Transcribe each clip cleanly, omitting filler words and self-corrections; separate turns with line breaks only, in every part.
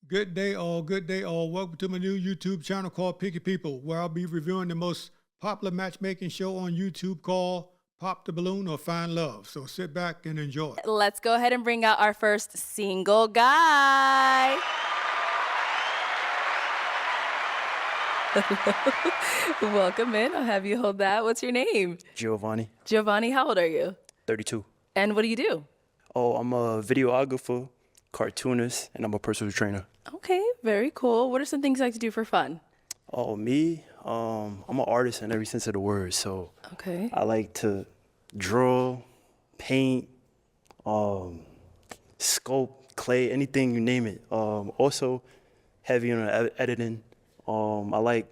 Good day, all. Good day, all. Welcome to my new YouTube channel called Picky People, where I'll be reviewing the most popular matchmaking show on YouTube called Pop the Balloon or Find Love. So sit back and enjoy.
Let's go ahead and bring out our first single guy. Welcome in. I'll have you hold that. What's your name?
Giovanni.
Giovanni, how old are you?
32.
And what do you do?
Oh, I'm a videographer, cartoonist, and I'm a personal trainer.
Okay, very cool. What are some things you like to do for fun?
Oh, me? I'm an artist in every sense of the word. So
Okay.
I like to draw, paint, sculpt, clay, anything you name it. Also heavy on editing. I like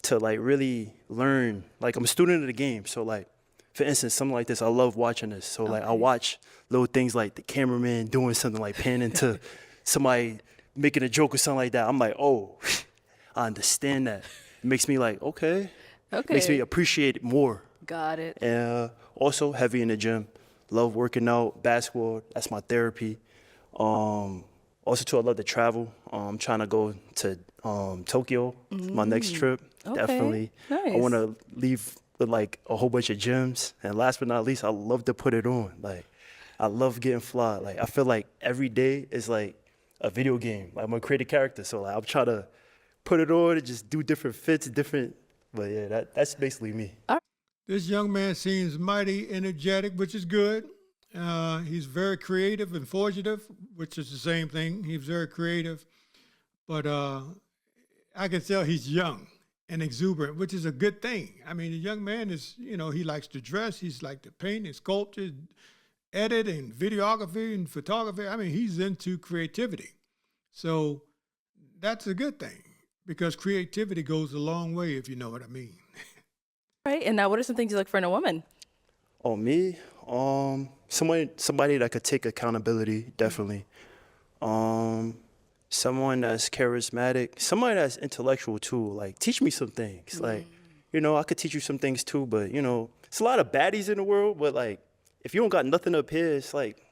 to really learn. Like, I'm a student of the game. So for instance, something like this, I love watching this. So I watch little things like the cameraman doing something like panning to somebody making a joke or something like that. I'm like, oh, I understand that. It makes me like, okay. Makes me appreciate it more.
Got it.
And also heavy in the gym. Love working out, basketball. That's my therapy. Also too, I love to travel. I'm trying to go to Tokyo, my next trip.
Okay.
Definitely.
Nice.
I want to leave with like a whole bunch of gyms. And last but not least, I love to put it on. Like, I love getting fly. Like, I feel like every day is like a video game. Like, I'm gonna create a character. So like, I'm trying to put it on and just do different fits, but yeah, that's basically me.
This young man seems mighty energetic, which is good. He's very creative and formative, which is the same thing. He's very creative, but I can tell he's young and exuberant, which is a good thing. I mean, the young man is, he likes to dress. He's like to paint and sculpture, edit and videography and photography. I mean, he's into creativity. So that's a good thing because creativity goes a long way, if you know what I mean.
Right. And now what are some things you look for in a woman?
Oh, me? Somebody that could take accountability, definitely. Someone that's charismatic, somebody that's intellectual too. Like, teach me some things. Like, I could teach you some things too, but it's a lot of baddies in the world, but like, if you don't got nothing up here, it's like,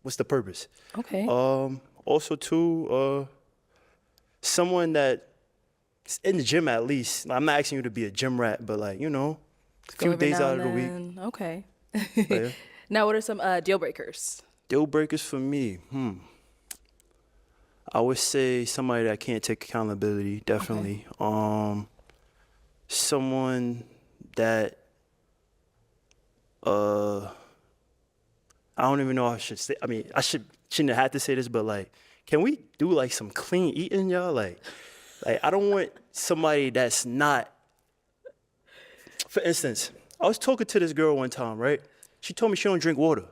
what's the purpose?
Okay.
Also too, someone that in the gym at least. I'm not asking you to be a gym rat, but like, a few days out of the week.
Okay.
Yeah.
Now, what are some deal breakers?
Deal breakers for me, I would say somebody that can't take accountability, definitely. Someone that I don't even know if I should say. I mean, shouldn't have had to say this, but like, can we do like some clean eating, y'all? Like I don't want somebody that's not. For instance, I was talking to this girl one time, right? She told me she don't drink water.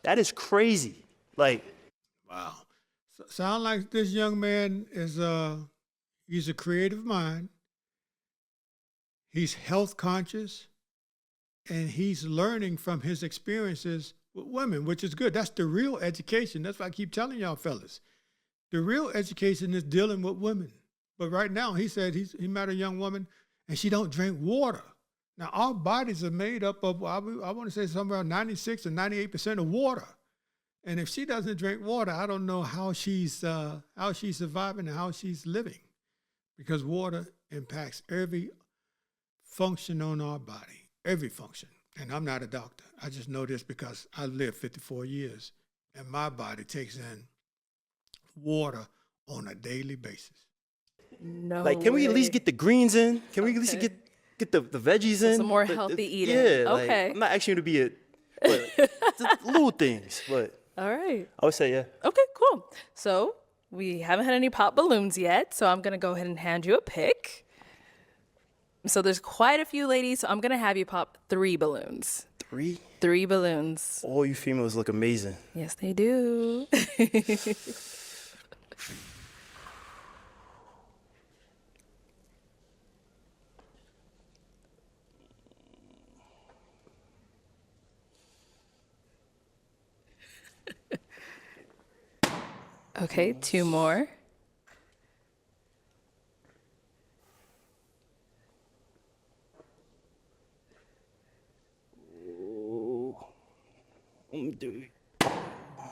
That is crazy. Like,
wow. Sound like this young man is he's a creative mind. He's health conscious, and he's learning from his experiences with women, which is good. That's the real education. That's why I keep telling y'all fellas. The real education is dealing with women. But right now, he said he met a young woman, and she don't drink water. Now, our bodies are made up of, I want to say somewhere around 96 or 98% of water. And if she doesn't drink water, I don't know how she's surviving and how she's living, because water impacts every function on our body, every function. And I'm not a doctor. I just know this because I lived 54 years, and my body takes in water on a daily basis.
No.
Can we at least get the greens in? Can we at least get the veggies in?
Some more healthy eating.
Yeah.
Okay.
I'm not asking you to be just little things, but.
All right.
I would say, yeah.
Okay, cool. So we haven't had any pop balloons yet, so I'm going to go ahead and hand you a pick. So there's quite a few ladies, so I'm going to have you pop 3 balloons.
3?
3 balloons.
All you females look amazing.
Yes, they do. Okay, 2 more.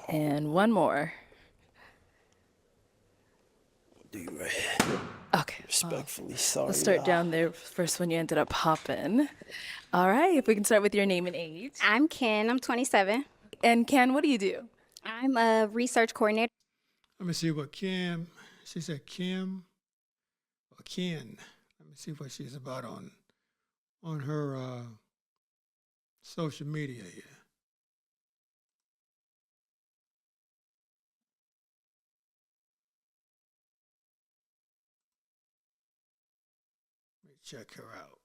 And 1 more.
do you right here.
Okay.
Respectfully, sorry.
Let's start down there first when you ended up popping. All right, if we can start with your name and age.
I'm Ken. I'm 27.
And Ken, what do you do?
I'm a research coordinator.
Let me see what Kim, she said Kim or Ken. Let me see what she's about on her social media here. Let me check her out.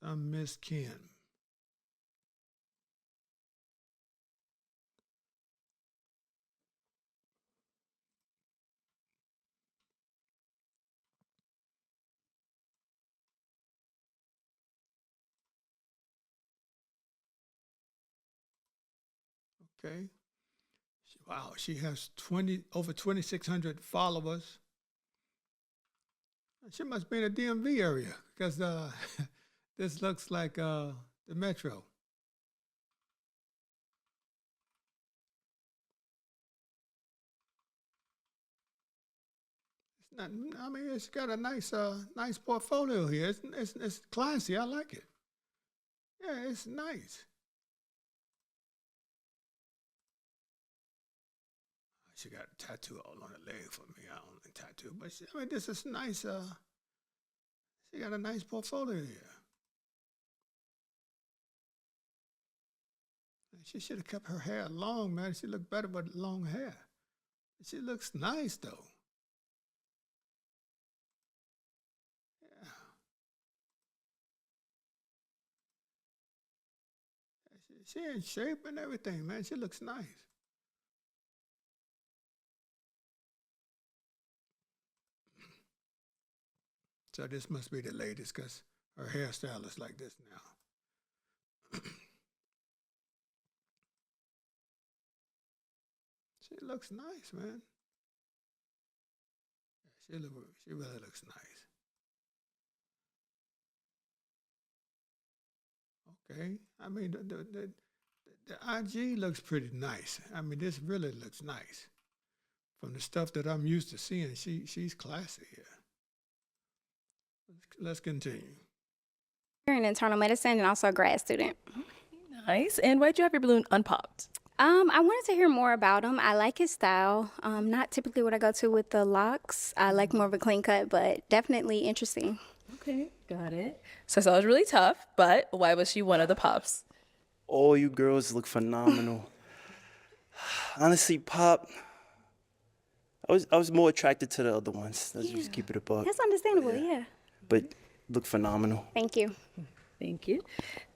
Some Miss Kim. Okay. Wow, she has over 2,600 followers. She must be in the DMV area because this looks like the metro. It's not. I mean, it's got a nice portfolio here. It's classy. I like it. Yeah, it's nice. She got a tattoo all on her leg for me. I don't like tattoo, but I mean, this is nice. She got a nice portfolio here. She should have kept her hair long, man. She looked better with long hair. She looks nice, though. Yeah. She in shape and everything, man. She looks nice. So this must be the latest because her hairstyle is like this now. She looks nice, man. Yeah, she really looks nice. Okay. I mean, the IG looks pretty nice. I mean, this really looks nice. From the stuff that I'm used to seeing, she's classy here. Let's continue.
In internal medicine and also a grad student.
Nice. And why'd you have your balloon unpopped?
I wanted to hear more about him. I like his style. Not typically what I go to with the locks. I like more of a clean cut, but definitely interesting.
Okay, got it. So I saw it was really tough, but why was she one of the pops?
All you girls look phenomenal. Honestly, Pop, I was more attracted to the other ones. Let's just keep it a buck.
That's understandable, yeah.
But look phenomenal.
Thank you.
Thank you.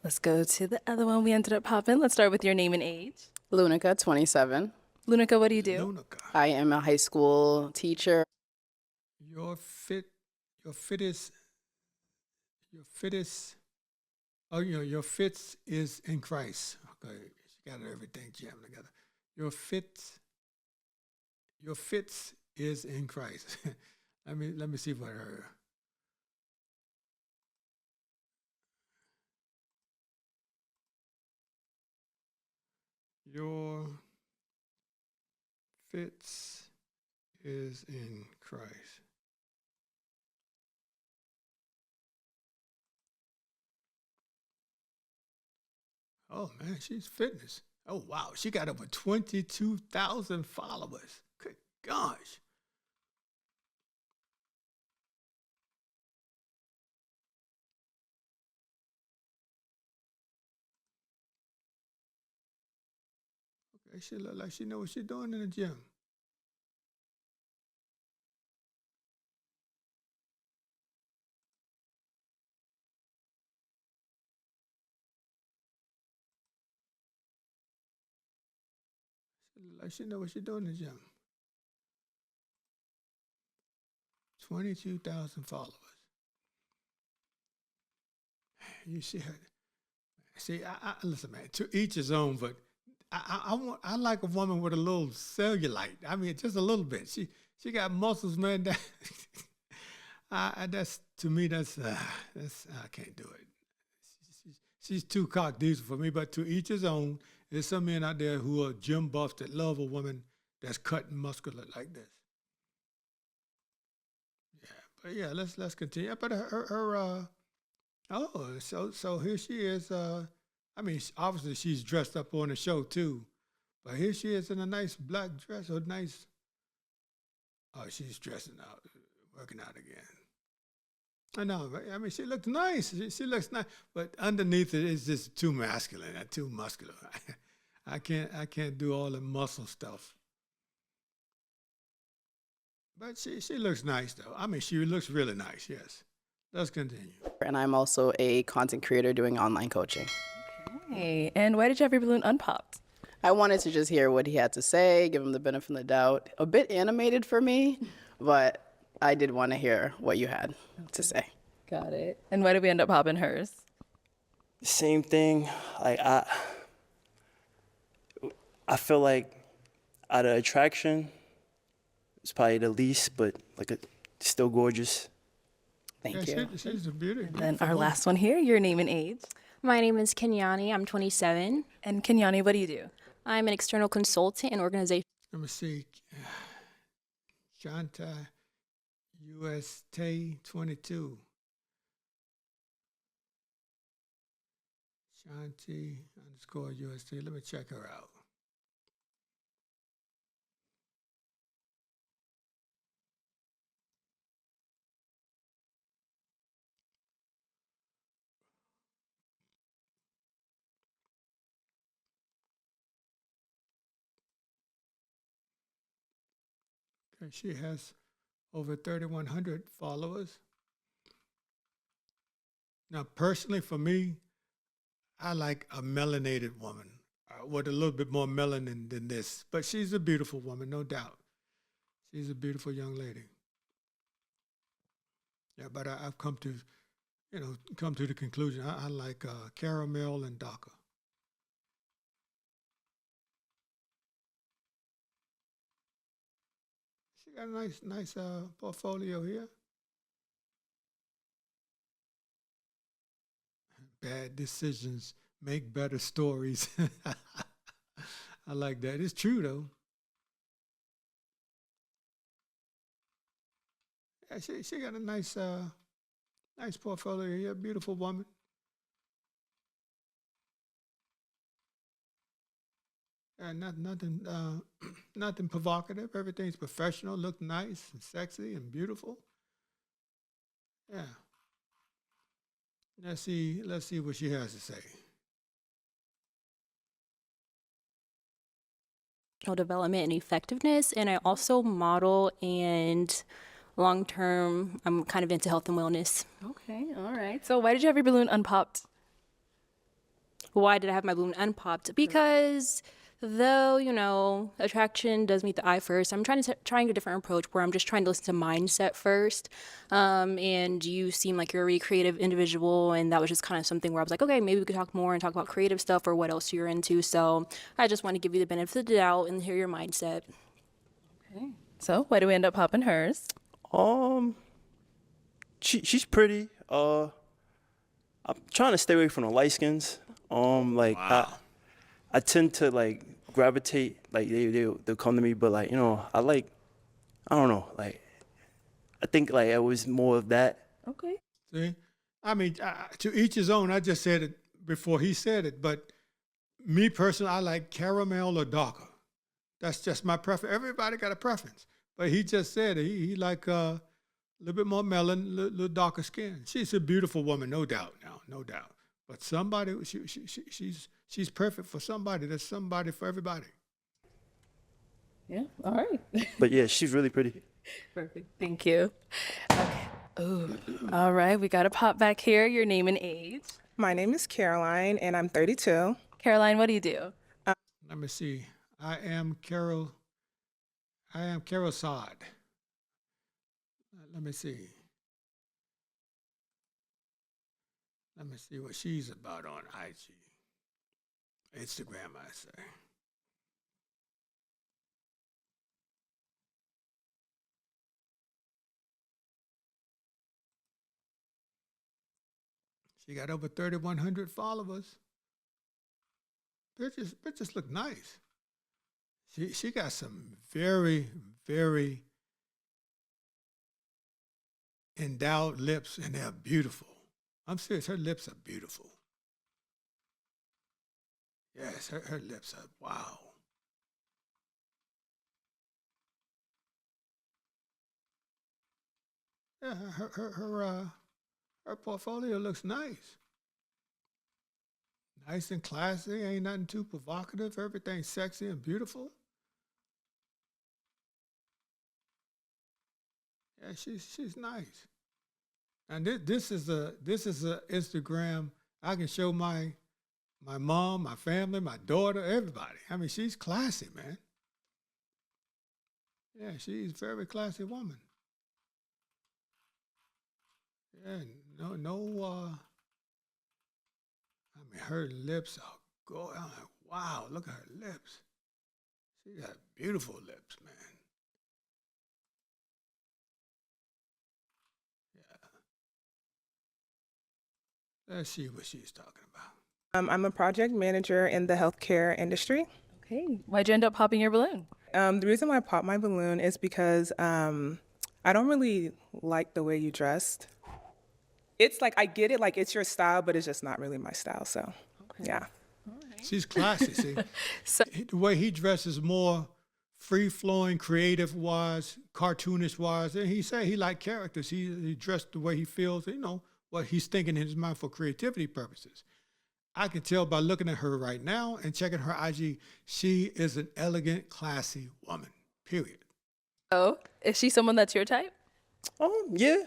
Let's go to the other one we ended up popping. Let's start with your name and age.
Lunica, 27.
Lunica, what do you do?
Lunica.
I am a high school teacher.
Your fits is in Christ. Okay, she got everything jammed together. Your fits is in Christ. let me see what her. Your fits is in Christ. Oh man, she's fitness. Oh wow, she got over 22,000 followers. Good gosh. Okay, she look like she know what she's doing in the gym. She look like she know what she's doing in the gym. 22,000 followers. You see her. See, I listen, man. To each his own, but I like a woman with a little cellulite. I mean, just a little bit. She got muscles, man. That's to me. That's I can't do it. she's too cock diesel for me. But to each his own. There's some men out there who are gym buffs that love a woman that's cut and muscular like this. Yeah, but yeah, let's continue. But so here she is. I mean, obviously she's dressed up on the show too, but here she is in a nice black dress, or nice. Oh, she's dressing out, working out again. I know. I mean, she looks nice. She looks nice, but underneath it is just too masculine and too muscular. I can't do all the muscle stuff. But she looks nice though. I mean, she looks really nice. Yes. Let's continue.
And I'm also a content creator doing online coaching.
Hey, and why did you have your balloon unpopped?
I wanted to just hear what he had to say, give him the benefit of the doubt. A bit animated for me, but I did want to hear what you had to say.
Got it. And why did we end up popping hers?
Same thing. Like I feel like out of attraction, it's probably the least, but like still gorgeous.
Thank
Yeah,
you.
she's a beauty.
And our last one here, your name and age.
My name is Kenyani. I'm 27.
And Kenyani, what do you do?
I'm an external consultant and organization.
Let me see. Shanta UST 22. Shanti _UST. Let me check her out. Okay, she has over 3,100 followers. Now, personally, for me, I like a melanated woman with a little bit more melanin than this. But she's a beautiful woman, no doubt. She's a beautiful young lady. Yeah, but I've come to the conclusion. I like caramel and DACA. She got a nice portfolio here. Bad decisions make better stories. I like that. It's true though. Yeah, she got a nice portfolio here. Beautiful woman. And nothing provocative. Everything's professional. Look nice and sexy and beautiful. Yeah. Let's see what she has to say.
Development and effectiveness, and I also model and long-term, I'm kind of into health and wellness.
Okay, all right. So why did you have your balloon unpopped?
Why did I have my balloon unpopped? Because though, attraction does meet the eye first, I'm trying a different approach where I'm just trying to listen to mindset first. And you seem like you're a really creative individual, and that was just kind of something where I was like, okay, maybe we could talk more and talk about creative stuff or what else you're into. So I just want to give you the benefit of the doubt and hear your mindset.
Okay. So why do we end up popping hers?
She's pretty. I'm trying to stay away from the light skins. Wow. I tend to like gravitate, like they'll come to me, but like, I don't know, like I think like it was more of that.
Okay.
See, I mean, to each his own. I just said it before he said it, but me personally, I like caramel or darker. That's just my preference. Everybody got a preference, but he just said it. He like a little bit more melon, little darker skin. She's a beautiful woman, no doubt. Now, no doubt. But somebody, she's perfect for somebody. There's somebody for everybody.
Yeah. All right.
But yeah, she's really pretty.
Perfect. Thank you. Okay. Ooh. All right. We got to pop back here. Your name and age.
My name is Caroline, and I'm 32.
Caroline, what do you do?
Let me see. I am Carol Saad. Let me see. Let me see what she's about on IG. Instagram, I say. She got over 3,100 followers. Bitches look nice. She got some very, very endowed lips, and they're beautiful. I'm serious, her lips are beautiful. Yes, her lips are, wow. Yeah, her portfolio looks nice. Nice and classy, ain't nothing too provocative, everything's sexy and beautiful. Yeah, she's nice. And this is a Instagram I can show my mom, my family, my daughter, everybody. I mean, she's classy, man. Yeah, she's a very classy woman. Yeah, I mean, her lips are go. I'm like, wow, look at her lips. She got beautiful lips, man. Yeah. Let's see what she's talking about.
I'm a project manager in the healthcare industry.
Okay. Why'd you end up popping your balloon?
The reason why I popped my balloon is because I don't really like the way you dressed. It's like, I get it, like it's your style, but it's just not really my style. So, yeah.
She's classy, see. The way he dresses more free-flowing, creative-wise, cartoonish-wise. And he said he liked characters. He dressed the way he feels, what he's thinking in his mind for creativity purposes. I can tell by looking at her right now and checking her IG, she is an elegant, classy woman, period.
Oh, is she someone that's your type?
Yeah.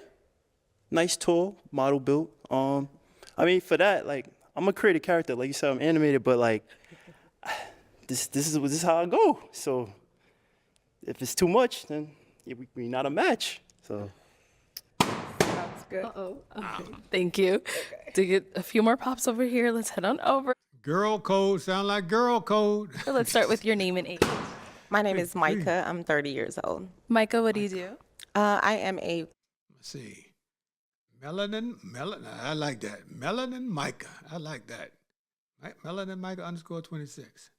Nice, tall, model built. I mean, for that, like, I'm a creative character. Like you said, I'm animated, but like, this is how I go. So if it's too much, then we're not a match. So.
That's good.
Uh-oh. Okay. Thank you. Okay. To get a few more pops over here, let's head on over.
Girl code, sound like girl code.
Let's start with your name and age.
My name is Micah. I'm 30 years old.
Micah, what do you do?
I am a
Let's see. Melanin, I like that. Melanin Micah, I like that. Right? Melanin Micah _26.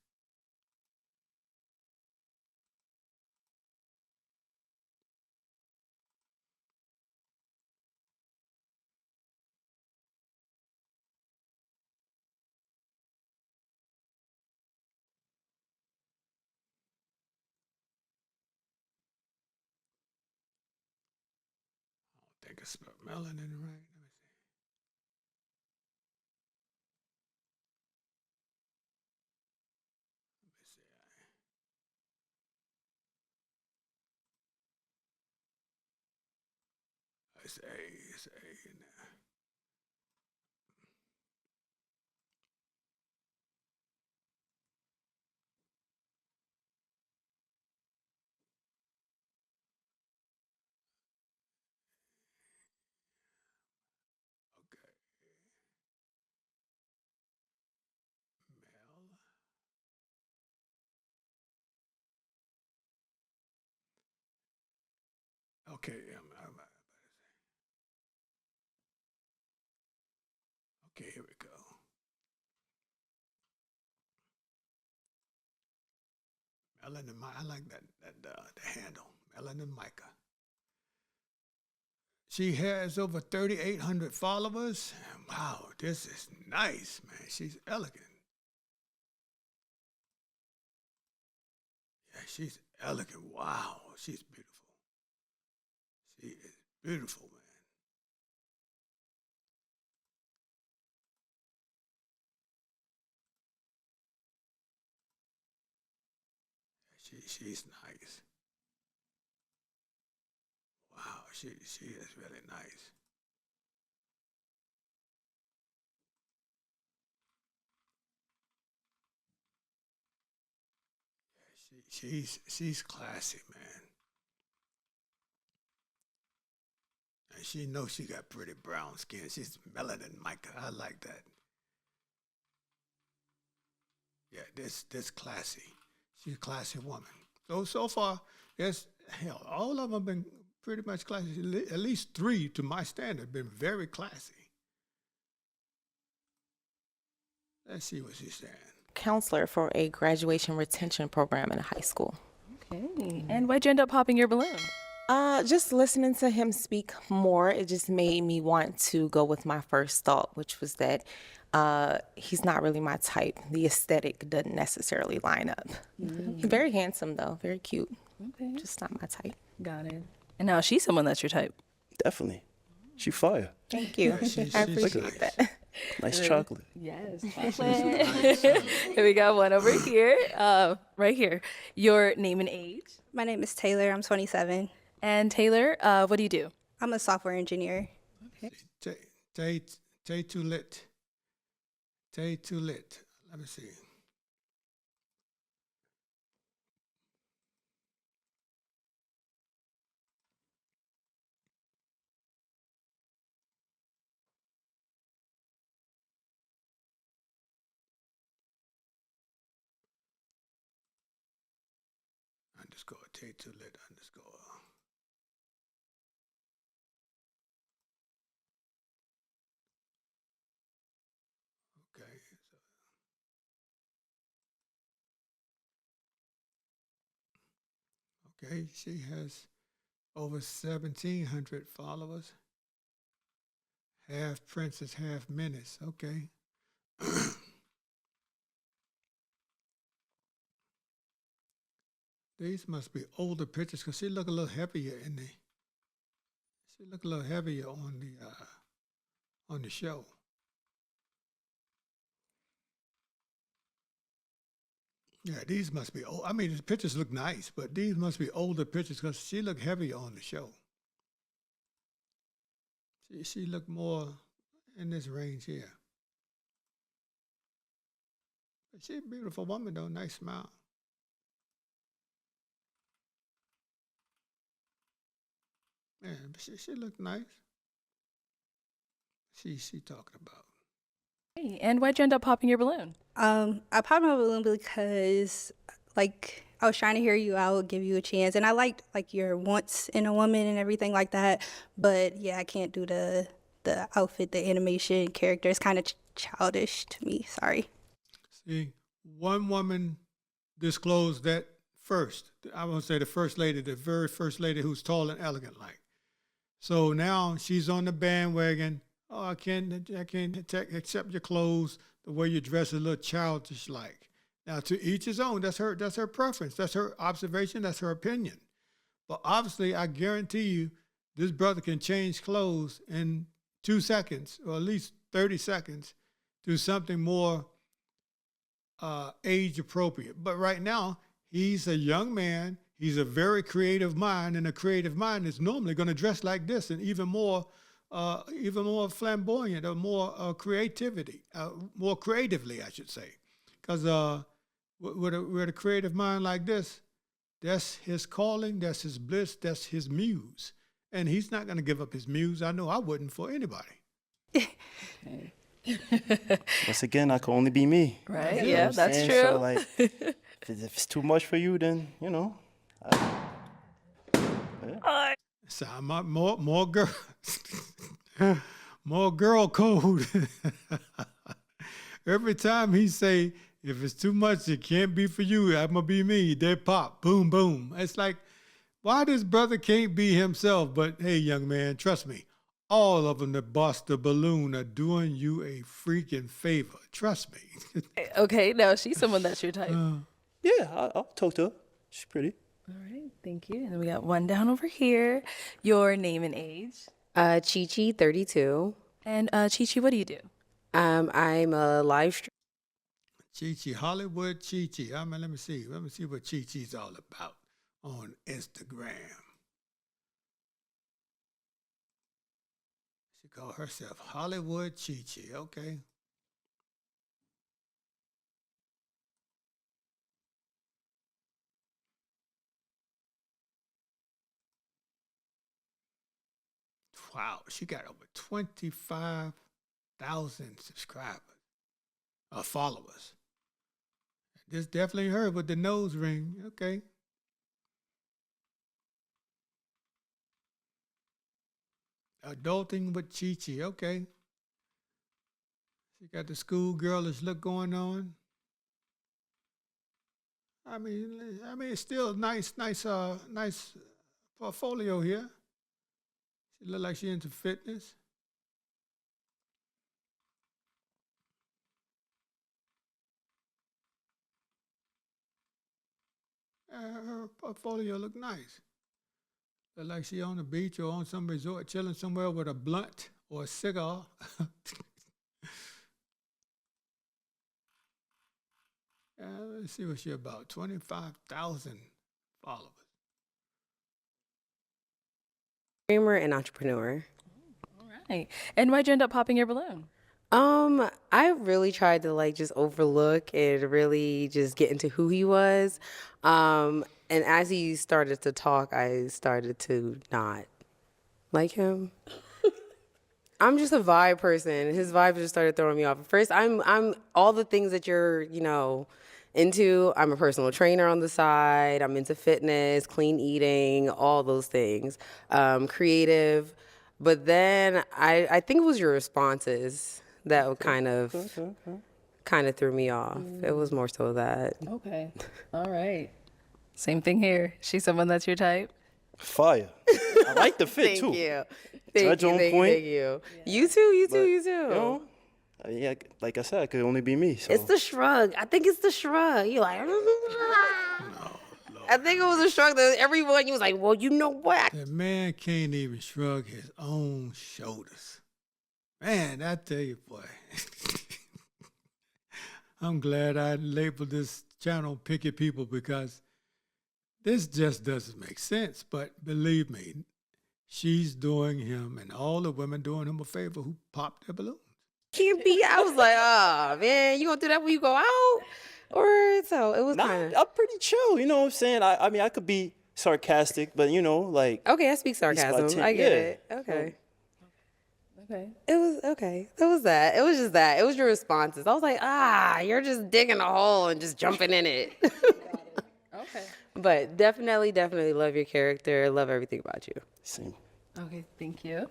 I think I spelled melanin right. Let me see. It's A in there. Okay. Mel. Okay. Okay, here we go. Melanin Micah. I like the handle. Melanin Micah. She has over 3,800 followers. Wow, this is nice, man. She's elegant. Yeah, she's elegant. Wow, she's beautiful. She is beautiful, man. She's nice. Wow, she is really nice. Yeah, she's classy, man. And she knows she got pretty brown skin. She's melanin Micah. I like that. Yeah, this classy. She's a classy woman. So far, all of them have been pretty much classy. At least 3, to my standard, been very classy. Let's see what she's saying.
Counselor for a graduation retention program in a high school.
Okay. And why'd you end up popping your balloon?
Just listening to him speak more, it just made me want to go with my first thought, which was that he's not really my type. The aesthetic doesn't necessarily line up. He's very handsome, though, very cute.
Okay.
Just not my type.
Got it. And now she's someone that's your type.
Definitely. She fire.
Thank you.
She's
I appreciate that.
Nice chocolate.
Yes. Here we got one over here. Right here. Your name and age.
My name is Taylor. I'm 27.
And Taylor, what do you do?
I'm a software engineer.
Tay too lit. Tay too lit. Let me see. Underscore Tay too lit underscore. Okay. Okay, she has over 1,700 followers. Half princess, half menace. Okay. These must be older pictures because she look a little heavier in the. She look a little heavier on the show. Yeah, these must be old. I mean, the pictures look nice, but these must be older pictures because she look heavier on the show. She look more in this range here. But she's a beautiful woman though, nice smile. Yeah, but she look nice. She talking about.
Hey, and why'd you end up popping your balloon?
I popped my balloon because, like, I was trying to hear you out, give you a chance, and I liked like your wants in a woman and everything like that. But yeah, I can't do the outfit, the animation, character. It's kind of childish to me. Sorry.
See, one woman disclosed that first. I won't say the first lady, the very first lady who's tall and elegant like. So now she's on the bandwagon. Oh, I can't accept your clothes. The way you dress is a little childish like. Now to each his own. That's her preference. That's her observation. That's her opinion. But obviously, I guarantee you, this brother can change clothes in 2 seconds or at least 30 seconds to something more age appropriate. But right now, he's a young man. He's a very creative mind, and a creative mind is normally going to dress like this, and even more flamboyant, or more creativity, more creatively, I should say. Because with a creative mind like this, that's his calling, that's his bliss, that's his muse, and he's not going to give up his muse. I know I wouldn't for anybody.
Once again, I can only be me.
Right?
You know
Yeah,
what I'm
that's
saying?
true.
So, like, if it's too much for you, then, you know.
So more girl, more girl code. Every time he say, if it's too much, it can't be for you. I'm gonna be me. They pop, boom, boom. It's like, why this brother can't be himself? But hey, young man, trust me, all of them that bust the balloon are doing you a freaking favor. Trust me.
Okay, now she's someone that's your type.
Yeah, I'll talk to her. She's pretty.
All right, thank you. And we got one down over here. Your name and age.
Chi-Chi, 32.
And Chi-Chi, what do you do?
I'm a live streamer.
Chi-Chi, Hollywood Chi-Chi. I mean, let me see what Chi-Chi's all about on Instagram. She called herself Hollywood Chi-Chi. Okay. Wow, she got over 25,000 subscribers, followers. This definitely her with the nose ring. Okay. Adulting with Chi-Chi. Okay. She got the schoolgirlish look going on. I mean, it's still nice portfolio here. She look like she into fitness. Her portfolio look nice. Look like she on the beach or on some resort, chilling somewhere with a blunt or a cigar. Let's see what she about. 25,000 followers.
Streamer and entrepreneur.
All right. And why'd you end up popping your balloon?
I really tried to like just overlook and really just get into who he was. And as he started to talk, I started to not like him. I'm just a vibe person. His vibe just started throwing me off. At first, I'm all the things that you're, into. I'm a personal trainer on the side. I'm into fitness, clean eating, all those things. Creative. But then I think it was your responses that kind of threw me off. It was more so that.
Okay. All right. Same thing here. She's someone that's your type?
Fire. I like the fit too.
Thank you.
Judge on point.
Thank you. You too.
But, you know, yeah, like I said, it could only be me. So.
It's the shrug. I think it's the shrug. You're like, I think it was a shrug that everyone, you was like, well, you know what?
The man can't even shrug his own shoulders. Man, I tell you, boy. I'm glad I labeled this channel Picky People because this just doesn't make sense. But believe me, she's doing him and all the women doing him a favor who popped their balloons.
Can't be. I was like, oh, man, you gonna do that when you go out? Or so it was kind of.
I'm pretty chill, you know what I'm saying? I mean, I could be sarcastic, but like.
Okay, I speak sarcasm. I get it. Okay.
Okay.
It was okay. It was that. It was just that. It was your responses. I was like, you're just digging a hole and just jumping in it.
Okay.
But definitely love your character. Love everything about you.
Same.
Okay, thank you.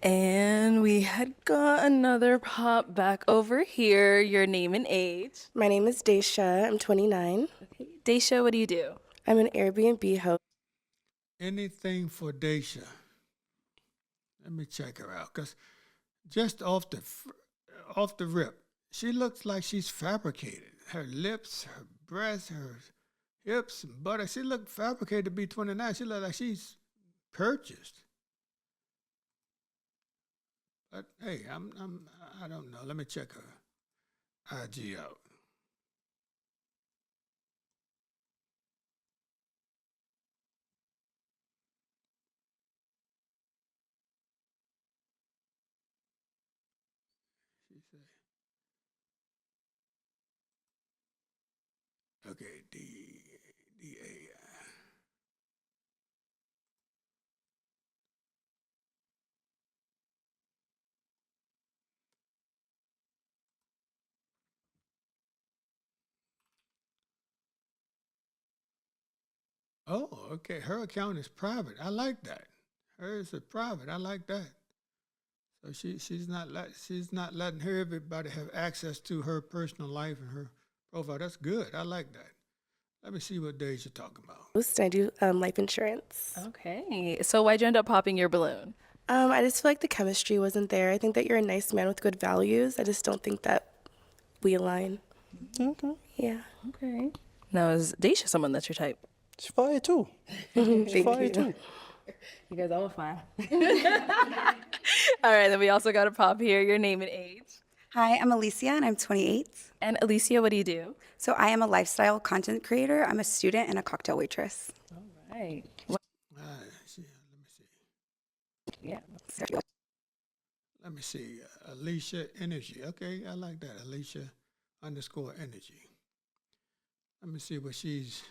And we had got another pop back over here. Your name and age.
My name is Daisha. I'm 29.
Okay. Daisha, what do you do?
I'm an Airbnb host.
Anything for Daisha. Let me check her out, because just off the rip, she looks like she's fabricated. Her lips, her breasts, her hips, and buttocks. She looked fabricated to be 29. She looked like she's purchased. But hey, I don't know. Let me check her IG out. Okay, D-A. Oh, okay. Her account is private. I like that. Hers is private. I like that. So she's not letting everybody have access to her personal life and her profile. That's good. I like that. Let me see what days you're talking about.
I do life insurance.
Okay. So why'd you end up popping your balloon?
I just feel like the chemistry wasn't there. I think that you're a nice man with good values. I just don't think that we align.
Okay.
Yeah.
Okay. Now, is Daisha someone that's your type?
She's fire too. She's fire too.
You guys all fine. All right, then we also got a pop here. Your name and age.
Hi, I'm Alicia and I'm 28.
And Alicia, what do you do?
So I am a lifestyle content creator. I'm a student and a cocktail waitress.
All right.
Let me see.
Yeah.
Let me see. Alicia Energy. Okay, I like that. Alicia _ Energy. Let me see what she's,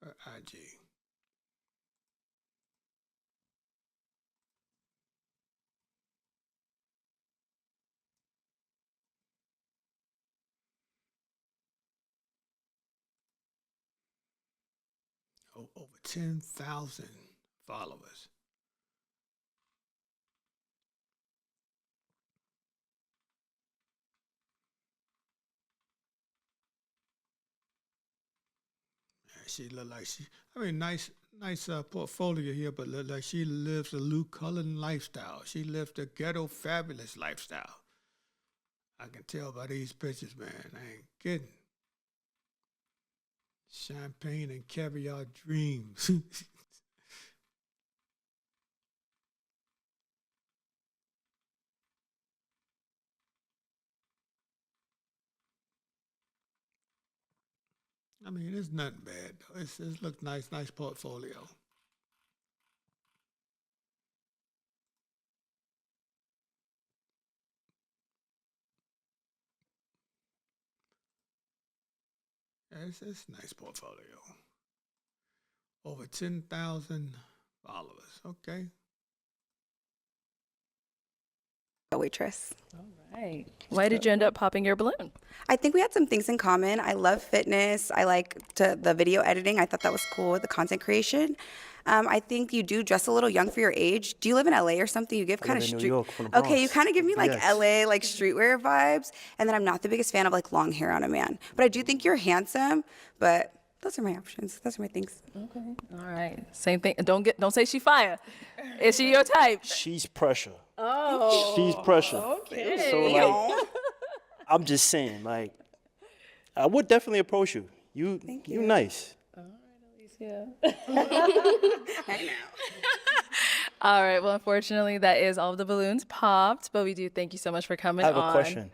her IG. Over 10,000 followers. she look like she. I mean, nice portfolio here, but look like she lives a Lou Cullen lifestyle. She lives the ghetto fabulous lifestyle. I can tell by these pictures, man. I ain't kidding. Champagne and caviar dreams. I mean, it's nothing bad, though. It looks nice portfolio. Yeah, it's a nice portfolio. Over 10,000 followers. Okay.
A waitress.
All right. Why did you end up popping your balloon?
I think we had some things in common. I love fitness. I like the video editing. I thought that was cool, the content creation. I think you do dress a little young for your age. Do you live in LA or something? You give kind of
live in New
street.
York, from the
Okay, you
Bronx.
kind of give me like
Yes.
LA, like streetwear vibes. And then I'm not the biggest fan of like long hair on a man. But I do think you're handsome. But those are my options. Those are my things.
Okay. All right. Same thing. Don't say she fire. Is she your type?
She's pressure.
Oh.
She's pressure.
Okay.
So like, I'm just saying, like, I would definitely approach you. You nice.
Yeah. All right. Well, unfortunately, that is all of the balloons popped. But we do thank you so much for coming
I have
on.
a question.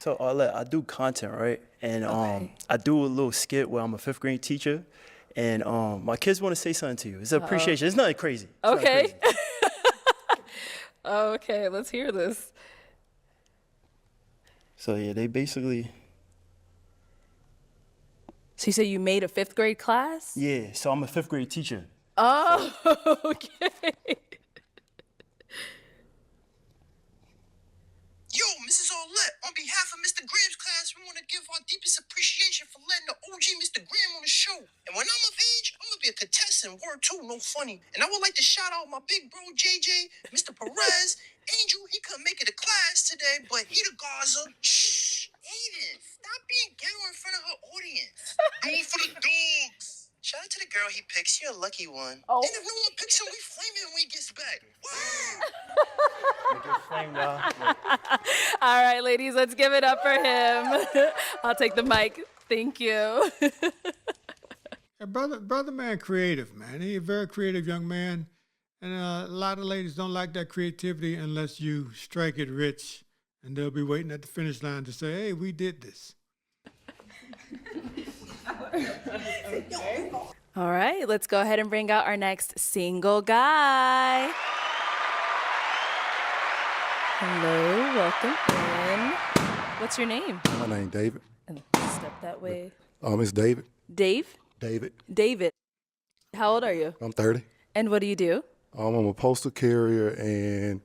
So Arlette, I do content, right? And I do a little skit where I'm a 5th grade teacher, and my kids want to say something to you. It's an appreciation. It's nothing crazy. It's nothing
Okay.
crazy.
Okay. Let's hear this.
So yeah, they basically.
So you say you made a 5th grade class?
Yeah. So I'm a 5th grade teacher.
Oh, okay.
Yo, Mrs. Arlette, on behalf of Mr. Graham's class, we want to give our deepest appreciation for letting the OG Mr. Graham on the show. And when I'm of age, I'm going to be a contestant, word too, no funny. And I would like to shout out my big bro, JJ, Mr. Perez, Angel, he couldn't make it to class today, but he the Gaza. Shh, Aiden, stop being ghetto in front of her audience. Do it for the dogs. Shout out to the girl he picks. You're a lucky one.
Oh.
And if no one picks him, we flame him when he gets back.
All right, ladies, let's give it up for him. I'll take the mic. Thank you.
Yeah, brother man, creative, man. He's a very creative young man. And a lot of ladies don't like that creativity unless you strike it rich. And they'll be waiting at the finish line to say, hey, we did this.
All right, let's go ahead and bring out our next single guy. Hello, welcome in. What's your name?
My name David.
And step that way.
It's David.
Dave?
David.
David. How old are you?
I'm 30.
And what do you do?
I'm a postal carrier and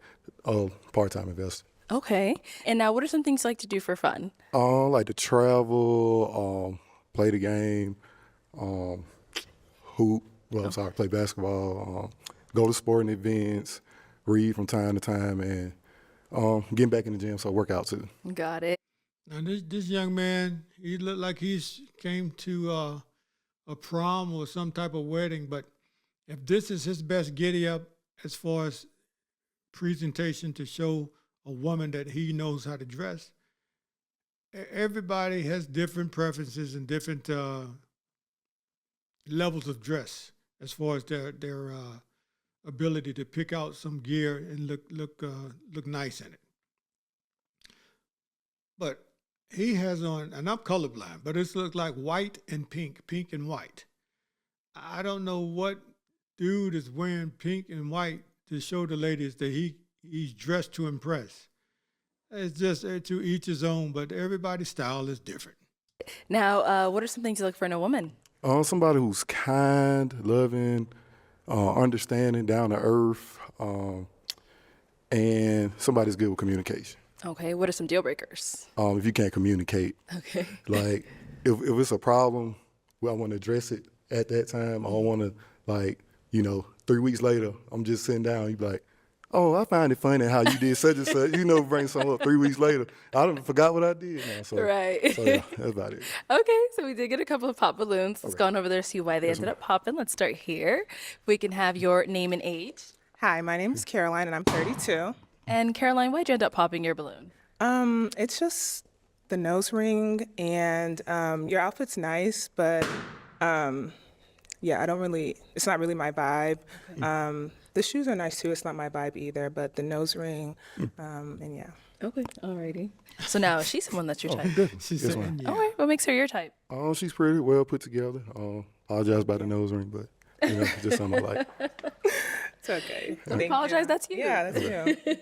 a part-time investor.
Okay. And now what are some things you like to do for fun?
I like to travel, play the game, hoop. Well, I'm sorry, play basketball, go to sporting events, read from time to time, and getting back in the gym, so work out too.
Got it.
Now, this young man, he looked like he's came to a prom or some type of wedding, but if this is his best giddy up as far as presentation to show a woman that he knows how to dress, everybody has different preferences and different levels of dress as far as their ability to pick out some gear and look nice in it. But he has on, and I'm colorblind, but it looks like white and pink and white. I don't know what dude is wearing pink and white to show the ladies that he's dressed to impress. It's just to each his own, but everybody's style is different.
Now, what are some things you look for in a woman?
Somebody who's kind, loving, understanding, down to earth, and somebody's good with communication.
Okay, what are some deal breakers?
If you can't communicate,
Okay.
like if it's a problem, well, I want to address it at that time. I don't want to 3 weeks later, I'm just sitting down. You be like, oh, I find it funny how you did such and such. You know, bring something up 3 weeks later. I don't forgot what I did now. So,
Right.
So yeah, that's about it.
Okay, so we did get a couple of pop balloons. Let's go on over there, see why they ended up popping. Let's start here. We can have your name and age.
Hi, my name is Caroline, and I'm 32.
And Caroline, why'd you end up popping your balloon?
It's just the nose ring, and your outfit's nice, but yeah, it's not really my vibe. The shoes are nice too. It's not my vibe either, but the nose ring, and yeah.
Okay, alrighty. So now, is she someone that's your type?
Definitely.
She's
Yes,
saying,
ma'am.
All right, what makes her your type?
She's pretty well put together. Apologize about the nose ring, but you know, just something I like.
It's okay.
Don't apologize, that's you.
Yeah, that's you.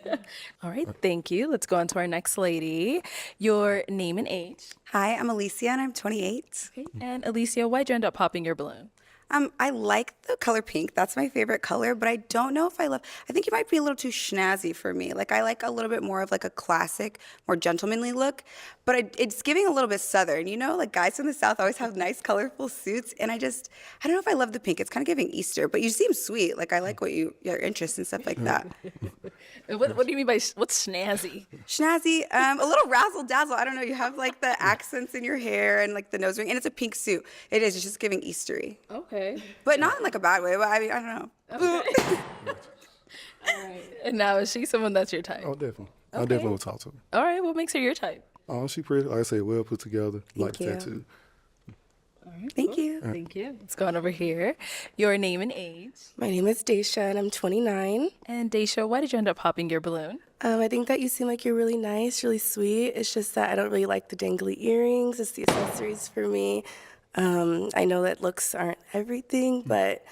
All right, thank you. Let's go on to our next lady. Your name and age.
Hi, I'm Alicia and I'm 28.
Okay. And Alicia, why'd you end up popping your balloon?
I like the color pink. That's my favorite color, but I don't know if I think it might be a little too snazzy for me. Like, I like a little bit more of like a classic, more gentlemanly look, but it's giving a little bit Southern, you know? Like, guys from the South always have nice, colorful suits, and I don't know if I love the pink. It's kind of giving Easter, but you seem sweet. Like, I like your interests and stuff like that.
What do you mean by what's snazzy?
Snazzy, a little razzle dazzle. I don't know. You have like the accents in your hair and like the nose ring, and it's a pink suit. It is. It's just giving Eastery.
Okay.
But not in like a bad way. But I mean, I don't know.
Okay. All right. And now, is she someone that's your type?
Oh, definitely. I
Okay.
definitely will talk to her.
All right. What makes her your type?
She pretty, like I said, well put together. Like the
you.
tattoo.
All right.
Thank you.
Thank you. Let's go on over here. Your name and age.
My name is Daisha, and I'm 29.
And Daisha, why did you end up popping your balloon?
I think that you seem like you're really nice, really sweet. It's just that I don't really like the dangly earrings. It's the accessories for me. I know that looks aren't everything, but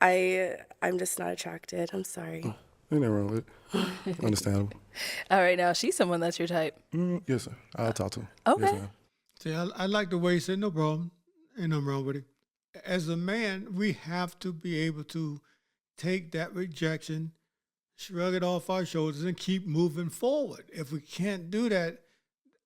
I'm just not attracted. I'm sorry.
Ain't nothing wrong with it. Understandable.
All right. Now, she's someone that's your type.
Yes, sir. I'll talk to him.
Okay.
Yes, ma'am.
See, I like the way he said, no problem. Ain't nothing wrong with it. As a man, we have to be able to take that rejection, shrug it off our shoulders, and keep moving forward. If we can't do that,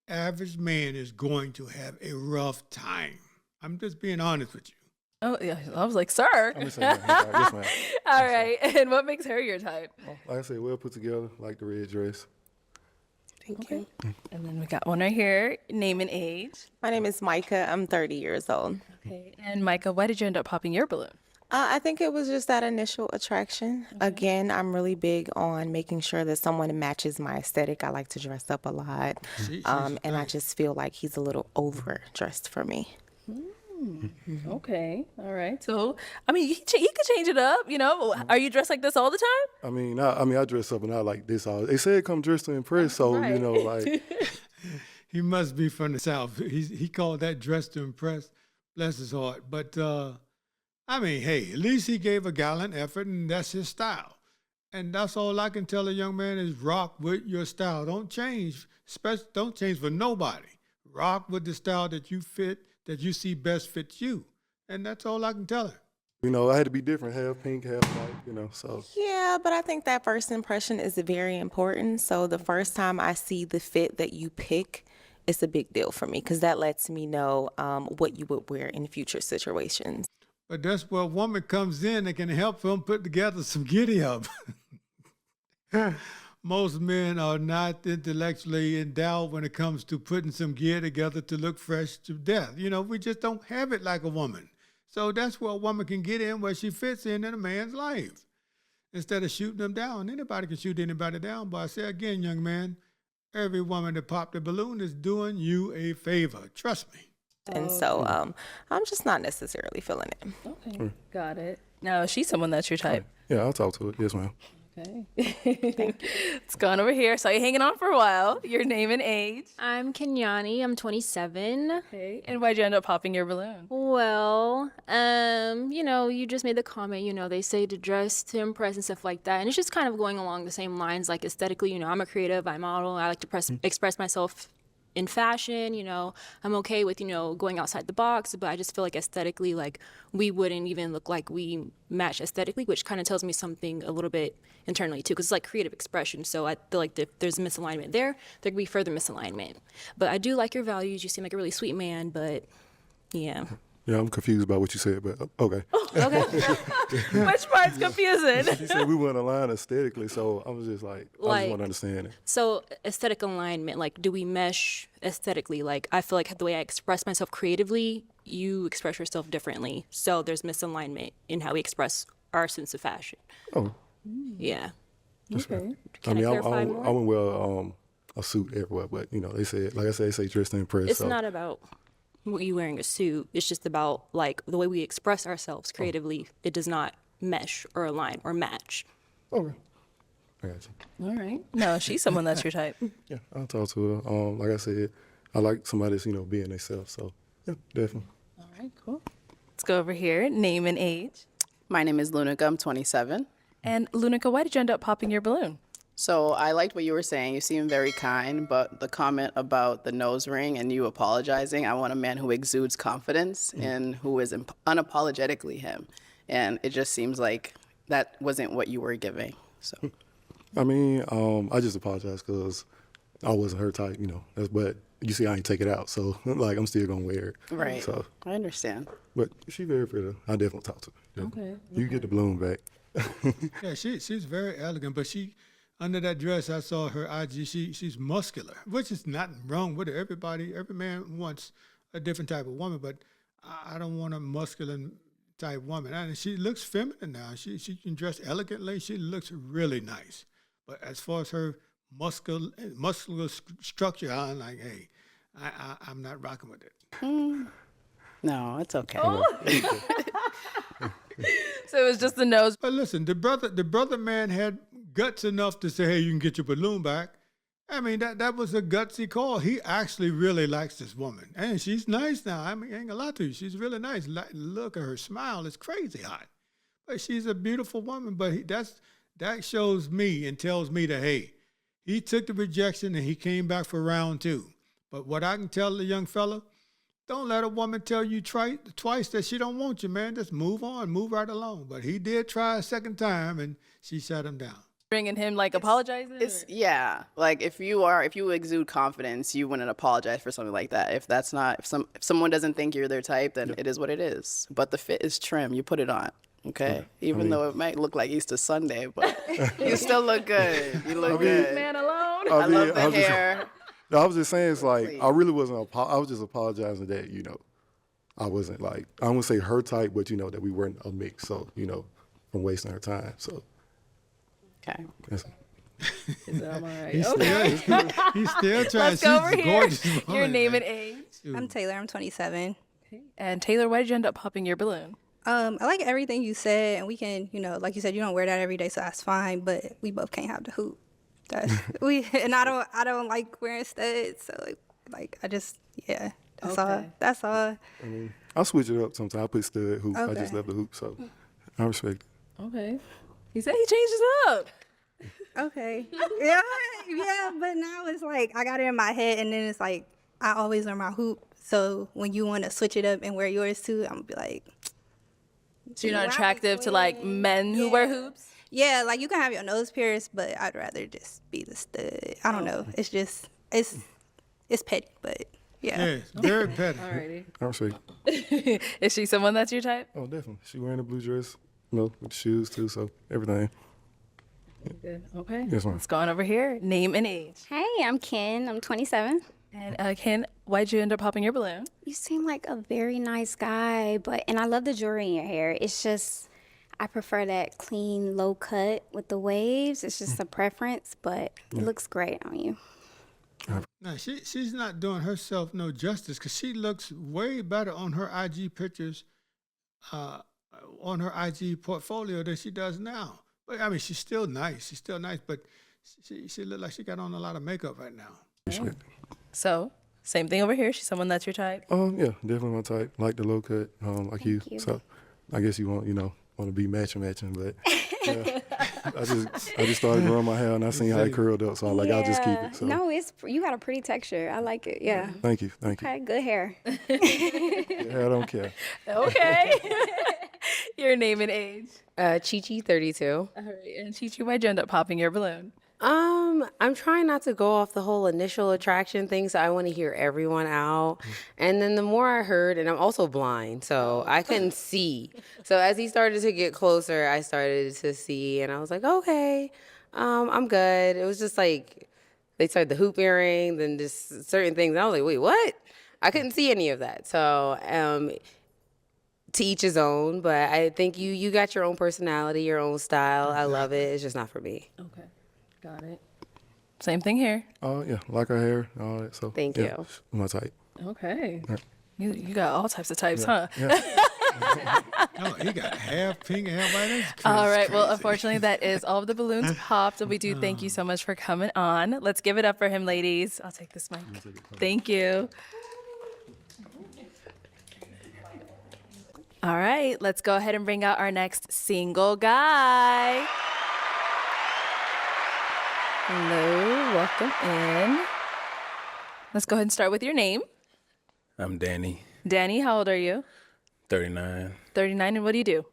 average man is going to have a rough time. I'm just being honest with you.
Oh, yeah. I was like, sir.
I'm just saying, yes, ma'am.
All right. And what makes her your type?
Like I said, well put together, like the red dress.
Thank you.
And then we got one right here. Name and age.
My name is Micah. I'm 30 years old.
Okay. And Micah, why did you end up popping your balloon?
I think it was just that initial attraction. Again, I'm really big on making sure that someone matches my aesthetic. I like to dress up a lot. And I just feel like he's a little overdressed for me.
Okay. All right. So, I mean, he could change it up, you know. Are you dressed like this all the time?
I dress up and I like this. They said come dressed to impress, so you know, like.
He must be from the South. He called that dress to impress. Bless his heart. But, I mean, hey, at least he gave a gallant effort, and that's his style. And that's all I can tell a young man is rock with your style. Don't change. Don't change for nobody. Rock with the style that you fit, that you see best fits you. And that's all I can tell her.
You know, I had to be different, half pink, half white, you know, so.
Yeah, but I think that first impression is very important. So the first time I see the fit that you pick, it's a big deal for me because that lets me know what you would wear in future situations.
But that's where a woman comes in and can help him put together some giddy up. Most men are not intellectually endowed when it comes to putting some gear together to look fresh to death. You know, we just don't have it like a woman. So that's where a woman can get in where she fits in a man's life. Instead of shooting them down. Anybody can shoot anybody down. But I say again, young man, every woman that popped a balloon is doing you a favor. Trust me.
And so I'm just not necessarily feeling it.
Okay. Got it. Now, is she someone that's your type?
Yeah, I'll talk to it. Yes, ma'am.
Okay. It's gone over here. So you're hanging on for a while. Your name and age.
I'm Kenyani. I'm 27.
Okay. And why'd you end up popping your balloon?
Well, you know, you just made the comment, you know, they say to dress to impress and stuff like that. And it's just kind of going along the same lines, like aesthetically, you know, I'm a creative, I model, I like to express myself in fashion, you know, I'm okay with, you know, going outside the box, but I just feel like aesthetically, like we wouldn't even look like we match aesthetically, which kind of tells me something a little bit internally too, because it's like creative expression. So I feel like if there's a misalignment there could be further misalignment. But I do like your values. You seem like a really sweet man, but yeah.
Yeah, I'm confused about what you said, but okay.
Okay. Which part's confusing?
She said we weren't aligned aesthetically, so I was just like, I just want to understand it.
So aesthetic alignment, like, do we mesh aesthetically? Like, I feel like the way I express myself creatively, you express yourself differently. So there's misalignment in how we express our sense of fashion.
Oh.
Yeah.
Okay.
Can I clarify more?
I wouldn't wear a suit everywhere, but you know, they said, like I said, they say dress to impress.
It's
so.
not about you wearing a suit. It's just about like the way we express ourselves creatively. It does not mesh or align or match.
Okay. I got you.
All right. No, she's someone that's your type.
Yeah, I'll talk to her. Like I said, I like somebody that's, being themselves. So, yeah, definitely.
All right, cool. Let's go over here. Name and age.
My name is Lunica. I'm 27.
And Lunica, why did you end up popping your balloon?
So I liked what you were saying. You seem very kind, but the comment about the nose ring and you apologizing, I want a man who exudes confidence and who is unapologetically him. And it just seems like that wasn't what you were giving. So,
I mean, I just apologize because I wasn't her type, but you see, I ain't take it out. So, like, I'm still going to wear it.
right.
So,
I understand.
but she very pretty. I definitely talk to her. Definitely.
Okay.
You get the balloon back.
Yeah, she's very elegant, but under that dress, I saw her IG. She's muscular, which is nothing wrong with it. Every man wants a different type of woman, but I don't want a muscular type woman. And she looks feminine now. She can dress elegantly. She looks really nice. But as far as her muscular structure, I'm like, hey, I'm not rocking with it.
No, it's okay.
So it was just the nose.
But listen, the brother man had guts enough to say, hey, you can get your balloon back. I mean, that was a gutsy call. He actually really likes this woman. And she's nice now. I mean, I ain't gonna lie to you. She's really nice. Look at her smile. It's crazy hot. But she's a beautiful woman. But that shows me and tells me that, hey, he took the rejection and he came back for round 2. But what I can tell the young fella, don't let a woman tell you twice that she don't want you, man. Just move on, move right along. But he did try a second time, and she shut him down.
Bringing him like apologizing?
Yeah, like if you exude confidence, you wouldn't apologize for something like that. If someone doesn't think you're their type, then it is what it is. But the fit is trim. You put it on, okay? Even though it might look like Easter Sunday, but you still look good. You look good.
Man alone.
I love the hair.
I was just saying, it's like, I really wasn't, I was just apologizing that, I wasn't like, I wouldn't say her type, but, that we weren't a mix. So, from wasting her time. So.
Okay.
Is that all right?
He's still trying.
Let's go over
She's
here.
gorgeous woman,
Your name
man.
and age.
I'm Taylor. I'm 27.
Okay. And Taylor, why did you end up popping your balloon?
I like everything you said, and we can, like you said, you don't wear that every day, so that's fine. But we both can't have the hoop. And I don't like wearing studs, so like I just that's all. That's all.
I mean, I switch it up sometimes. I put stud hoop. I just love the hoop, so I respect it.
Okay. He said he changed it up.
Okay. yeah, but now it's like I got it in my head, and then it's like I always wear my hoop. So when you want to switch it up and wear yours too, I'm gonna be like.
So you're not attractive to like men who wear hoops?
Yeah, like you can have your nose pierced, but I'd rather just be the stud. I don't know. It's just it's petty, but yeah.
Yeah, very petty.
Alrighty.
I respect it.
Is she someone that's your type?
Oh, definitely. She wearing a blue dress, with the shoes too, so everything.
Good. Okay.
Yes, ma'am.
Let's go on over here. Name and age.
Hey, I'm Ken. I'm 27.
And Ken, why'd you end up popping your balloon?
You seem like a very nice guy, and I love the jewelry in your hair. It's just, I prefer that clean, low cut with the waves. It's just a preference, but it looks great on you.
No, she's not doing herself no justice because she looks way better on her IG pictures, on her IG portfolio than she does now. But I mean, she's still nice. She's still nice, but she look like she got on a lot of makeup right now.
Respect it.
So, same thing over here. She's someone that's your type.
Yeah, definitely my type. Like the low cut, like you. So, I guess you want to be matching, but yeah. I just started growing my hair and I seen how it curled up, so I'm like, I'll just keep it. So.
No, you got a pretty texture. I like it. Yeah.
Thank you.
Okay, good hair.
Yeah, I don't care.
Okay. Your name and age.
Chi-Chi, 32.
All right. And Chi-Chi, why'd you end up popping your balloon?
I'm trying not to go off the whole initial attraction thing, so I want to hear everyone out. And then the more I heard, and I'm also blind, so I couldn't see. So as he started to get closer, I started to see, and I was like, okay, I'm good. It was just like they started the hoop earring, then just certain things. And I was like, wait, what? I couldn't see any of that. So to each his own, but I think you got your own personality, your own style. I love it. It's just not for me.
Okay, got it. Same thing here.
Oh yeah, like her hair, all that. So
Thank
yeah,
you.
my type.
Okay.
Right.
You got all types of types,
Yeah.
huh?
Oh, he got half pink, half white. That's crazy.
All right. Well, unfortunately, that is all of the balloons popped. And we do thank you so much for coming on. Let's give it up for him, ladies. I'll take this mic. Thank you. All right. Let's go ahead and bring out our next single guy. Hello. Welcome in. Let's go ahead and start with your name.
I'm Danny,
Danny, how old are you?
39.
39. And what do you do?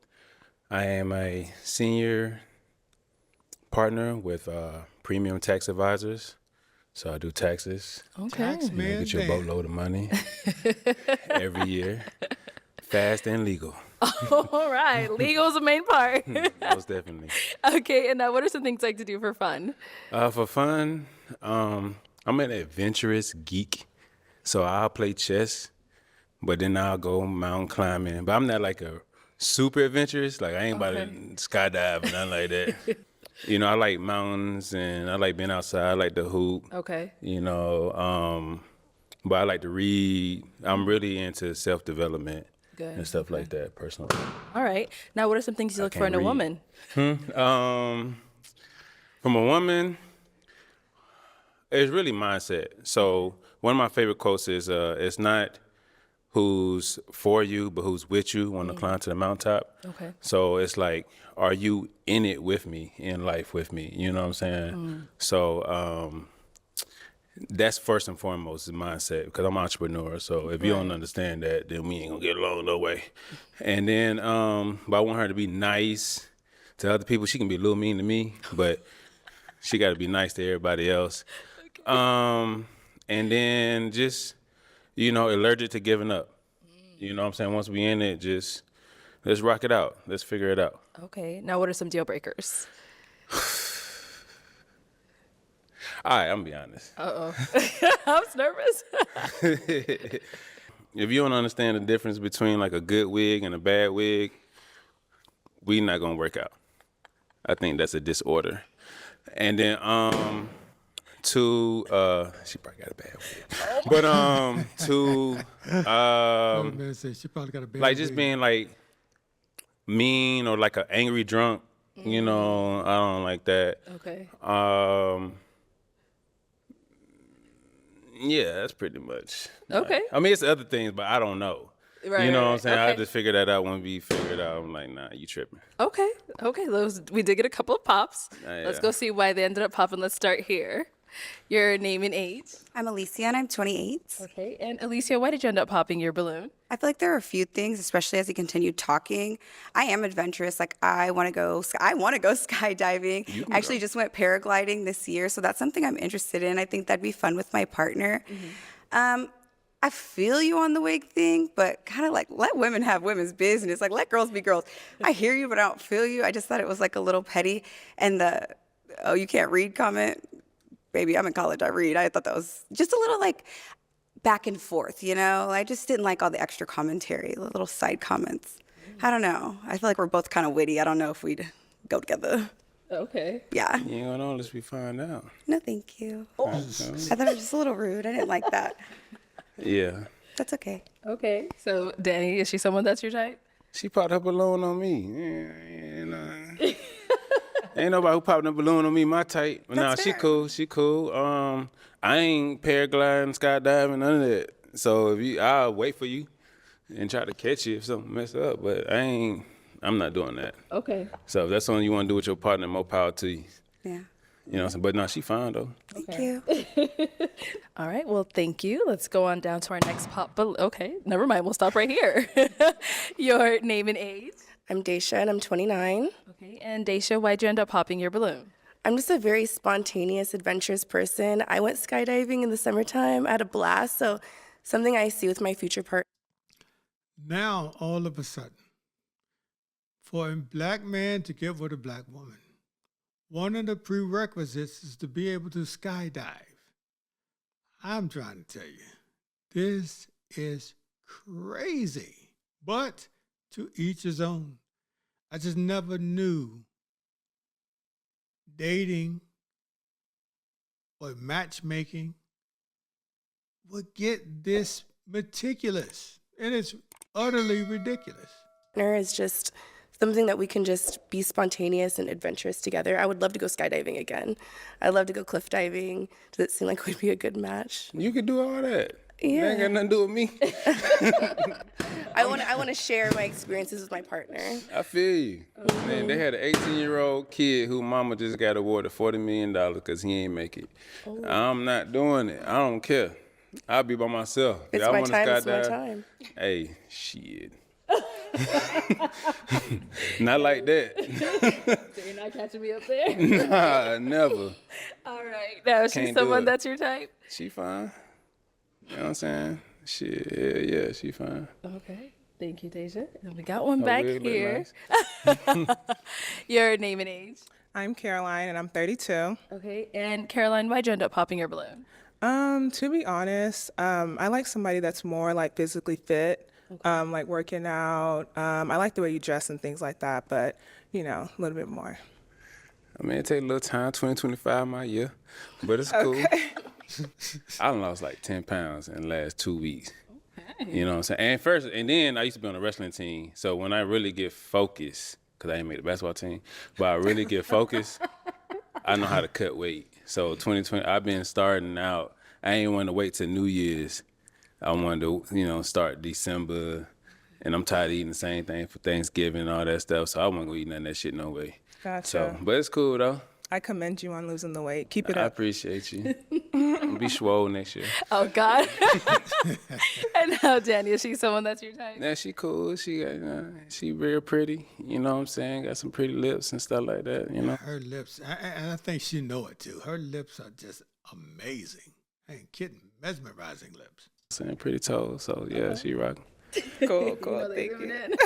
I am a senior partner with Premium Tax Advisors. So I do taxes.
Okay.
You know, get you a boatload of money every year. Fast and legal.
All right. Legal is the main part.
Most definitely.
Okay. And now what are some things you like to do for fun?
For fun, I'm an adventurous geek. So I'll play chess, but then I'll go mountain climbing. But I'm not like a super adventurous. Like I ain't about to skydive and nothing like that. You know, I like mountains and I like being outside. I like to hoop.
Okay.
You know, but I like to read. I'm really into self-development and stuff like that personally.
All right. Now, what are some things you look for in a woman?
From a woman, it's really mindset. So one of my favorite quotes is, it's not who's for you, but who's with you when to climb to the mountaintop.
Okay.
So it's like, are you in it with me, in life with me? You know what I'm saying? So that's first and foremost is mindset, because I'm an entrepreneur. So if you don't understand that, then we ain't gonna get along no way. And then, but I want her to be nice to other people. She can be a little mean to me, but she got to be nice to everybody else. And then just, you know, allergic to giving up. You know what I'm saying? Once we in it, just let's rock it out. Let's figure it out.
Okay. Now, what are some deal breakers?
All right, I'm gonna be honest.
Uh-oh. I'm nervous.
If you don't understand the difference between like a good wig and a bad wig, we not gonna work out. I think that's a disorder. And then two, she probably got a bad wig. But two,
She probably got a bad
like just
wig.
being like mean or like an angry drunk, you know, I don't like that.
Okay.
Yeah, that's pretty much.
Okay.
I mean, it's other things, but I don't know.
Right,
you know
right,
what I'm saying?
okay.
I just figured that out when we figured it out. I'm like, nah, you tripping.
Okay. Okay. We did get a couple of pops. Let's
Yeah.
go see why they ended up popping. Let's start here. Your name and age.
I'm Alicia and I'm 28.
Okay. And Alicia, why did you end up popping your balloon?
I feel like there are a few things, especially as he continued talking. I am adventurous. Like I want to go skydiving. I actually just went paragliding this year, so that's something I'm interested in. I think that'd be fun with my partner. I feel you on the wig thing, but kind of like let women have women's business. Like let girls be girls. I hear you, but I don't feel you. I just thought it was like a little petty. And the "oh, you can't read" comment, baby, I'm in college. I read. I thought that was just a little like back and forth, you know? I just didn't like all the extra commentary, the little side comments. I don't know. I feel like we're both kind of witty. I don't know if we'd go together.
Okay.
Yeah.
You ain't gonna know unless we find out.
No, thank you. I thought it was just a little rude. I didn't like that.
Yeah.
That's okay.
Okay. So, Danny, is she someone that's your type?
She popped her balloon on me. Yeah, ain't nobody who popped a balloon on me my type. But nah, she cool. She cool. I ain't paragliding, skydiving, none of that. So I'll wait for you and try to catch you if something mess up. But I'm not doing that.
Okay.
So if that's something you want to do with your partner, more power to you.
Yeah.
You know what I'm saying? But no, she fine though.
Thank you.
All right. Well, thank you. Let's go on down to our next pop. Okay. Never mind. We'll stop right here. Your name and age.
I'm Daisha and I'm 29.
Okay. And Daisha, why'd you end up popping your balloon?
I'm just a very spontaneous, adventurous person. I went skydiving in the summertime. I had a blast. So something I see with my future partner.
Now, all of a sudden, for a black man to get with a black woman, one of the prerequisites is to be able to skydive. I'm trying to tell you, this is crazy. But to each his own. I just never knew dating or matchmaking would get this meticulous. And it's utterly ridiculous.
Partner is just something that we can just be spontaneous and adventurous together. I would love to go skydiving again. I'd love to go cliff diving. Does it seem like we'd be a good match?
You could do all that.
Yeah.
That ain't got nothing to do with me.
I want to share my experiences with my partner.
I feel you. Man, they had an 18-year-old kid who mama just got awarded $40 million because he ain't make it. I'm not doing it. I don't care. I'll be by myself.
It's
Y'all
my
wanna
time, it's my
skydive?
time.
Hey, shit. Not like that.
So you're not catching me up there?
Nah, never.
All right. Now, is she
Can't do
someone
it.
that's your type?
She fine. You know what I'm saying? Shit, yeah, she fine.
Okay. Thank you, Deja. And we got one
Oh,
back
really look
here.
nice.
Your name and age.
I'm Caroline, and I'm 32.
Okay. And Caroline, why'd you end up popping your balloon?
To be honest, I like somebody that's more like physically fit, like working out. I like the way you dress and things like that, but you know, a little bit more.
I mean, it take a little time, 2025 my year, but it's cool. I done lost like 10 pounds in the last 2 weeks. You know what I'm saying? And then I used to be on a wrestling team. So when I really get focused, because I ain't made the basketball team, but I really get focused, I know how to cut weight. So 2020, I've been starting out. I ain't want to wait till New Year's. I wanted to, start December. And I'm tired of eating the same thing for Thanksgiving and all that stuff. So I wasn't going to eat none of that shit no way.
Gotcha.
So, but it's cool though.
I commend you on losing the weight. Keep it
I
up.
appreciate you. I'm gonna be swole next year.
Oh, God. And now, Daniel, she's someone that's your type?
Yeah, she cool. She real pretty. You know what I'm saying? Got some pretty lips and stuff like that, you know?
Her lips, and I think she know it too. Her lips are just amazing. I ain't kidding. Mesmerizing lips.
Saying pretty toes, so yeah, she rocking.
Cool. Thank you.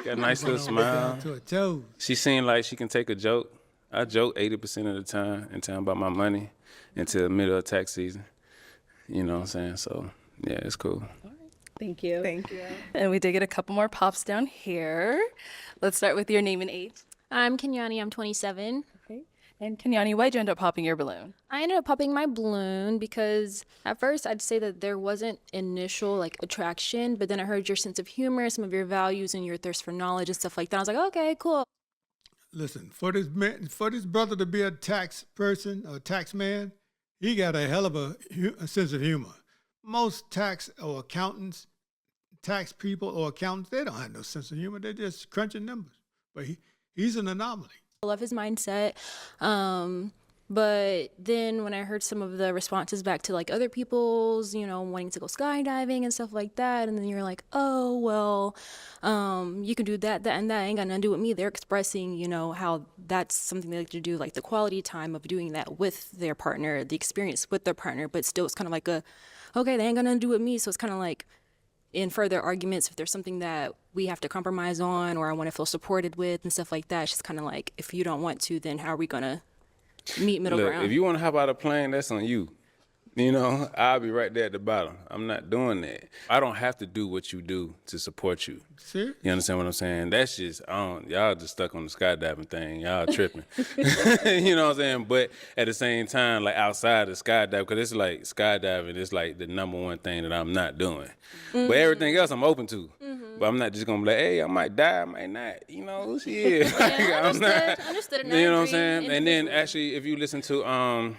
Got a nice little smile.
To her toes.
She seemed like she can take a joke. I joke 80% of the time and tell about my money until the middle of tax season. You know what I'm saying? So, yeah, it's cool.
Thank you.
Thank you.
And we did get a couple more pops down here. Let's start with your name and age.
I'm Kenyani. I'm 27.
Okay. And Kenyani, why'd you end up popping your balloon?
I ended up popping my balloon because at first I'd say that there wasn't initial attraction, but then I heard your sense of humor, some of your values, and your thirst for knowledge and stuff like that. I was like, okay, cool.
Listen, for this brother to be a tax person or tax man, he got a hell of a sense of humor. Most tax or accountants, tax people or accountants, they don't have no sense of humor. They're just crunching numbers. But he's an anomaly.
I love his mindset. But then when I heard some of the responses back to other people's, wanting to go skydiving and stuff like that, and then you're like, oh, well, you can do that, and that ain't got nothing to do with me. They're expressing, how that's something they like to do, like the quality time of doing that with their partner, the experience with their partner, but still it's kind of like okay, they ain't got nothing to do with me. So it's kind of like in further arguments, if there's something that we have to compromise on or I want to feel supported with and stuff like that, it's just kind of like, if you don't want to, then how are we going to meet middle ground?
If you want to hop out of a plane, that's on you. I'll be right there at the bottom. I'm not doing that. I don't have to do what you do to support you.
See?
You understand what I'm saying? That's just, y'all just stuck on the skydiving thing. Y'all tripping. You know what I'm saying? But at the same time, outside of skydiving, because it's like skydiving is the number one thing that I'm not doing. Mm-hmm. But everything else I'm open to. Mm-hmm. But I'm not just going to be like, hey, I might die, I might not. Shit.
Yeah,
understood. You know what I'm saying? And then actually, if you listen to...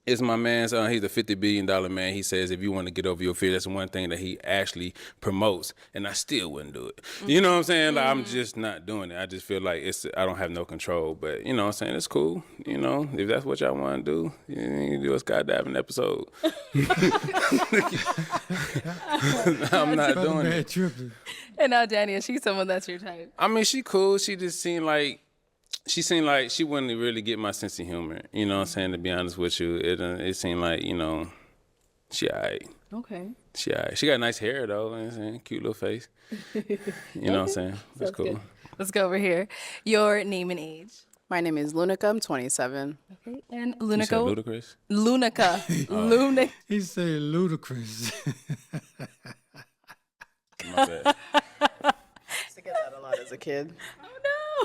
it's my man's, he's a $50 billion man. He says if you want to get over your fear, that's one thing that he actually promotes. And I still wouldn't do it. You know what I'm saying? I'm just not doing it. I just feel like I don't have no control. But, you know what I'm saying? It's cool. If that's what y'all want to do, you can do a skydiving episode. I'm not doing it.
And now, Daniel, she's someone that's your type.
I mean, she cool. She just seemed like she seemed like she wouldn't really get my sense of humor. You know what I'm saying? To be honest with you, it seemed like, you know, she all right.
Okay.
She all right. She got nice hair, though. You know what I'm saying? Cute little face. You know what I'm saying? That's cool.
Good. Let's go over here. Your name and age.
My name is Lunica. I'm 27.
Okay. And
You said
Lunica.
Ludacris?
Lunica. Lunica.
He say ludicrous.
My bad.
used to get that a lot as a kid.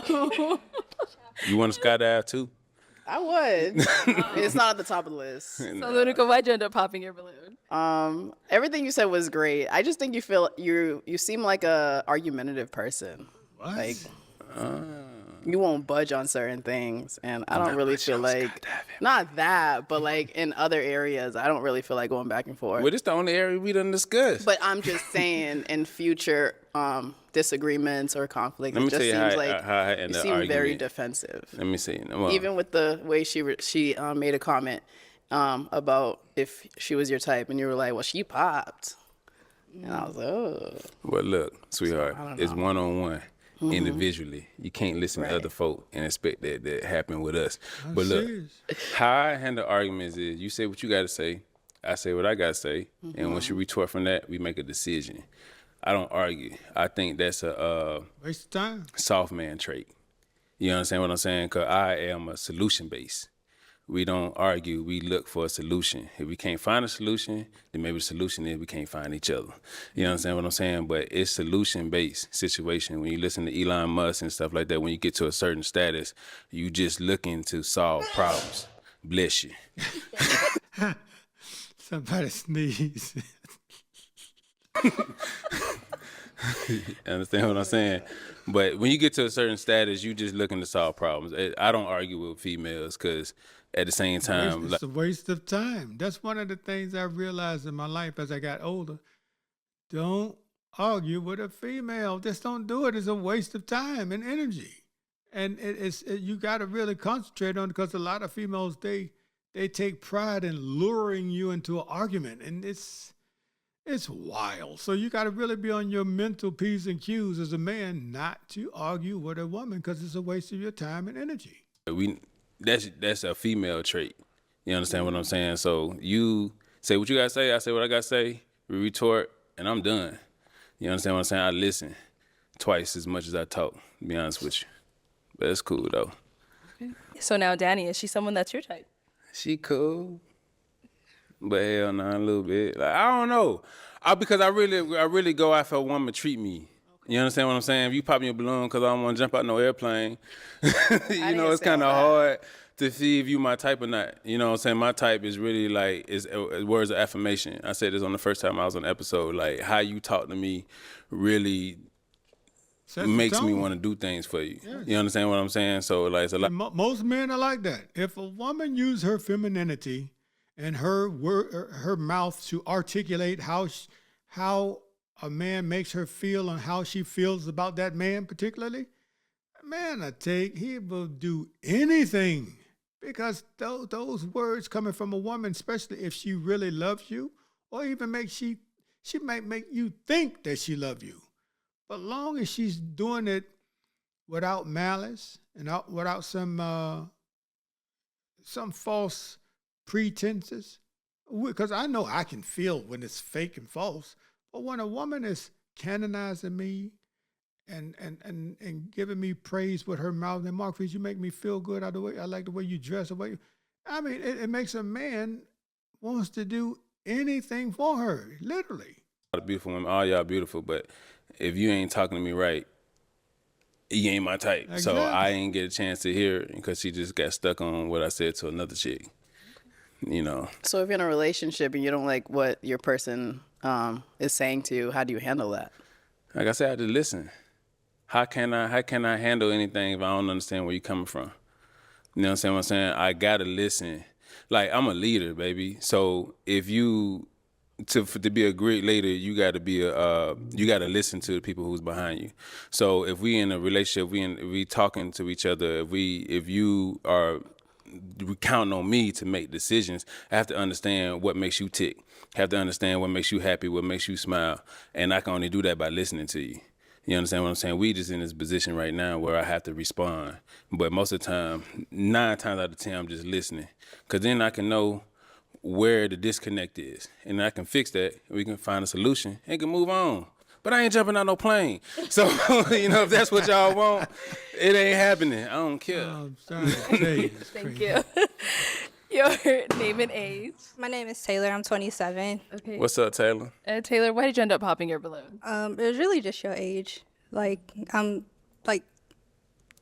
No.
You want to skydive, too?
I would. It's not at the top of the list.
So Lunica, why'd you end up popping your balloon?
Everything you said was great. I just think you seem like a argumentative person.
What?
Like you won't budge on certain things, and I don't really feel like not that, but like in other areas, I don't really feel like going back and forth.
Well, this the only area we done discussed.
But I'm just saying, in future disagreements or conflict,
Let me
it just
tell you
seems
how
like
I
you
end the
seem very
argument.
defensive.
Let me see. Well,
Even with the way she made a comment about if she was your type, and you were like, well, she popped. And I was like, oh.
Well, look, sweetheart, it's one-on-one.
Mhm.
Individually, you can't listen to other folk and expect that happen with us.
I'm
But look,
serious.
how I handle arguments is you say what you got to say, I say what I got to say, and once you retort from that, we make a decision. I don't argue. I think that's a
Waste of time.
soft man trait. You understand what I'm saying? Because I am a solution based. We don't argue. We look for a solution. If we can't find a solution, then maybe the solution is we can't find each other. You understand what I'm saying? But it's solution-based situation. When you listen to Elon Musk and stuff like that, when you get to a certain status, you just looking to solve problems. Bless you.
Somebody sneeze.
Understand what I'm saying? But when you get to a certain status, you just looking to solve problems. I don't argue with females because at the same time,
It's a waste of time. That's one of the things I realized in my life as I got older. Don't argue with a female. Just don't do it. It's a waste of time and energy. And you got to really concentrate on it because a lot of females, they take pride in luring you into an argument. And it's wild. So you got to really be on your mental P's and Q's as a man not to argue with a woman because it's a waste of your time and energy.
That's a female trait. You understand what I'm saying? So you say what you gotta say, I say what I gotta say, we retort, and I'm done. You understand what I'm saying? I listen twice as much as I talk, to be honest with you. But it's cool though.
So now, Danny, is she someone that's your type?
She cool. But hell nah, a little bit. Like, I don't know. Because I really go after a woman treat me. You understand what I'm saying? If you pop me a balloon because I don't want to jump out no airplane, you know, it's kind of hard to see if you my type or not. You know what I'm saying? My type is really like, is words of affirmation. I said this on the first time I was on the episode. Like, how you talk to me really makes me want to do things for you. Yes. You understand what I'm saying? So, like, it's a lot.
Most men are like that. If a woman use her femininity and her mouth to articulate how a man makes her feel and how she feels about that man particularly, man, he will do anything because those words coming from a woman, especially if she really loves you, or even she might make you think that she loves you. But long as she's doing it without malice and without some false pretenses, because I know I can feel when it's fake and false. But when a woman is canonizing me and giving me praise with her mouth, and Marquise, you make me feel good. I like the way you dress. It makes a man wants to do anything for her, literally.
A lot of beautiful women, all y'all beautiful, but if you ain't talking to me right, you ain't my type. Exactly. So I ain't get a chance to hear it because she just got stuck on what I said to another chick. You know. So
if you're in a relationship and you don't like what your person is saying to you, how do you handle that?
Like I said, I have to listen. How can I handle anything if I don't understand where you're coming from? You know what I'm saying? I gotta listen. Like, I'm a leader, baby. So if you to be a great leader, you gotta listen to the people who's behind you. So if we in a relationship, we talking to each other, if you are counting on me to make decisions, I have to understand what makes you tick. I have to understand what makes you happy, what makes you smile. And I can only do that by listening to you. You understand what I'm saying? We just in this position right now where I have to respond. But most of the time, 9 times out of 10, I'm just listening. Because then I can know where the disconnect is. And I can fix that. We can find a solution and can move on. But I ain't jumping out no plane. So, if that's what y'all want, it ain't happening. I don't care.
I'm sorry to tell you.
Thank you. Your name and age.
My name is Taylor. I'm 27.
Okay.
What's up, Taylor?
Taylor, why did you end up popping your balloon?
It was really just your age. Like, I'm like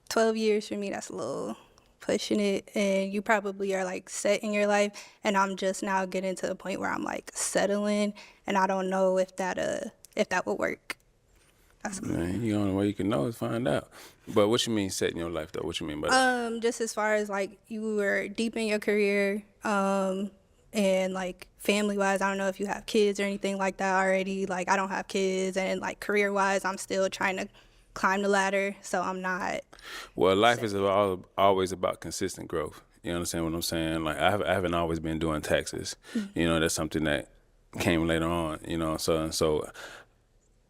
12 years for me. That's a little pushing it. And you probably are like set in your life. And I'm just now getting to the point where I'm like settling. And I don't know if that would work. That's cool.
Man, the only way you can know is find out. But what you mean setting your life, though? What you mean by that?
Just as far as like you were deep in your career, and like family wise, I don't know if you have kids or anything like that already. Like I don't have kids, and like career wise, I'm still trying to climb the ladder, so I'm not.
Well, life is always about consistent growth. You understand what I'm saying? Like I haven't always been doing taxes. That's something that came later on. So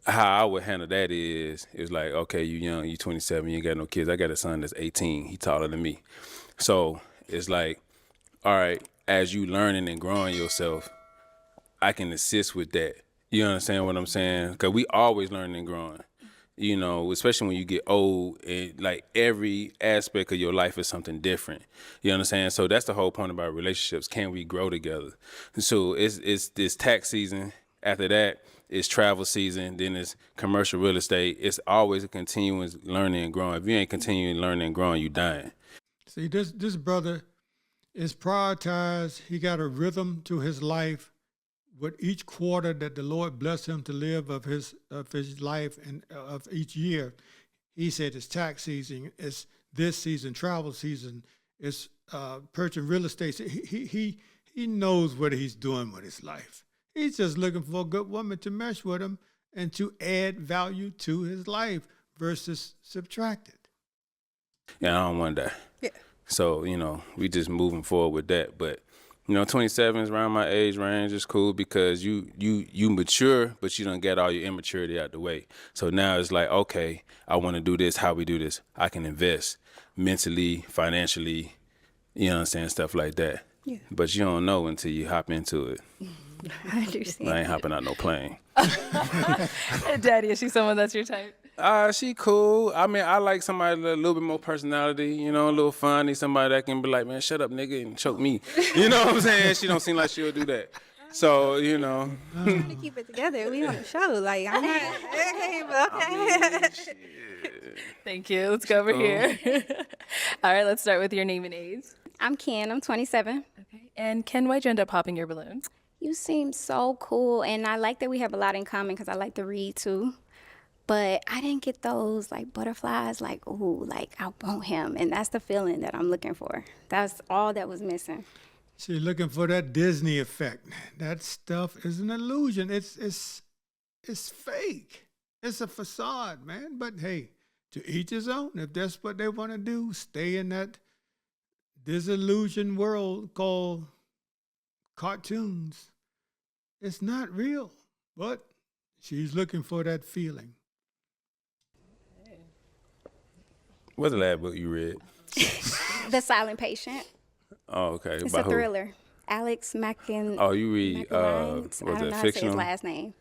how I would handle that is like, okay, you young, you 27, you ain't got no kids. I got a son that's 18. He taller than me. So it's like, all right, as you learning and growing yourself, I can assist with that. You understand what I'm saying? Because we always learning and growing. Especially when you get old, like every aspect of your life is something different. You understand? So that's the whole point about relationships. Can we grow together? So it's this tax season. After that, it's travel season. Then it's commercial real estate. It's always a continuous learning and growing. If you ain't continuing learning and growing, you dying.
See, this brother is prioritized. He got a rhythm to his life. With each quarter that the Lord blessed him to live of his life and of each year, he said it's tax season, it's this season, travel season, it's purchasing real estate. He knows what he's doing with his life. He's just looking for a good woman to mesh with him and to add value to his life versus subtract it.
Yeah, I don't want that.
Yeah.
So, we just moving forward with that. But 27 is around my age range. It's cool because you mature, but you don't get all your immaturity out the way. So now it's like, okay, I want to do this. How we do this? I can invest mentally, financially, stuff like that.
Yeah.
But you don't know until you hop into it.
I understand.
I ain't hopping out no plane.
Daddy, is she someone that's your type?
She cool. I mean, I like somebody with a little bit more personality, a little funny, somebody that can be like, man, shut up, nigga, and choke me. You know what I'm saying? She don't seem like she'll do that. So,
I'm trying to keep it together. We on the show. Like, I'm not. Okay.
Thank you. Let's go over here. All right, let's start with your name and age.
I'm Ken. I'm 27.
Okay. And Ken, why'd you end up popping your balloon?
You seem so cool, and I like that we have a lot in common because I like to read too. But I didn't get those like butterflies, like, ooh, like I want him. And that's the feeling that I'm looking for. That's all that was missing.
She's looking for that Disney effect. That stuff is an illusion. It's fake. It's a facade, man. But hey, to each his own. If that's what they want to do, stay in that disillusioned world called cartoons. It's not real, but she's looking for that feeling.
What's the last book you read?
The Silent Patient.
Oh, okay.
It's
By
a
who?
thriller. Alex Mackin.
Oh, you read,
I
was
don't know
it
how to say
fictional?
his last name.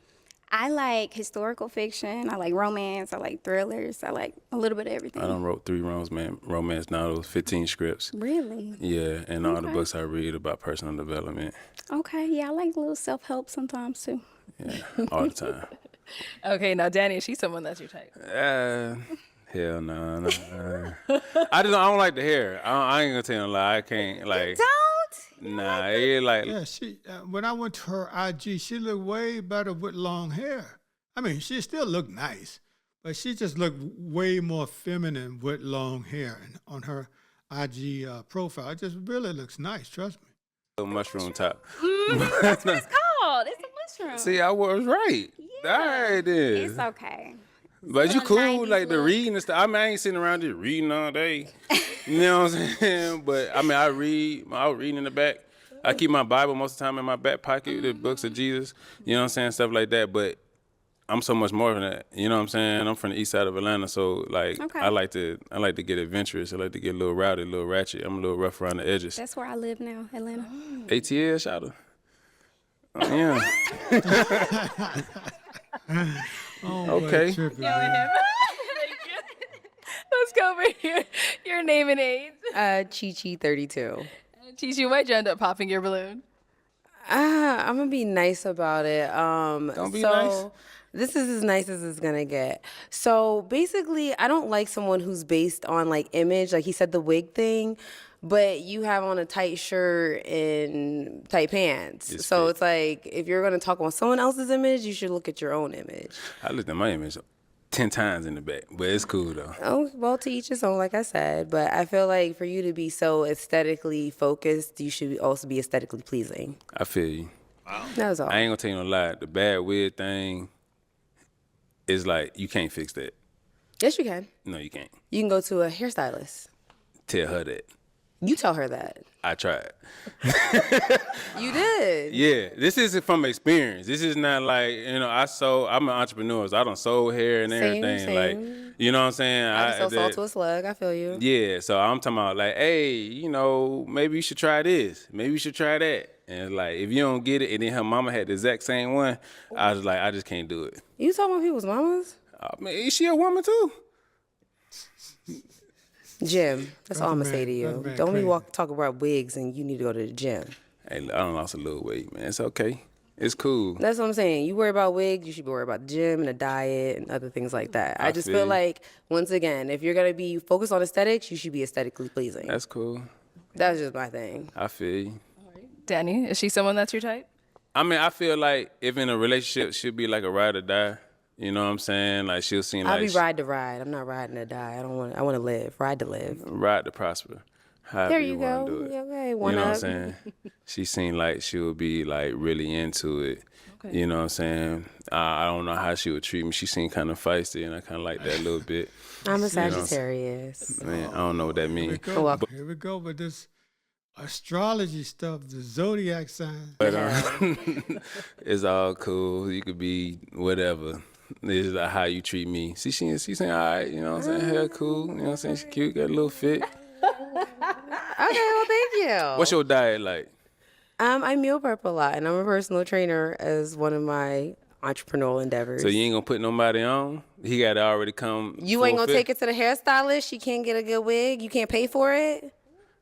I like historical fiction. I like romance. I like thrillers. I like a little bit of everything.
I done wrote 3 romance novels, 15 scripts.
Really?
Yeah, and all the
Okay.
books I read about personal development.
Okay, yeah, I like a little self-help sometimes too.
Yeah, all the time.
Okay, now Danny, is she someone that's your type?
Hell no. I don't like the hair. I ain't gonna tell you a lie. I can't like.
Don't?
Nah, it like.
Yeah, she. When I went to her IG, she looked way better with long hair. I mean, she still looked nice, but she just looked way more feminine with long hair. And on her IG profile, it just really looks nice. Trust me.
Little mushroom top.
That's what it's called. It's a mushroom.
See, I was right.
Yeah.
All right, then.
It's okay.
But you
a
cool,
90s
like the
look.
reading and stuff. I mean, I ain't sitting around just reading all day. You know what I'm saying? But I mean, I was reading in the back. I keep my Bible most of the time in my back pocket, the books of Jesus. You know what I'm saying? Stuff like that. But I'm so much more than that. You know what I'm saying? I'm from the east side of Atlanta, so like
Okay.
I like to get adventurous. I like to get a little rowdy, a little ratchet. I'm a little rough around the edges.
That's where I live now, Atlanta.
ATL, shout out. Oh, yeah. Okay.
Tripping, man.
Let's go over here. Your name and age.
Chi-Chi32.
Chi, why'd you end up popping your balloon?
I'm gonna be nice about it.
Don't be
so
nice.
This is as nice as it's gonna get. So basically, I don't like someone who's based on like image, like he said the wig thing, but you have on a tight shirt and tight pants.
It's
so
fake.
it's like if you're gonna talk about someone else's image, you should look at your own image.
I looked at my image 10 times in the back, but it's cool though.
Oh, well, to each his own, like I said. But I feel like for you to be so aesthetically focused, you should also be aesthetically pleasing.
I feel you.
That was all.
I ain't gonna tell you no lie. The bad wig thing is like you can't fix that.
Yes, you can.
No, you can't.
You can go to a hairstylist.
Tell her that.
You tell her that.
I tried.
You did.
Yeah, this is from experience. This is not like, you know, I'm an entrepreneur, so I done sold hair and
Same,
everything.
same.
Like, you know what I'm saying?
I just sell salt to a slug. I feel you.
Yeah, so I'm talking about like, hey, you know, maybe you should try this. Maybe you should try that. And it's like, if you don't get it, and then her mama had the exact same one, I was like, I just can't do it.
You talking about people's mamas?
I mean, is she a woman too?
Jim, that's all I'm gonna say to you.
man
Don't be
crazy.
talk about wigs and you need to go to the gym.
Hey, I done lost a little weight, man. It's okay. It's cool.
That's what I'm saying. You worry about wigs, you should be worried about the gym and the diet and other things like that. I just
feel
feel
you.
like, once again, if you're gonna be focused on aesthetics, you should be aesthetically pleasing.
That's cool.
That's just my thing.
I feel you.
Danny, is she someone that's your type?
I mean, I feel like if in a relationship, she'll be like a ride or die. You know what I'm saying? Like she'll seem like
I'll be ride to ride. I'm not riding to die. I want to live. Ride to live.
ride to prosper. However
There you
wanna
go.
do it.
Yeah, okay,
You
one
know what I'm
up.
saying? She seemed like she would be like really into it. You know what I'm saying? I don't know how she would treat me. She seemed kind of feisty, and I kind of like that a little bit.
I'm a
You know what I'm saying?
Sagittarius.
Man, I don't know what that means.
Here we go with this astrology stuff, the zodiac sign.
But it's all cool. You could be whatever. This is how you treat me. See, she's saying, all right, you know what I'm saying? Hair cool. You know what I'm saying? She cute, got a little fit.
Okay, well, thank you.
What's your diet like?
I meal prep a lot, and I'm a personal trainer as one of my entrepreneurial endeavors.
So you ain't gonna put nobody on? He got to already come.
You ain't gonna take it to the hairstylist? She can't get a good wig? You can't pay for it?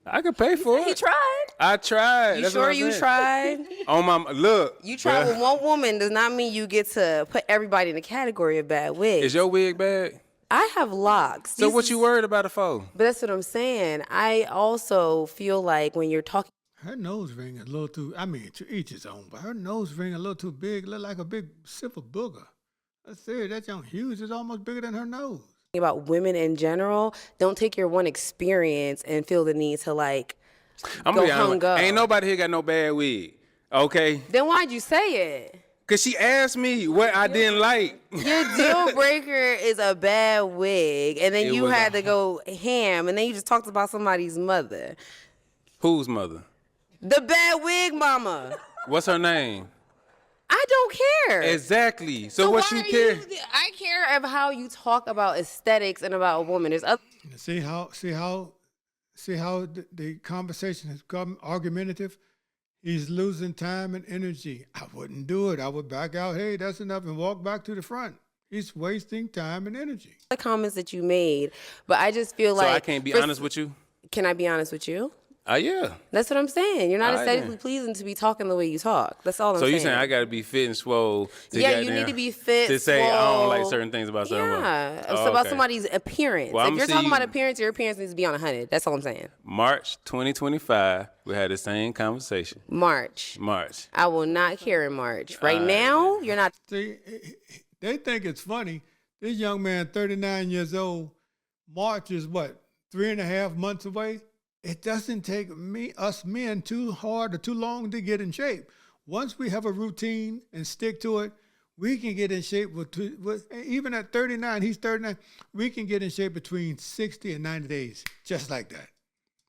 I could pay for it.
He tried.
I tried.
You
That's
sure
what I'm
you
saying.
tried?
On my look.
You tried
bruh.
with one woman does not mean you get to put everybody in the category of bad wigs.
Is your wig bad?
I have locks.
So
This
what
is-
you worried about it for?
But that's what I'm saying. I also feel like when you're talking,
Her nose ring a little too, I mean, to each his own, but her nose ring a little too big, look like a big sip of booger. That's serious. That young Hughes is almost bigger than her nose.
about women in general, don't take your one experience and feel the need to like
I'm
go
gonna be honest.
hung up.
Ain't nobody here got no bad wig. Okay?
Then why'd you say it?
Cause she asked me what I didn't like.
Your deal breaker is a bad wig, and then
It
you
was
had
a-
to go ham, and then you just talked about somebody's mother.
Whose mother?
The bad wig mama.
What's her name?
I don't care.
Exactly. So what
why
you
are
care?
I care of how you talk about aesthetics and about a woman. There's other.
See how the conversation has become argumentative? He's losing time and energy. I wouldn't do it. I would back out. Hey, that's enough, and walk back to the front. He's wasting time and energy.
The comments that you made, but I just feel
So
like
I can't be honest with you?
Can I be honest with you?
Yeah.
That's what I'm saying. You're not
All right,
aesthetically
then.
pleasing to be talking the way you talk. That's all I'm
So
saying.
you saying I gotta be fit and swole to
Yeah, you
goddamn-
need to be fit,
to say I don't like
swole.
certain things about someone.
Yeah,
Oh,
it's about
okay.
somebody's appearance.
Well,
if
I'ma
you're
see
talking
you-
about appearance, your appearance needs to be on 100. That's all I'm saying.
March 2025, we had the same conversation.
March. I will not care in March. Right
All right,
now, you're not.
See, they think it's funny. This young man, 39 years old, March is what, 3.5 months away? It doesn't take us men too hard or too long to get in shape. Once we have a routine and stick to it, we can get in shape with even at 39, he's 39, we can get in shape between 60 and 90 days, just like that.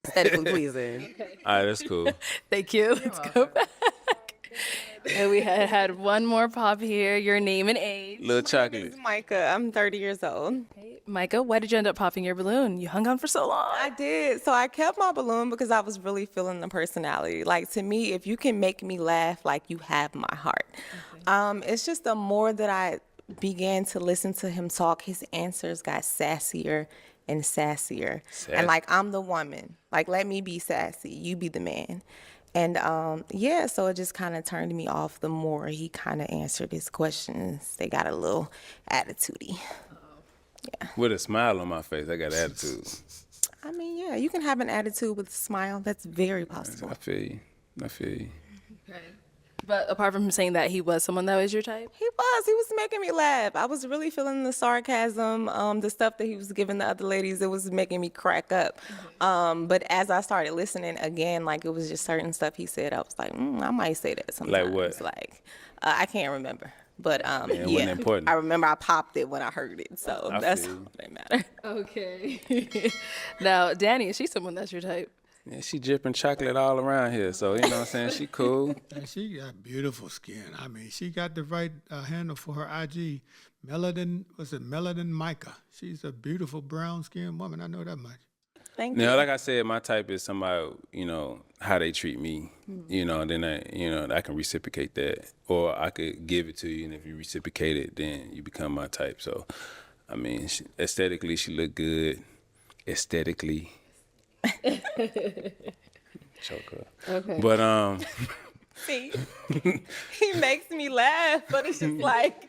Aesthetically pleasing.
All right, that's cool.
Thank you. Let's go back. And we had one more pop here. Your name and age.
Little chocolate.
Micah, I'm 30 years old.
Micah, why did you end up popping your balloon? You hung on for so long.
I did. So I kept my balloon because I was really feeling the personality. Like, to me, if you can make me laugh, like, you have my heart. It's just the more that I began to listen to him talk, his answers got sassier and sassier. And, like, I'm the woman. Like, let me be sassy. You be the man. And, yeah, so it just kind of turned me off the more he kind of answered his questions. They got a little attitude-y. Yeah.
With a smile on my face, I got attitude.
I mean, yeah, you can have an attitude with a smile. That's very possible.
I feel you.
Okay. But apart from him saying that, he was someone that was your type?
He was making me laugh. I was really feeling the sarcasm, the stuff that he was giving the other ladies. It was making me crack up. But as I started listening again, like, it was just certain stuff he said, I was like, I might say that sometimes.
Like what?
Like, I can't remember. But
it
yeah,
wasn't important.
I remember I popped it when I heard it. So that's all that matter.
Okay. Now, Danny, is she someone that's your type?
Yeah, she dripping chocolate all around here, so you know what I'm saying? She cool.
And she got beautiful skin. I mean, she got the right handle for her IG. Melanin Micah. She's a beautiful brown-skinned woman. I know that much.
Thank you.
Now, like I said, my type is somebody, you know, how they treat me, you know, then I can reciprocate that, or I could give it to you, and if you reciprocate it, then you become my type. So, I mean, aesthetically, she look good. Aesthetically. Choker.
Okay.
But
See, he makes me laugh, but it's just like,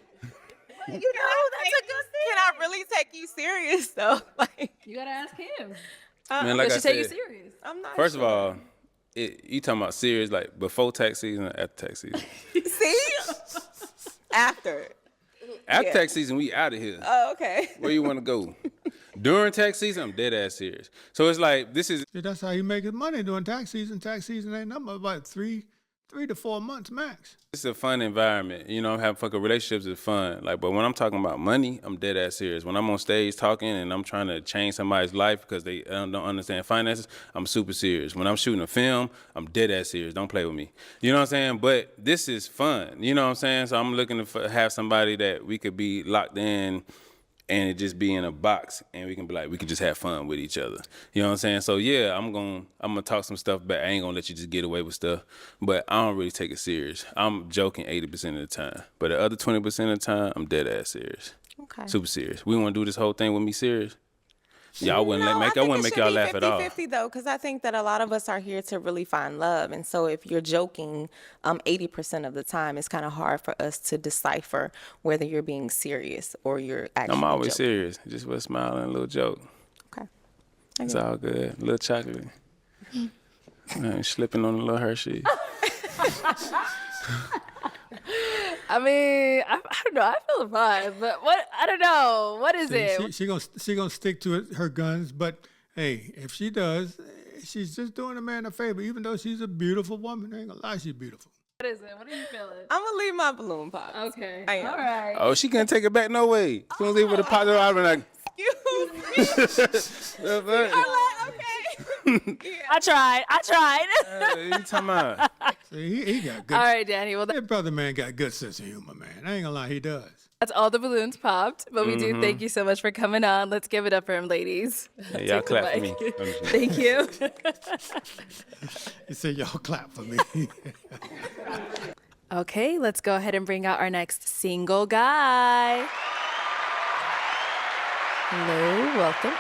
you know, that's a good thing. Can I really take you serious though? Like,
you gotta ask him.
Man, like
Does
I
she take you
said,
serious?
I'm not.
First of all, you talking about serious like before tax season or after tax season?
See, after.
After tax season, we out of here.
Oh, okay.
Where you want to go? During tax season, I'm dead ass serious. So it's like this is.
See, that's how you make his money during tax season. Tax season ain't nothing but about 3 to 4 months max.
It's a fun environment, you know. Having fucking relationships is fun. Like, but when I'm talking about money, I'm dead ass serious. When I'm on stage talking and I'm trying to change somebody's life because they don't understand finances, I'm super serious. When I'm shooting a film, I'm dead ass serious. Don't play with me. You know what I'm saying? But this is fun. You know what I'm saying? So I'm looking to have somebody that we could be locked in and it just be in a box, and we can be like, we can just have fun with each other. You know what I'm saying? So yeah, I'm gonna talk some stuff back. I ain't gonna let you just get away with stuff, but I don't really take it serious. I'm joking 80% of the time, but the other 20% of the time, I'm dead ass serious.
Okay.
Super serious. We want to do this whole thing with me serious? Yeah, I wouldn't make y'all laugh at all.
50-50 though, because I think that a lot of us are here to really find love, and so if you're joking, 80% of the time, it's kind of hard for us to decipher whether you're being serious or you're actually.
I'm always
joking.
serious, just with a smile and a little joke.
Okay.
It's all good. A little chocolate. Slipping on a little Hershey.
I mean, I don't know. I feel the vibe, but what? I don't know. What is it?
She gonna stick to her guns, but hey, if she does, she's just doing a man a favor. Even though she's a beautiful woman, I ain't gonna lie, she's beautiful.
What is it? What are you feeling?
I'm gonna leave my balloon pop.
Okay.
I am.
All right.
Oh, she can't take it back no way. As soon as they would have popped it out, I'd be like,
Excuse me. Okay.
I tried.
you talking about?
See, he got good.
All right, Danny. Well,
that brother man got good sense of humor, man. I ain't gonna lie, he does.
that's all the balloons popped, but we do thank you so much for coming on. Let's give it up for him, ladies.
Hey, y'all clap for me.
Thank you.
He said, y'all clap for me.
Okay, let's go ahead and bring out our next single guy. Hello, welcome in.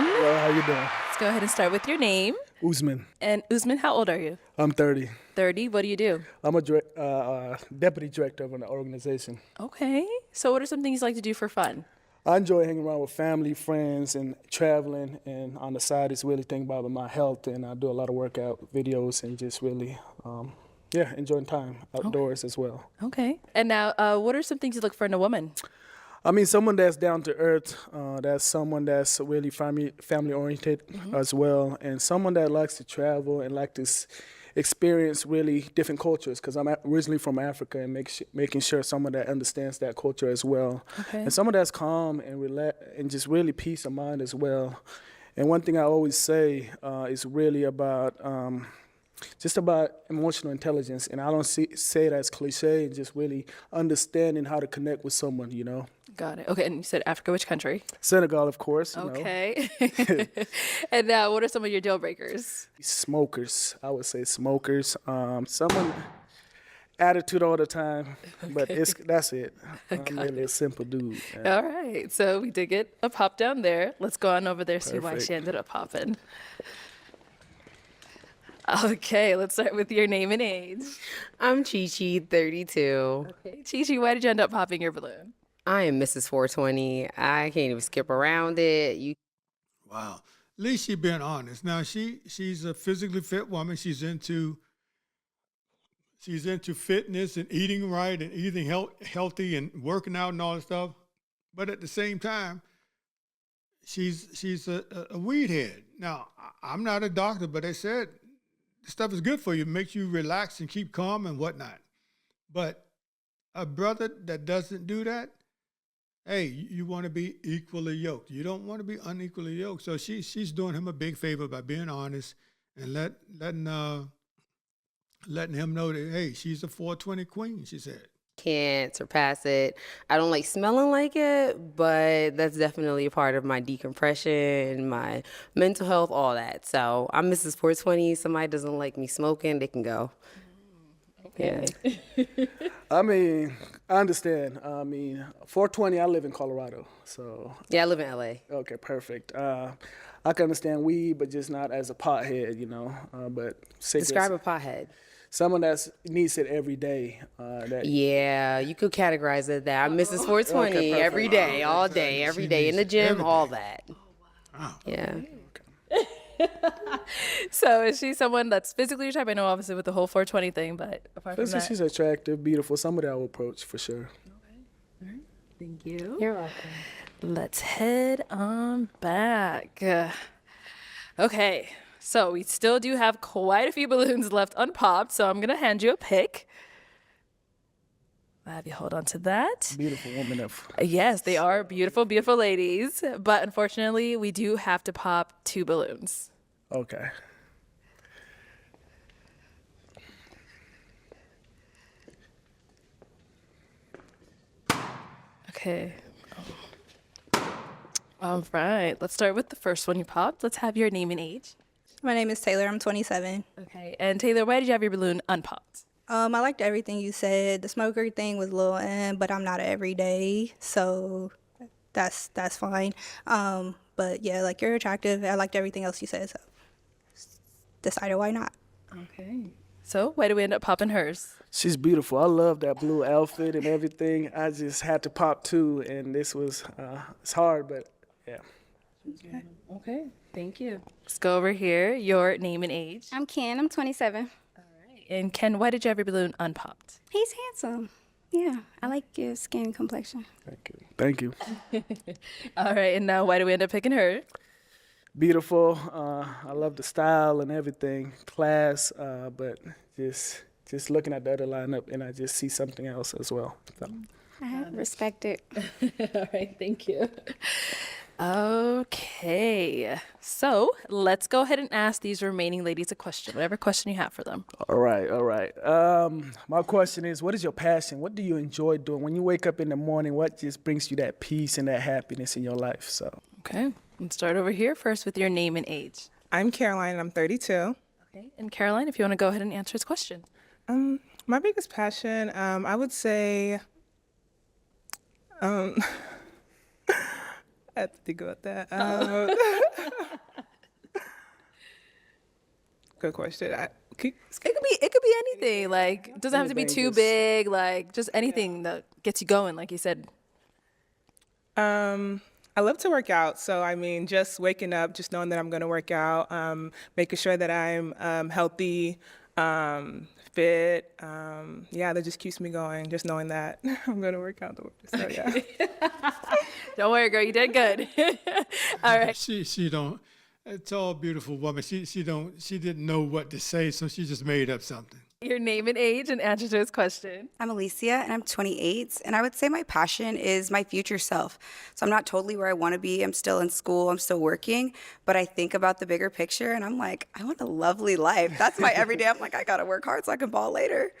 Hello, how you doing?
Let's go ahead and start with your name.
Usman.
And Usman, how old are you?
I'm 30.
30. What do you do?
I'm a deputy director of an organization.
Okay. So what are some things you like to do for fun?
I enjoy hanging around with family, friends, and traveling. And on the side, it's really thinking about my health. And I do a lot of workout videos and just really, enjoying time outdoors as well.
Okay. And now, what are some things you look for in a woman?
I mean, someone that's down to earth, that's someone that's really family oriented as well, and someone that likes to travel and like to experience really different cultures, because I'm originally from Africa, and making sure someone that understands that culture as well.
Okay.
And someone that's calm and relaxed and just really peace of mind as well. And one thing I always say is really about just about emotional intelligence, and I don't say it as cliche, just really understanding how to connect with someone, you know.
Got it. Okay, and you said Africa, which country?
Senegal, of course. You know.
Okay. And now, what are some of your deal breakers?
Smokers, I would say smokers. Someone attitude all the time, but that's it. I'm really a simple dude. Yeah.
All right, so we did get a pop down there. Let's go on over there, see why
Perfect.
she ended up popping. Okay, let's start with your name and age.
I'm Chi-Chi, 32.
Okay, Chi-Chi, why did you end up popping your balloon?
I am Mrs. 420. I can't even skip around it.
Wow. At least she being honest. Now she's a physically fit woman. She's into fitness and eating right and eating healthy and working out and all that stuff. But at the same time, she's a weed head. Now, I'm not a doctor, but they said this stuff is good for you. It makes you relax and keep calm and whatnot. But a brother that doesn't do that, hey, you want to be equally yoked. You don't want to be unequally yoked. So she's doing him a big favor by being honest and letting him know that, hey, she's a 420 queen, she said.
Can't surpass it. I don't like smelling like it, but that's definitely a part of my decompression, my mental health, all that. So I'm Mrs. 420. Somebody doesn't like me smoking, they can go.
Okay.
Yeah.
I mean, I understand. 420, I live in Colorado, so.
Yeah, I live in LA.
Okay, perfect. I can understand weed, but just not as a pothead, you know. But cigarettes.
Describe a pothead.
Someone that needs it every day.
Yeah, you could categorize it that. I'm Mrs. 420
Okay,
every day, all day, every day, in the gym, all that.
Wow.
Yeah.
So is she someone that's physically your type? I know obviously with the whole 420 thing, but apart from that.
She's attractive, beautiful, somebody I will approach for sure.
All right. Thank you.
You're welcome.
Let's head on back. Okay, so we still do have quite a few balloons left unpopped, so I'm going to hand you a pick. I'll have you hold on to that.
Beautiful woman.
Yes, they are beautiful, beautiful ladies, but unfortunately, we do have to pop 2 balloons.
Okay.
Okay. All right, let's start with the first one you popped. Let's have your name and age.
My name is Taylor. I'm 27.
Okay, and Taylor, why did you have your balloon unpopped?
I liked everything you said. The smoker thing was a little but I'm not everyday, so that's fine. But yeah, like you're attractive. I liked everything else you said, so decided why not.
Okay. So why do we end up popping hers?
She's beautiful. I love that blue outfit and everything. I just had to pop 2, and this was, it's hard, but yeah.
Okay. Thank you. Let's go over here. Your name and age.
I'm Ken. I'm 27.
And Ken, why did you have your balloon unpopped?
He's handsome. Yeah, I like your skin and complexion.
Thank you.
All right, and now why do we end up picking her?
Beautiful. I love the style and everything, class, but just looking at the other lineup, and I just see something else as well. So.
I respect it.
All right, thank you. Okay, so let's go ahead and ask these remaining ladies a question, whatever question you have for them.
All right. My question is, what is your passion? What do you enjoy doing? When you wake up in the morning, what just brings you that peace and that happiness in your life? So.
Okay, let's start over here first with your name and age.
I'm Caroline, and I'm 32.
Okay, and Caroline, if you want to go ahead and answer his question.
My biggest passion, I would say, I have to think about that. Good question. It
could be anything. Like, it doesn't have to be too big. Like, just anything that gets you going. Like you said.
I love to work out. So, I mean, just waking up, just knowing that I'm going to work out, making sure that I'm healthy, fit. Yeah, that just keeps me going, just knowing that I'm going to work out. So, yeah.
Don't worry, girl. You did good. All right.
She don't. A tall, beautiful woman. She didn't know what to say, so she just made up something.
Your name and age and answer to his question.
I'm Alicia and I'm 28, and I would say my passion is my future self. So I'm not totally where I want to be. I'm still in school, I'm still working, but I think about the bigger picture and I'm like, I want a lovely life. That's my everyday. I'm like, I got to work hard so I can ball later.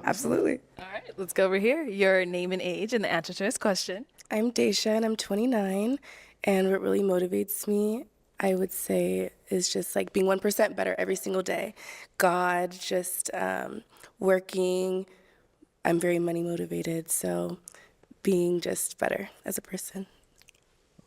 Absolutely.
All right, let's go over here. Your name and age and the answer to his question.
I'm Daisha and I'm 29. And what really motivates me, I would say, is just like being 1% better every single day. God, just working. I'm very money motivated, so being just better as a person.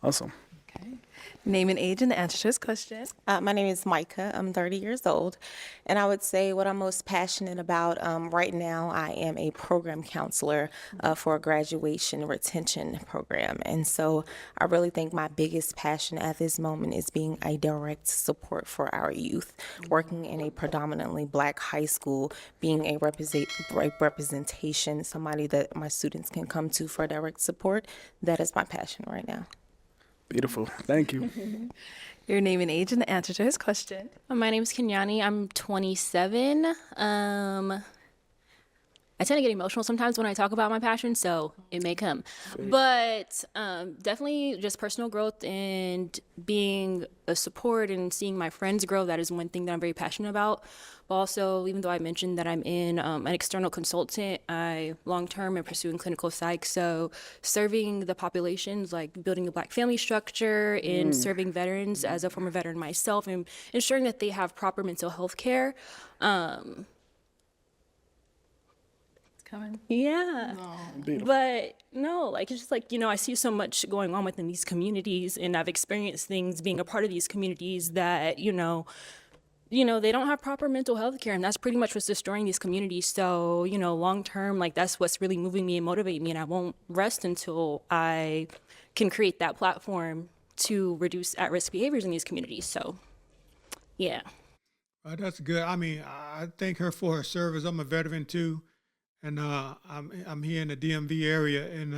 Awesome.
Okay. Name and age and the answer to his question.
My name is Micah. I'm 30 years old. And I would say what I'm most passionate about right now, I am a program counselor for a graduation retention program. And so I really think my biggest passion at this moment is being a direct support for our youth, working in a predominantly Black high school, being a representation, somebody that my students can come to for direct support. That is my passion right now.
Beautiful. Thank you.
Your name and age and the answer to his question.
My name is Kenyani. I'm 27. I tend to get emotional sometimes when I talk about my passion, so it may come. But definitely just personal growth and being a support and seeing my friends grow. That is one thing that I'm very passionate about. But also, even though I mentioned that I'm in an external consultant, I long-term am pursuing clinical psych. So serving the populations, like building a Black family structure and serving veterans as a former veteran myself and ensuring that they have proper mental health care.
Coming.
Yeah.
Beautiful.
But no, like it's just like, I see so much going on within these communities and I've experienced things being a part of these communities that, they don't have proper mental health care and that's pretty much what's destroying these communities. So, long term, like that's what's really moving me and motivating me and I won't rest until I can create that platform to reduce at-risk behaviors in these communities. So, yeah.
That's good. I mean, I thank her for her service. I'm a veteran too. And I'm here in the DMV area, and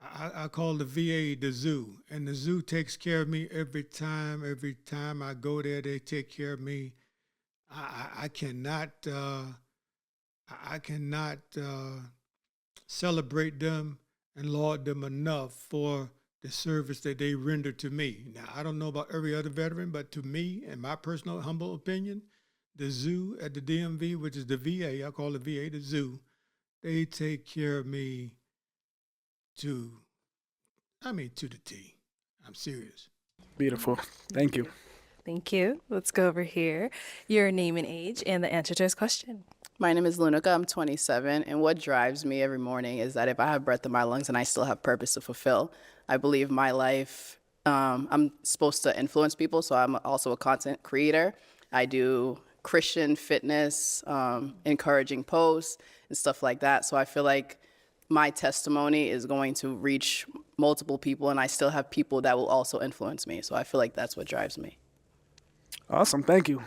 I call the VA the zoo, and the zoo takes care of me every time. Every time I go there, they take care of me. I cannot celebrate them and laud them enough for the service that they render to me. Now, I don't know about every other veteran, but to me, in my personal humble opinion, the zoo at the DMV, which is the VA, I call the VA the zoo, they take care of me to the T. I'm serious.
Beautiful. Thank you.
Thank you. Let's go over here. Your name and age and the answer to his question.
My name is Lunica. I'm 27. And what drives me every morning is that if I have breath in my lungs and I still have purpose to fulfill, I believe my life, I'm supposed to influence people. So I'm also a content creator. I do Christian fitness, encouraging posts and stuff like that. So I feel like my testimony is going to reach multiple people and I still have people that will also influence me. So I feel like that's what drives me.
Awesome. Thank you.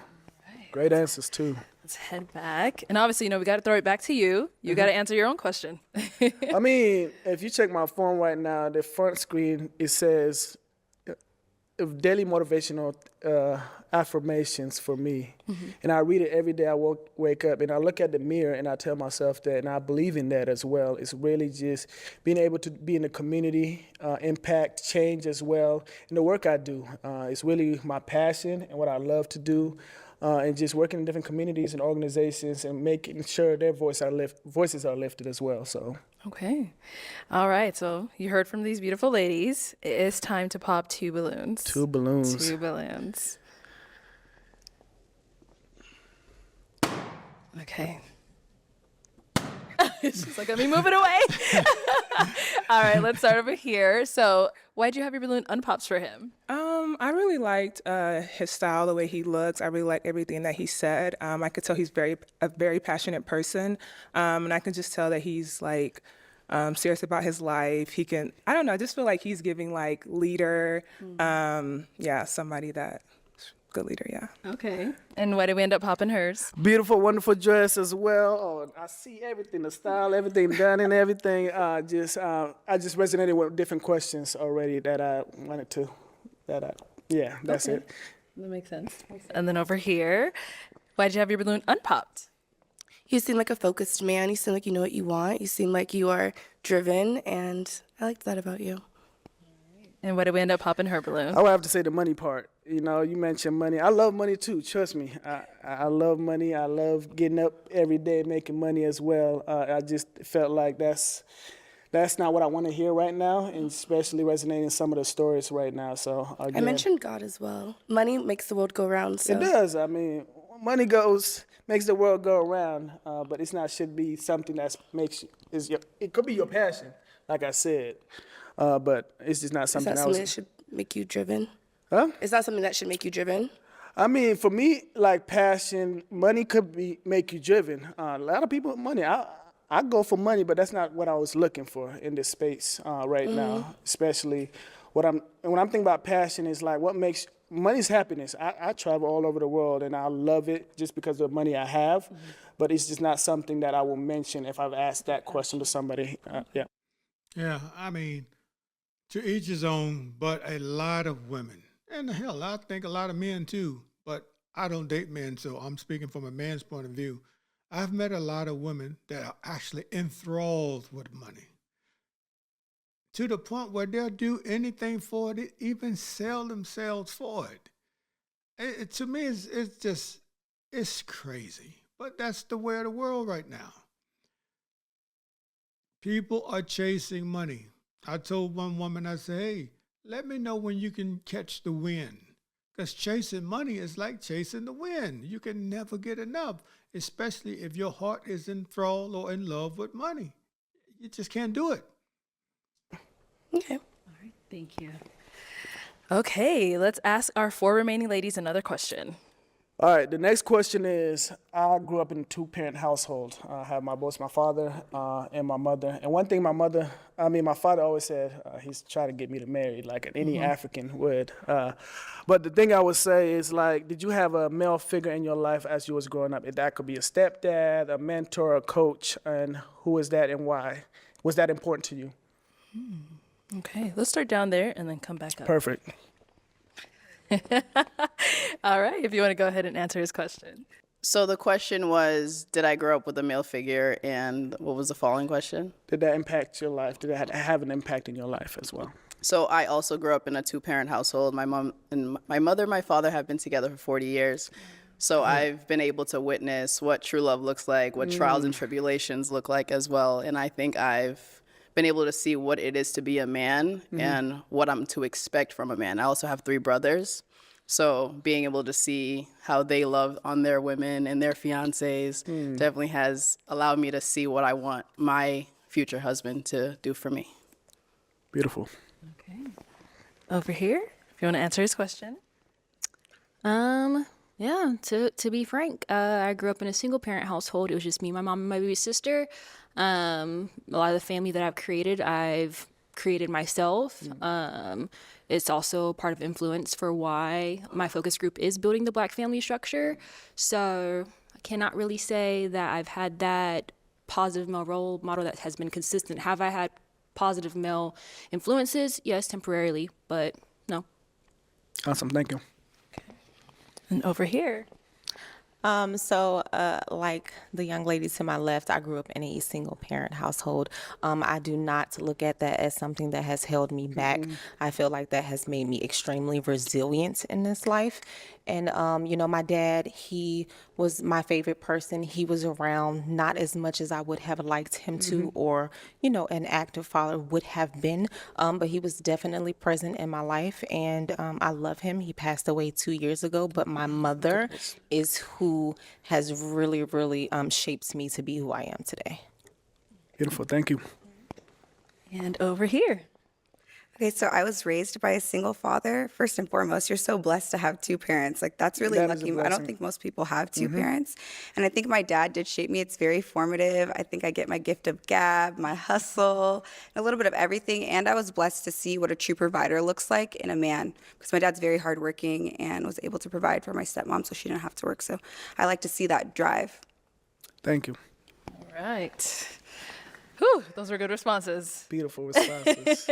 Great answers too.
Let's head back. And obviously, we got to throw it back to you. You got to answer your own question.
I mean, if you check my phone right now, the front screen, it says daily motivational affirmations for me. And I read it every day I wake up and I look at the mirror and I tell myself that, and I believe in that as well. It's really just being able to be in the community, impact change as well. And the work I do, it's really my passion and what I love to do. And just working in different communities and organizations and making sure their voices are lifted as well. So.
Okay. All right. So you heard from these beautiful ladies. It is time to pop 2 balloons.
2 balloons.
2 balloons. Okay. She's like, let me move it away. All right, let's start over here. So why'd you have your balloon unpops for him?
I really liked his style, the way he looks. I really liked everything that he said. I could tell he's a very passionate person. And I can just tell that he's like serious about his life. He can, I don't know, I just feel like he's giving like leader. Somebody that good leader, yeah.
Okay. And why did we end up popping hers?
Beautiful, wonderful dress as well. Oh, I see everything, the style, everything done and everything. I just resonated with different questions already that I wanted to, that's it.
That makes sense. And then over here, Why'd you have your balloon unpopped?
You seem like a focused man. You seem like you know what you want. You seem like you are driven, and I liked that about you.
And what did we end up popping her balloon?
I would have to say the money part. You know, you mentioned money. I love money too. Trust me. I love money. I love getting up every day making money as well. I just felt like that's not what I want to hear right now, and especially resonating some of the stories right now. So
I mentioned God as well. Money makes the world go round. So.
It does. I mean, money makes the world go around, but it's not should be something that it could be your passion, like I said, but it's just not something
Is that something that should make you driven?
Huh?
Is that something that should make you driven?
I mean, for me, like passion, money could make you driven. A lot of people, money. I go for money, but that's not what I was looking for in this space right now. Especially when I'm thinking about passion, is like what makes money's happiness. I travel all over the world and I love it just because of the money I have, but it's just not something that I will mention if I've asked that question to somebody. Yeah.
Yeah, I mean, to each his own, but a lot of women, and hell, I think a lot of men too, but I don't date men, so I'm speaking from a man's point of view. I've met a lot of women that are actually enthralled with money to the point where they'll do anything for it, even sell themselves for it. To me, it's crazy, but that's the way of the world right now. People are chasing money. I told one woman, I said, hey, let me know when you can catch the wind. Because chasing money is like chasing the wind. You can never get enough, especially if your heart is enthralled or in love with money. You just can't do it.
Okay.
All right, thank you. Okay, let's ask our 4 remaining ladies another question.
All right, the next question is, I grew up in a 2-parent household. I have both my father and my mother. And one thing my father always said, he's trying to get me to marry like any African would. But the thing I would say is like, did you have a male figure in your life as you was growing up? That could be a stepdad, a mentor, a coach, and who is that and why? Was that important to you?
Okay, let's start down there and then come back up.
Perfect.
All right, if you want to go ahead and answer his question.
So the question was, did I grow up with a male figure? And what was the following question?
Did that impact your life? Did that have an impact in your life as well?
So I also grew up in a 2-parent household. My mom and my mother and my father have been together for 40 years. So I've been able to witness what true love looks like, what trials and tribulations look like as well. And I think I've been able to see what it is to be a man and what I'm to expect from a man. I also have 3 brothers. So being able to see how they love on their women and their fiancés definitely has allowed me to see what I want my future husband to do for me.
Beautiful.
Okay. Over here, if you want to answer his question.
Yeah, to be frank, I grew up in a single parent household. It was just me, my mom, and my baby sister. A lot of the family that I've created myself. It's also part of influence for why my focus group is building the Black family structure. So I cannot really say that I've had that positive male role model that has been consistent. Have I had positive male influences? Yes, temporarily, but no.
Awesome, thank you.
And over here.
Like the young lady to my left, I grew up in a single parent household. I do not look at that as something that has held me back. I feel like that has made me extremely resilient in this life. And, my dad, he was my favorite person. He was around not as much as I would have liked him to, or, an active father would have been. But he was definitely present in my life, and I love him. He passed away 2 years ago, but my mother is who has really, really shapes me to be who I am today.
Beautiful, thank you.
And over here.
Okay, so I was raised by a single father. First and foremost, you're so blessed to have 2 parents. Like, that's really lucky. I don't think most people have 2 parents. And I think my dad did shape me. It's very formative. I think I get my gift of gab, my hustle, a little bit of everything. And I was blessed to see what a true provider looks like in a man, because my dad's very hardworking and was able to provide for my stepmom so she didn't have to work. So I like to see that drive.
Thank you.
All right. Whew, those were good responses.
Beautiful responses.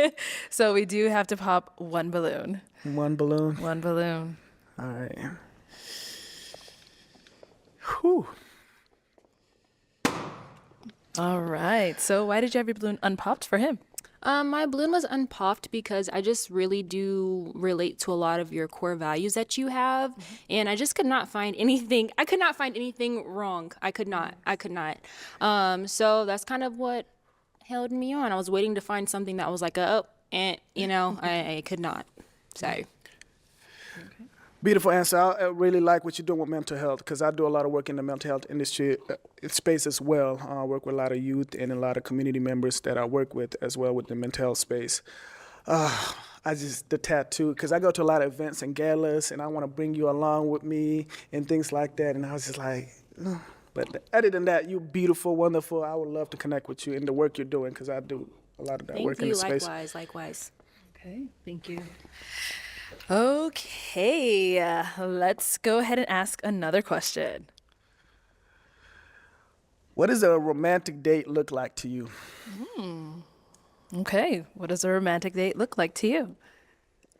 So we do have to pop 1 balloon.
1 balloon?
1 balloon.
All right. Whew.
All right. So why did you have your balloon unpopped for him?
My balloon was unpopped because I just really do relate to a lot of your core values that you have, and I just could not find anything. I could not find anything wrong. I could not. So that's kind of what held me on. I was waiting to find something that was like I could not. So.
Beautiful answer. I really like what you're doing with mental health because I do a lot of work in the mental health industry space as well. I work with a lot of youth and a lot of community members that I work with as well with the mental health space. The tattoo, because I go to a lot of events and galas and I want to bring you along with me and things like that. And I was just like, ugh. But other than that, you're beautiful, wonderful. I would love to connect with you in the work you're doing because I do a lot of that work in the space.
Likewise.
Okay, thank you. Okay, let's go ahead and ask another question.
What does a romantic date look like to you?
Okay, what does a romantic date look like to you?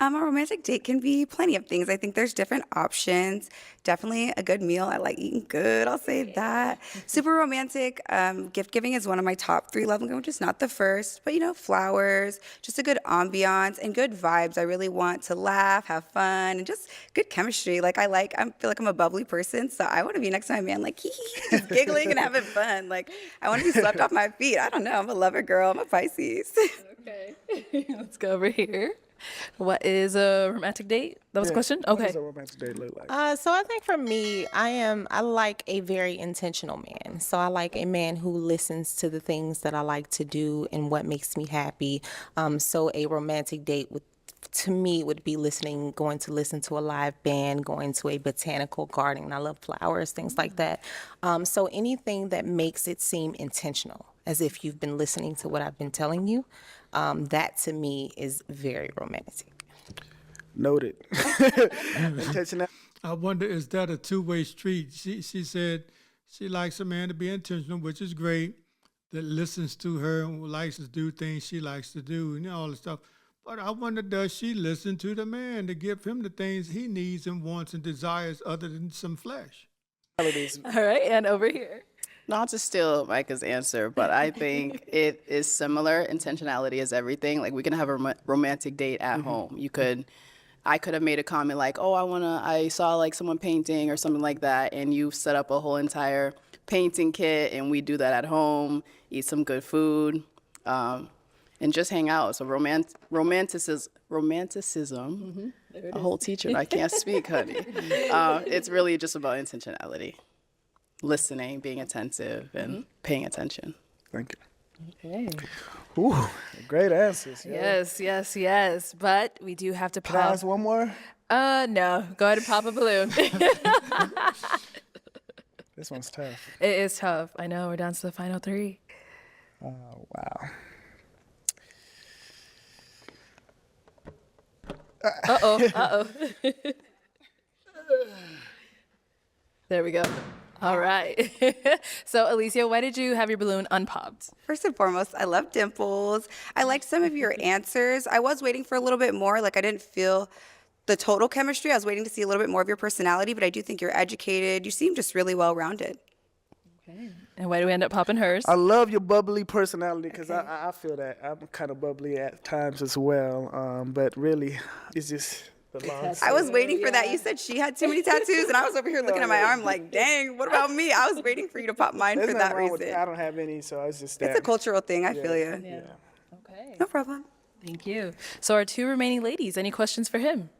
A romantic date can be plenty of things. I think there's different options. Definitely a good meal. I like eating good. I'll say that. Super romantic. Gift giving is one of my top 3 love languages. Not the first, but flowers, just a good ambiance and good vibes. I really want to laugh, have fun, and just good chemistry. I feel like I'm a bubbly person, so I want to be next to my man, like just giggling and having fun. I want to be swept off my feet. I don't know. I'm a lover girl. I'm a Pisces.
Okay, let's go over here. What is a romantic date? That was a question? Okay.
What does a romantic date look like?
So I think for me, I like a very intentional man. So I like a man who listens to the things that I like to do and what makes me happy. So a romantic date to me would be going to listen to a live band, going to a botanical garden. I love flowers, things like that. So anything that makes it seem intentional, as if you've been listening to what I've been telling you, that to me is very romantic.
Noted.
I wonder, is that a two-way street? She said she likes a man to be intentional, which is great, that listens to her and likes to do things she likes to do and all this stuff. But I wonder, does she listen to the man to give him the things he needs and wants and desires other than some flesh?
All right, and over here.
Not to steal Micah's answer, but I think it is similar. Intentionality is everything. We can have a romantic date at home. I could have made a comment like, oh, I saw someone painting or something like that, and you set up a whole entire painting kit, and we do that at home, eat some good food, and just hang out. So romanticism. A whole teacher, I can't speak, honey. It's really just about intentionality. Listening, being attentive, and paying attention.
Thank you.
Okay.
Ooh, great answers.
Yes. But we do have to pop.
Can I ask one more?
No. Go ahead and pop a balloon.
This one's tough.
It is tough. I know. We're down to the final 3.
Oh, wow.
Uh-oh. There we go. All right. So, Alicia, why did you have your balloon unpopped?
First and foremost, I love dimples. I liked some of your answers. I was waiting for a little bit more. I didn't feel the total chemistry. I was waiting to see a little bit more of your personality, but I do think you're educated. You seem just really well-rounded.
Okay. And why do we end up popping hers?
I love your bubbly personality because I feel that. I'm kind of bubbly at times as well. But really, it's just...
I was waiting for that. You said she had too many tattoos, and I was over here looking at my arm like, dang, what about me? I was waiting for you to pop mine for that reason.
I don't have any, so it's just that.
It's a cultural thing. I feel you.
Yeah. Okay.
No problem.
Thank you. So our 2 remaining ladies, any questions for him?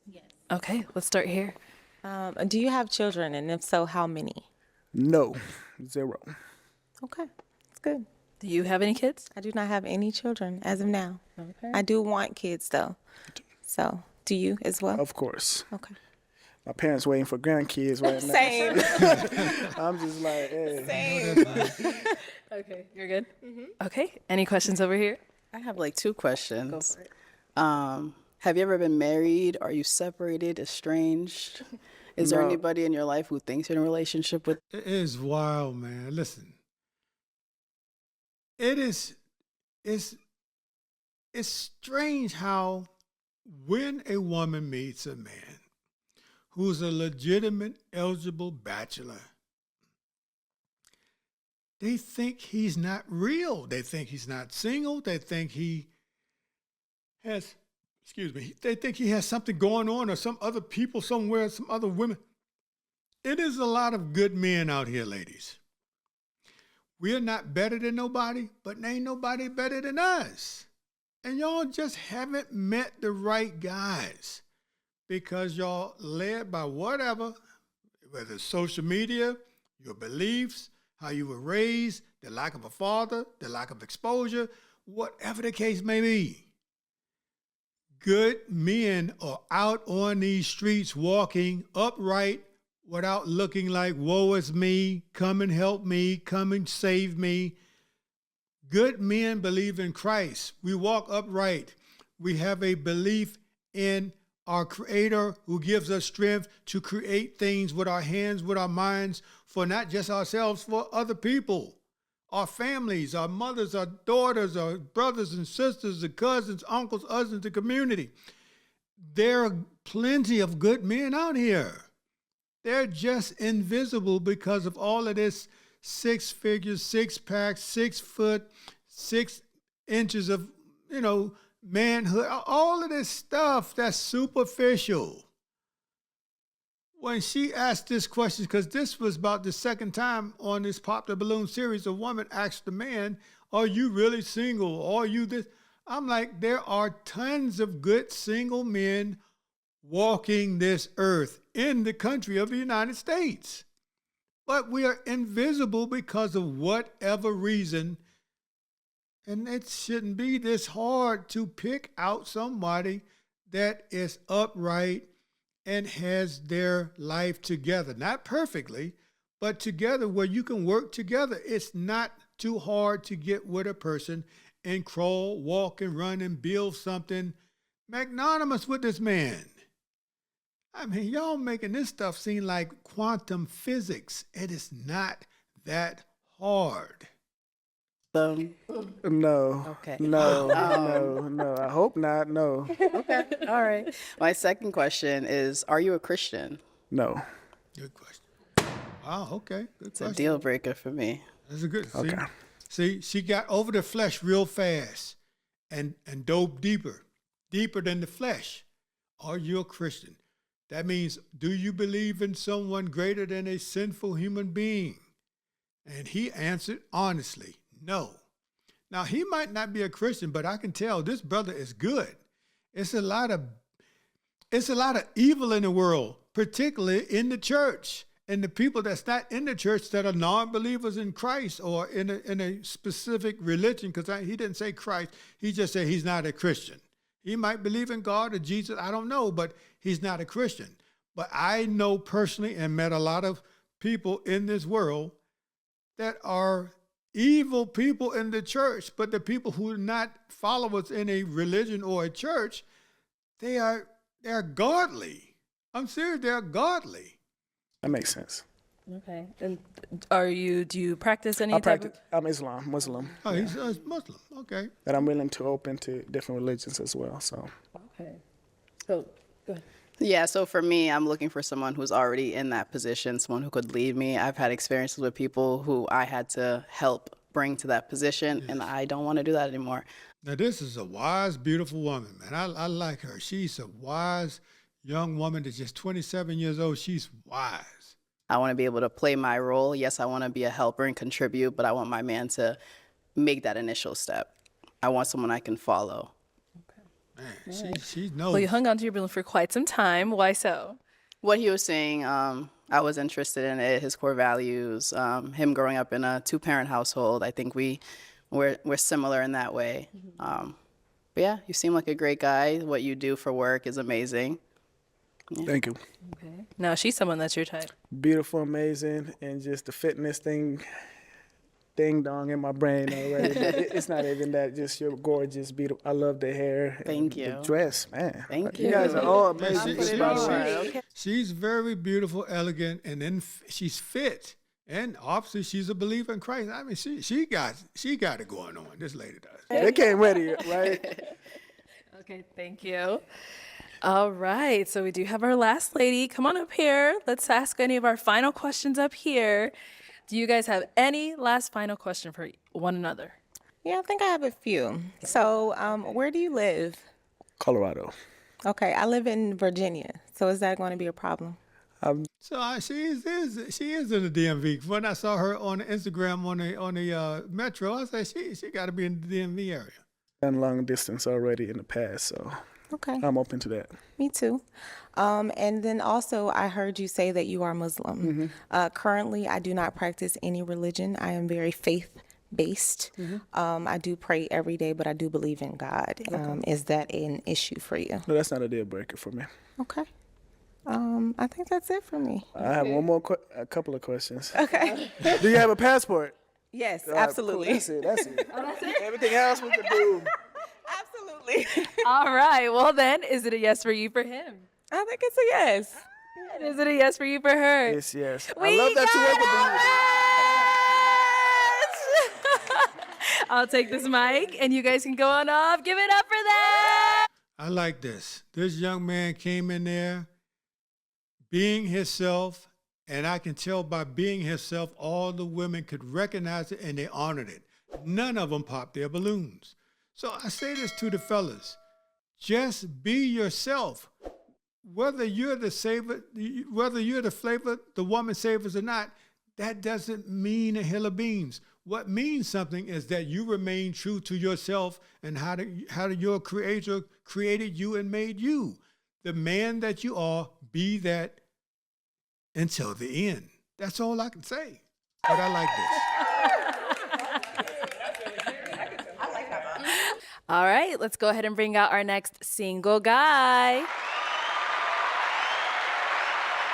Yes. Okay, let's start here.
Do you have children, and if so, how many?
No, 0.
Okay, that's good.
Do you have any kids?
I do not have any children as of now.
Okay.
I do want kids, though. So, do you as well?
Of course.
Okay.
My parents waiting for grandkids right now.
Same.
I'm just like, hey.
Same.
Okay, you're good? Okay, any questions over here?
I have 2 questions.
Go for it.
Have you ever been married? Are you separated, estranged? Is there anybody in your life who thinks you're in a relationship with?
It is wild, man. Listen, it's strange how when a woman meets a man who's a legitimate, eligible bachelor, they think he's not real. They think he's not single. They think he has, they think he has something going on or some other people somewhere, some other women. It is a lot of good men out here, ladies. We're not better than nobody, but ain't nobody better than us. And y'all just haven't met the right guys because y'all led by whatever, whether it's social media, your beliefs, how you were raised, the lack of a father, the lack of exposure, whatever the case may be. Good men are out on these streets walking upright without looking like, woe is me, come and help me, come and save me. Good men believe in Christ. We walk upright. We have a belief in our Creator who gives us strength to create things with our hands, with our minds, for not just ourselves, for other people, our families, our mothers, our daughters, our brothers and sisters, the cousins, uncles, cousins, the community. There are plenty of good men out here. They're just invisible because of all of this 6 figures, 6-pack, 6 foot, 6 inches of, manhood, all of this stuff that's superficial. When she asked this question, because this was about the second time on this Pop the Balloon series, a woman asked the man, are you really single? Are you this? I'm like, there are tons of good single men walking this earth in the country of the United States. But we are invisible because of whatever reason. And it shouldn't be this hard to pick out somebody that is upright and has their life together. Not perfectly, but together where you can work together. It's not too hard to get with a person and crawl, walk, and run and build something magnanimous with this man. I mean, y'all making this stuff seem like quantum physics. It is not that hard.
No.
Okay.
No. I hope not. No.
Okay. All right. My second question is, are you a Christian?
No.
Good question. Wow, okay. Good
It's
question.
a deal breaker for me.
That's a good.
Okay.
See, she got over the flesh real fast and dove deeper than the flesh. Are you a Christian? That means, do you believe in someone greater than a sinful human being? And he answered honestly, no. Now, he might not be a Christian, but I can tell this brother is good. It's a lot of evil in the world, particularly in the church. And the people that's not in the church that are non-believers in Christ or in a specific religion, because he didn't say Christ, he just said he's not a Christian. He might believe in God or Jesus, I don't know, but he's not a Christian. But I know personally and met a lot of people in this world that are evil people in the church, but the people who are not followers in a religion or a church, they're godly. I'm serious, they're godly.
That makes sense.
Okay. And do you practice any
I'm Muslim.
Oh, he's Muslim. Okay.
And I'm willing to open to different religions as well. So.
Okay. So, go ahead.
Yeah, so for me, I'm looking for someone who's already in that position, someone who could lead me. I've had experiences with people who I had to help bring to that position, and I don't want to do that anymore.
Now, this is a wise, beautiful woman, man. I like her. She's a wise young woman that's just 27 years old. She's wise.
I want to be able to play my role. Yes, I want to be a helper and contribute, but I want my man to make that initial step. I want someone I can follow.
Man, she knows.
Well, you hung on to your balloon for quite some time. Why so?
What he was saying, I was interested in it, his core values, him growing up in a 2-parent household. I think we're similar in that way. But yeah, you seem like a great guy. What you do for work is amazing. Yeah.
Thank you.
Okay. Now, she's someone that's your type.
Beautiful, amazing, and just the fitness thing, ding dong in my brain already. It's not even that, just you're gorgeous, beautiful. I love the hair.
Thank you.
The dress, man.
Thank
you. You guys are all amazing.
Okay.
She's very beautiful, elegant, and then she's fit. And obviously, she's a believer in Christ. I mean, she got it going on. This lady does.
They came ready, right?
Okay, thank you. All right, so we do have our last lady. Come on up here. Let's ask any of our final questions up here. Do you guys have any last final question for one another?
Yeah, I think I have a few. So, where do you live?
Colorado.
Okay, I live in Virginia. So is that going to be a problem?
So she is in the DMV. When I saw her on Instagram on the metro, I said she got to be in the DMV area.
Done long distance already in the past, so
Okay.
I'm open to that.
Me too. And then also, I heard you say that you are Muslim. Currently, I do not practice any religion. I am very faith-based. I do pray every day, but I do believe in God. Is that an issue for you?
No, that's not a deal breaker for me.
Okay. I think that's it for me.
I have one more, a couple of questions.
Okay.
Do you have a passport?
Yes,
All right, cool.
absolutely.
That's it. That's it. Everything else we can do.
Absolutely.
All right. Well, then, is it a yes for you for him?
I think it's a yes.
And is it a yes for you for her?
Yes, yes.
We
I love that you work with me.
I'll take this mic, and you guys can go on off. Give it up for them.
I like this. This young man came in there being himself, and I can tell by being himself, all the women could recognize it and they honored it. None of them popped their balloons. So I say this to the fellas, just be yourself. Whether you're the flavor the woman savors or not, that doesn't mean a hill of beans. What means something is that you remain true to yourself and how your creator created you and made you. The man that you are, be that until the end. That's all I can say. But I like this.
All right, let's go ahead and bring out our next single guy.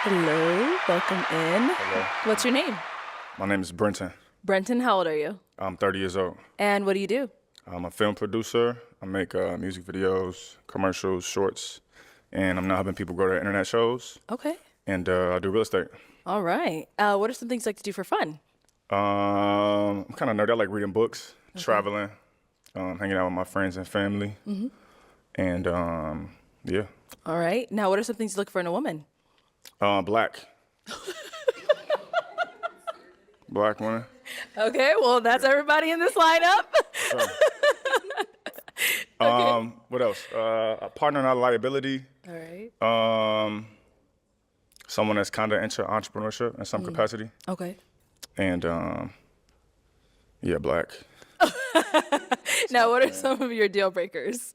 Hello, welcome in.
Hello.
What's your name?
My name is Brenton.
Brenton, how old are you?
I'm 30 years old.
And what do you do?
I'm a film producer. I make music videos, commercials, shorts, and I'm now helping people go to internet shows.
Okay.
And I do real estate.
All right. What are some things you like to do for fun?
I'm kind of nerdy. I like reading books, traveling, hanging out with my friends and family. And yeah.
All right. Now, what are some things you look for in a woman?
Black. Black woman.
Okay, well, that's everybody in this lineup.
What else? A partner, not a liability.
All right.
Someone that's kind of into entrepreneurship in some capacity.
Okay.
And yeah, black.
Now, what are some of your deal breakers?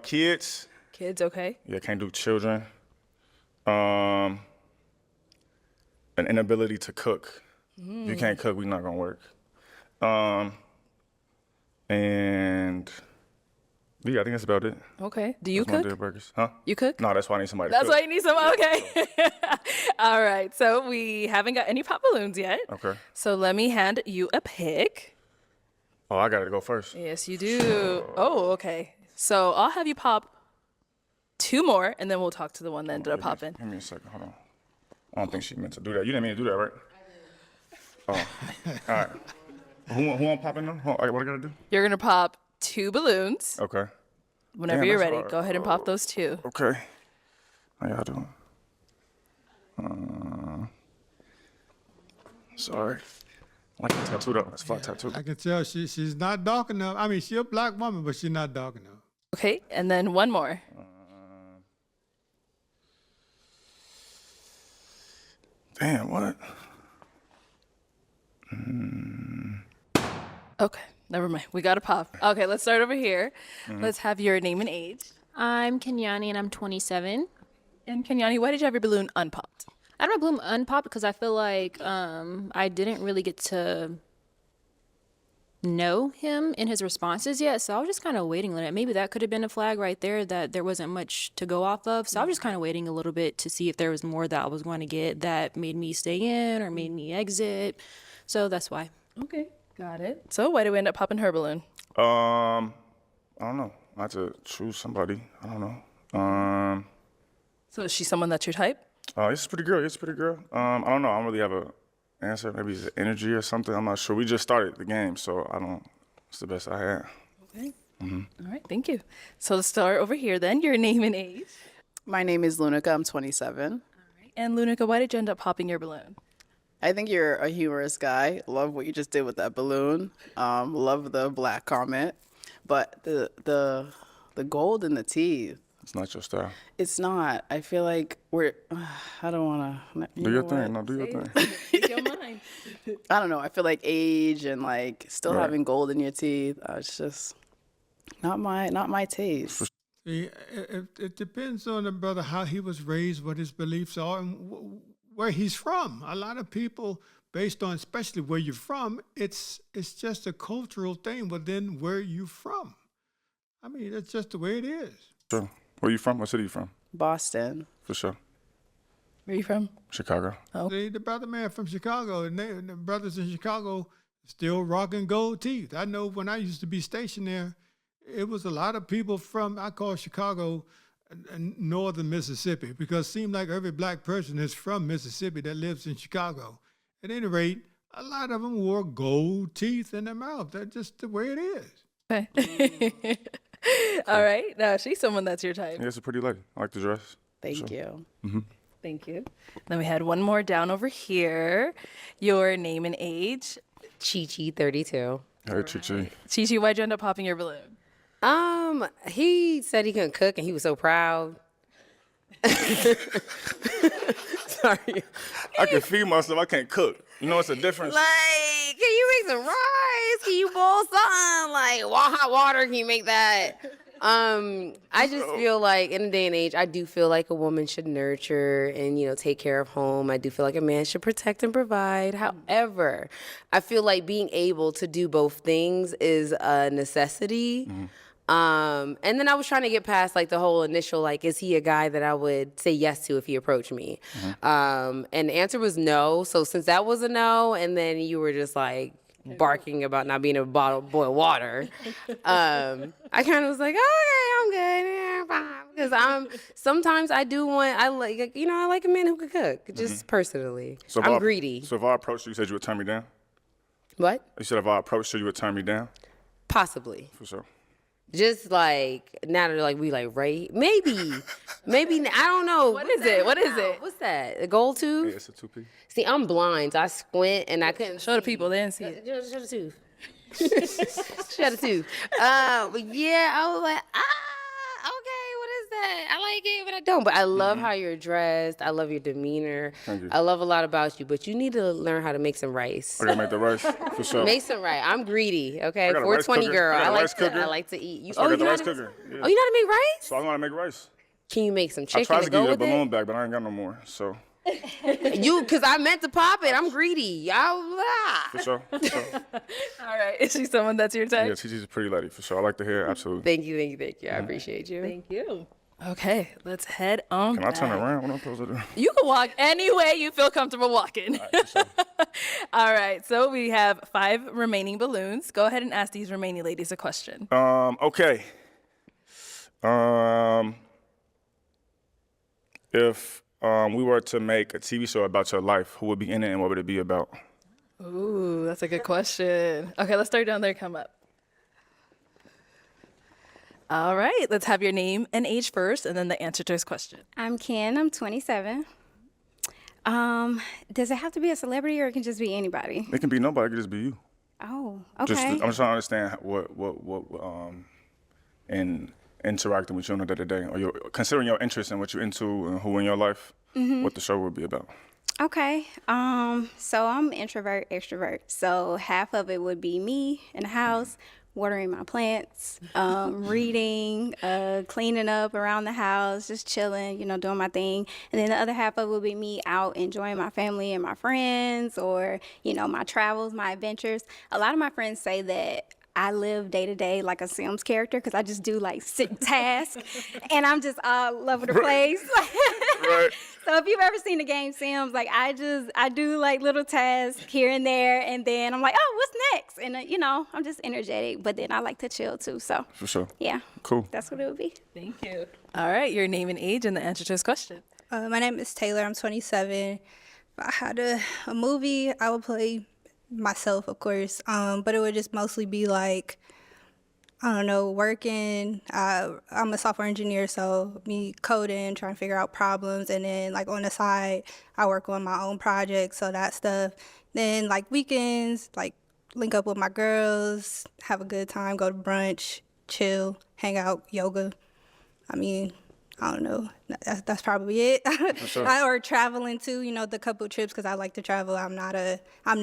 Kids.
Kids, okay.
Yeah, can't do children. An inability to cook. If you can't cook, we're not gonna work. And yeah, I think that's about it.
Okay. Do you
That's my
cook?
deal breakers. Huh?
You cook?
No, that's why I need somebody
That's
to cook.
why you need some. Okay. All right. So we haven't got any pop balloons yet.
Okay.
So let me hand you a pick.
Oh, I gotta go first.
Yes, you do. Oh, okay. So I'll have you pop 2 more, and then we'll talk to the one that ended up popping.
Give me a second. Hold on. I don't think she meant to do that. You didn't mean to do that, right? Oh, all right. Who I'm popping now? What I gotta do?
You're gonna pop 2 balloons.
Okay.
Whenever
Damn,
you're
that's
ready,
hard.
go ahead and pop those 2.
Okay. How y'all doing? Sorry. I like the tattoo though. That's a flat tattoo.
I can tell she's not dark enough. I mean, she's a black woman, but she's not dark enough.
Okay, and then 1 more.
Damn, what?
Okay, never mind. We got a pop. Okay, let's start over here. Let's have your name and age.
I'm Kenyani and I'm 27.
And Kenyani, why did you have your balloon unpopped?
I had my balloon unpopped because I feel like I didn't really get to know him in his responses yet. So I was just kind of waiting a little bit. Maybe that could have been a flag right there that there wasn't much to go off of. So I was just kind of waiting a little bit to see if there was more that I was going to get that made me stay in or made me exit. So that's why.
Okay, got it. So why did we end up popping her balloon?
I don't know. I had to choose somebody. I don't know.
So is she someone that's your type?
It's a pretty girl. It's a pretty girl. I don't know. I don't really have a answer. Maybe it's energy or something. I'm not sure. We just started the game, so I don't. It's the best I had.
Okay. All right, thank you. So let's start over here then. Your name and age.
My name is Lunica. I'm 27.
And Lunica, why did you end up popping your balloon?
I think you're a humorous guy. Love what you just did with that balloon. Love the black comment, but the gold in the teeth.
It's not your style.
It's not. I feel like we're. I don't want to.
Do your thing. No, do your thing.
Speak your mind.
I don't know. I feel like age and like still
Right.
having gold in your teeth. It's just not my taste.
See, it depends on the brother how he was raised, what his beliefs are, and where he's from. A lot of people, based on especially where you're from, it's just a cultural thing within where you're from. I mean, that's just the way it is.
Sure. Where you from? What city you from?
Boston.
For sure.
Where you from?
Chicago.
Oh.
The brother man from Chicago, and the brothers in Chicago still rocking gold teeth. I know when I used to be stationed there, it was a lot of people from, I call Chicago northern Mississippi, because it seemed like every black person is from Mississippi that lives in Chicago. At any rate, a lot of them wore gold teeth in their mouth. That's just the way it is.
Okay. All right. Now, she's someone that's your type.
Yeah, it's a pretty lady. I like the dress.
Thank you.
Mm-hmm.
Thank you. Then we had one more down over here. Your name and age.
Chi-Chi, 32.
Hey, Chi-Chi.
Chi-Chi, why'd you end up popping your balloon?
He said he couldn't cook and he was so proud. Sorry.
I can feed myself. I can't cook. You know, it's a difference.
Like, can you make some rice? Can you boil something? Like, hot water, can you make that? I just feel like in the day and age, I do feel like a woman should nurture and, take care of home. I do feel like a man should protect and provide. However, I feel like being able to do both things is a necessity.
Mm-hmm.
And then I was trying to get past like the whole initial, like, is he a guy that I would say yes to if he approached me?
Mm-hmm.
And the answer was no. So since that was a no, and then you were just like barking about not being able to boil water, I kind of was like, okay, I'm good. Yeah, fine. Because sometimes I like a man who could cook, just personally.
So
I'm greedy.
So if I approached you, you said you would turn me down?
What?
You said if I approached you, you would turn me down?
Possibly.
For sure.
Just like now that we like right, maybe I don't know.
What is it?
What's that? A gold tooth?
Yeah, it's a 2P.
See, I'm blind. So I squint and I couldn't
show the people. They didn't see it.
Shut the tooth. Shut the tooth. But yeah, I was like, okay, what is that? I like it, but I don't. But I love how you're dressed. I love your demeanor.
Thank you.
I love a lot about you. But you need to learn how to make some rice.
I gotta make the rice for sure.
Make some rice. I'm greedy. Okay,
I got a rice
420
cooker.
girl.
I got a
I
rice cooker.
like to eat.
I got the rice cooker. Yeah.
Oh, you know how to make rice?
So I know how to make rice.
Can you make some chicken
I tried to
go
give you a
with
balloon
it?
back, but I ain't got no more. So
Because I meant to pop it. I'm greedy.
for sure. For sure.
All right. Is she someone that's your type?
Yeah, Chi-Chi's a pretty lady for sure. I like the hair. Absolutely.
Thank you. I appreciate you.
Thank you. Okay, let's head on
Can I turn
back.
around? What am I supposed to do?
You can walk any way you feel comfortable walking. All right, so we have 5 remaining balloons. Go ahead and ask these remaining ladies a question.
Okay. If we were to make a TV show about your life, who would be in it and what would it be about?
Ooh, that's a good question. Okay, let's start down there, come up. All right, let's have your name and age first, and then the answer to his question.
I'm Ken. I'm 27. Does it have to be a celebrity or it can just be anybody?
It can be nobody. It could just be you.
Oh,
I'm
okay.
just trying to understand what in interacting with you on a day-to-day, or considering your interest in what you're into and who in your life, what the show would be about.
Okay. So I'm introvert, extrovert. So half of it would be me in the house, watering my plants, reading, cleaning up around the house, just chilling, doing my thing. And then the other half of it would be me out enjoying my family and my friends, or, my travels, my adventures. A lot of my friends say that I live day to day like a Sims character because I just do like tasks and I'm just all over the place.
Right.
So if you've ever seen the game Sims, like I do like little tasks here and there, and then I'm like, oh, what's next? And I'm just energetic, but then I like to chill too. So
For sure.
Yeah.
Cool.
That's what it would be.
Thank you. All right, your name and age and the answer to his question.
My name is Taylor. I'm 27. If I had a movie, I would play myself, of course, but it would just mostly be like I don't know, working. I'm a software engineer, so me coding, trying to figure out problems, and then like on the side, I work on my own projects, so that stuff. Then like weekends, like link up with my girls, have a good time, go to brunch, chill, hang out, yoga. I mean, I don't know. That's probably it.
Sure.
Or traveling too, you know, the couple trips because I like to travel. I'm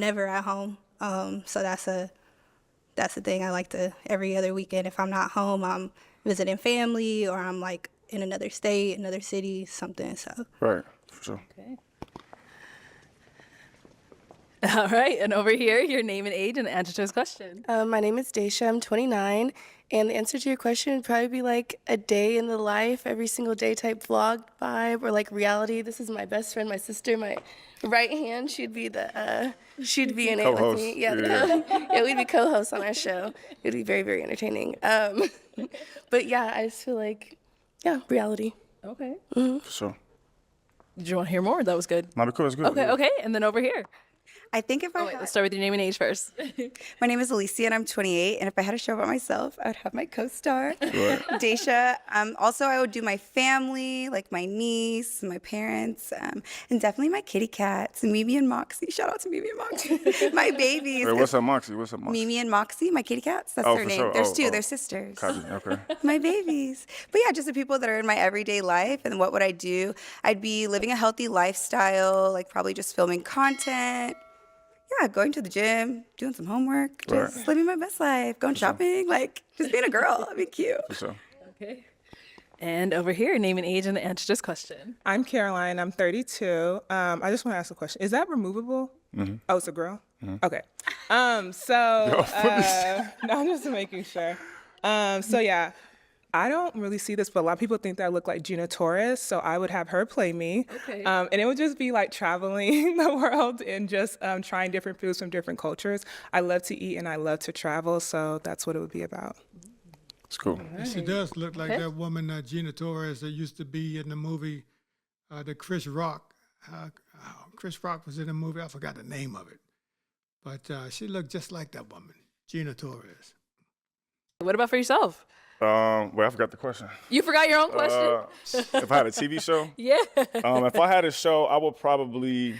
never at home. So that's the thing. I like to every other weekend. If I'm not home, I'm visiting family or I'm like in another state, another city, something. So
Right, for sure.
Okay. All right, and over here, your name and age and answer to his question.
My name is Daisha. I'm 29. And the answer to your question would probably be like a day in the life, every single day type vlog vibe or like reality. This is my best friend, my sister, my right hand. She'd be in it with me. Yeah, we'd be co-hosts on our show. It'd be very, very entertaining. But yeah, I just feel like, reality.
Okay.
Mm-hmm.
For sure.
Did you want to hear more? That was good.
No, because it's good.
Okay, and then over here.
I think if
let's start with your name and age first.
My name is Alicia and I'm 28. And if I had a show about myself, I would have my co-star, Daisha. Also, I would do my family, like my niece, my parents, and definitely my kitty cats, Mimi and Moxie. Shout out to Mimi and Moxie. My babies.
Wait, what's up, Moxie?
Mimi and Moxie, my kitty cats. That's their name.
Sure.
There's two. They're sisters.
Copy. Okay.
My babies. But yeah, just the people that are in my everyday life. And what would I do? I'd be living a healthy lifestyle, like probably just filming content. Yeah, going to the gym, doing some homework, just living my best life, going shopping, like just being a girl. That'd be cute.
For sure.
Okay. And over here, name and age and answer this question.
I'm Caroline. I'm 32. I just want to ask a question. Is that removable?
Mm-hmm.
Oh, it's a girl?
Mm-hmm.
Okay. No, I'm just making sure. So yeah, I don't really see this, but a lot of people think that I look like Gina Torres, so I would have her play me.
Okay.
And it would just be like traveling the world and just trying different foods from different cultures. I love to eat and I love to travel, so that's what it would be about.
It's cool.
Right. She does look like that woman, Gina Torres, that used to be in the movie, the Chris Rock. Chris Rock was in the movie. I forgot the name of it. But she looked just like that woman, Gina Torres.
What about for yourself?
Well, I forgot the question.
You forgot your own question?
If I had a TV show?
Yeah.
If I had a show, I would probably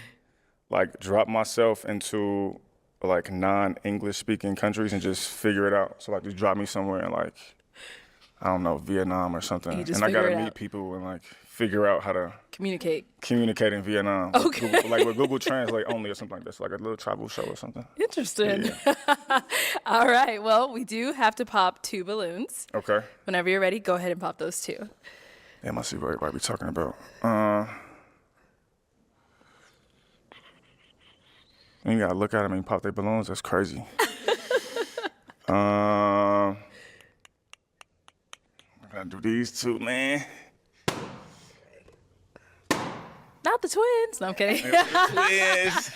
like drop myself into like non-English speaking countries and just figure it out. So like just drop me somewhere in like, I don't know, Vietnam or something. And I gotta meet people and like figure out how to
communicate
in Vietnam.
Okay.
With Google Translate only or something like that. So like a little travel show or something.
Interesting.
Yeah.
All right. Well, we do have to pop 2 balloons.
Okay.
Whenever you're ready, go ahead and pop those 2.
Damn, I see what everybody be talking about. And you gotta look at them and pop their balloons. That's crazy. I gotta do these 2, man.
Not the twins. No, I'm kidding.
Twins.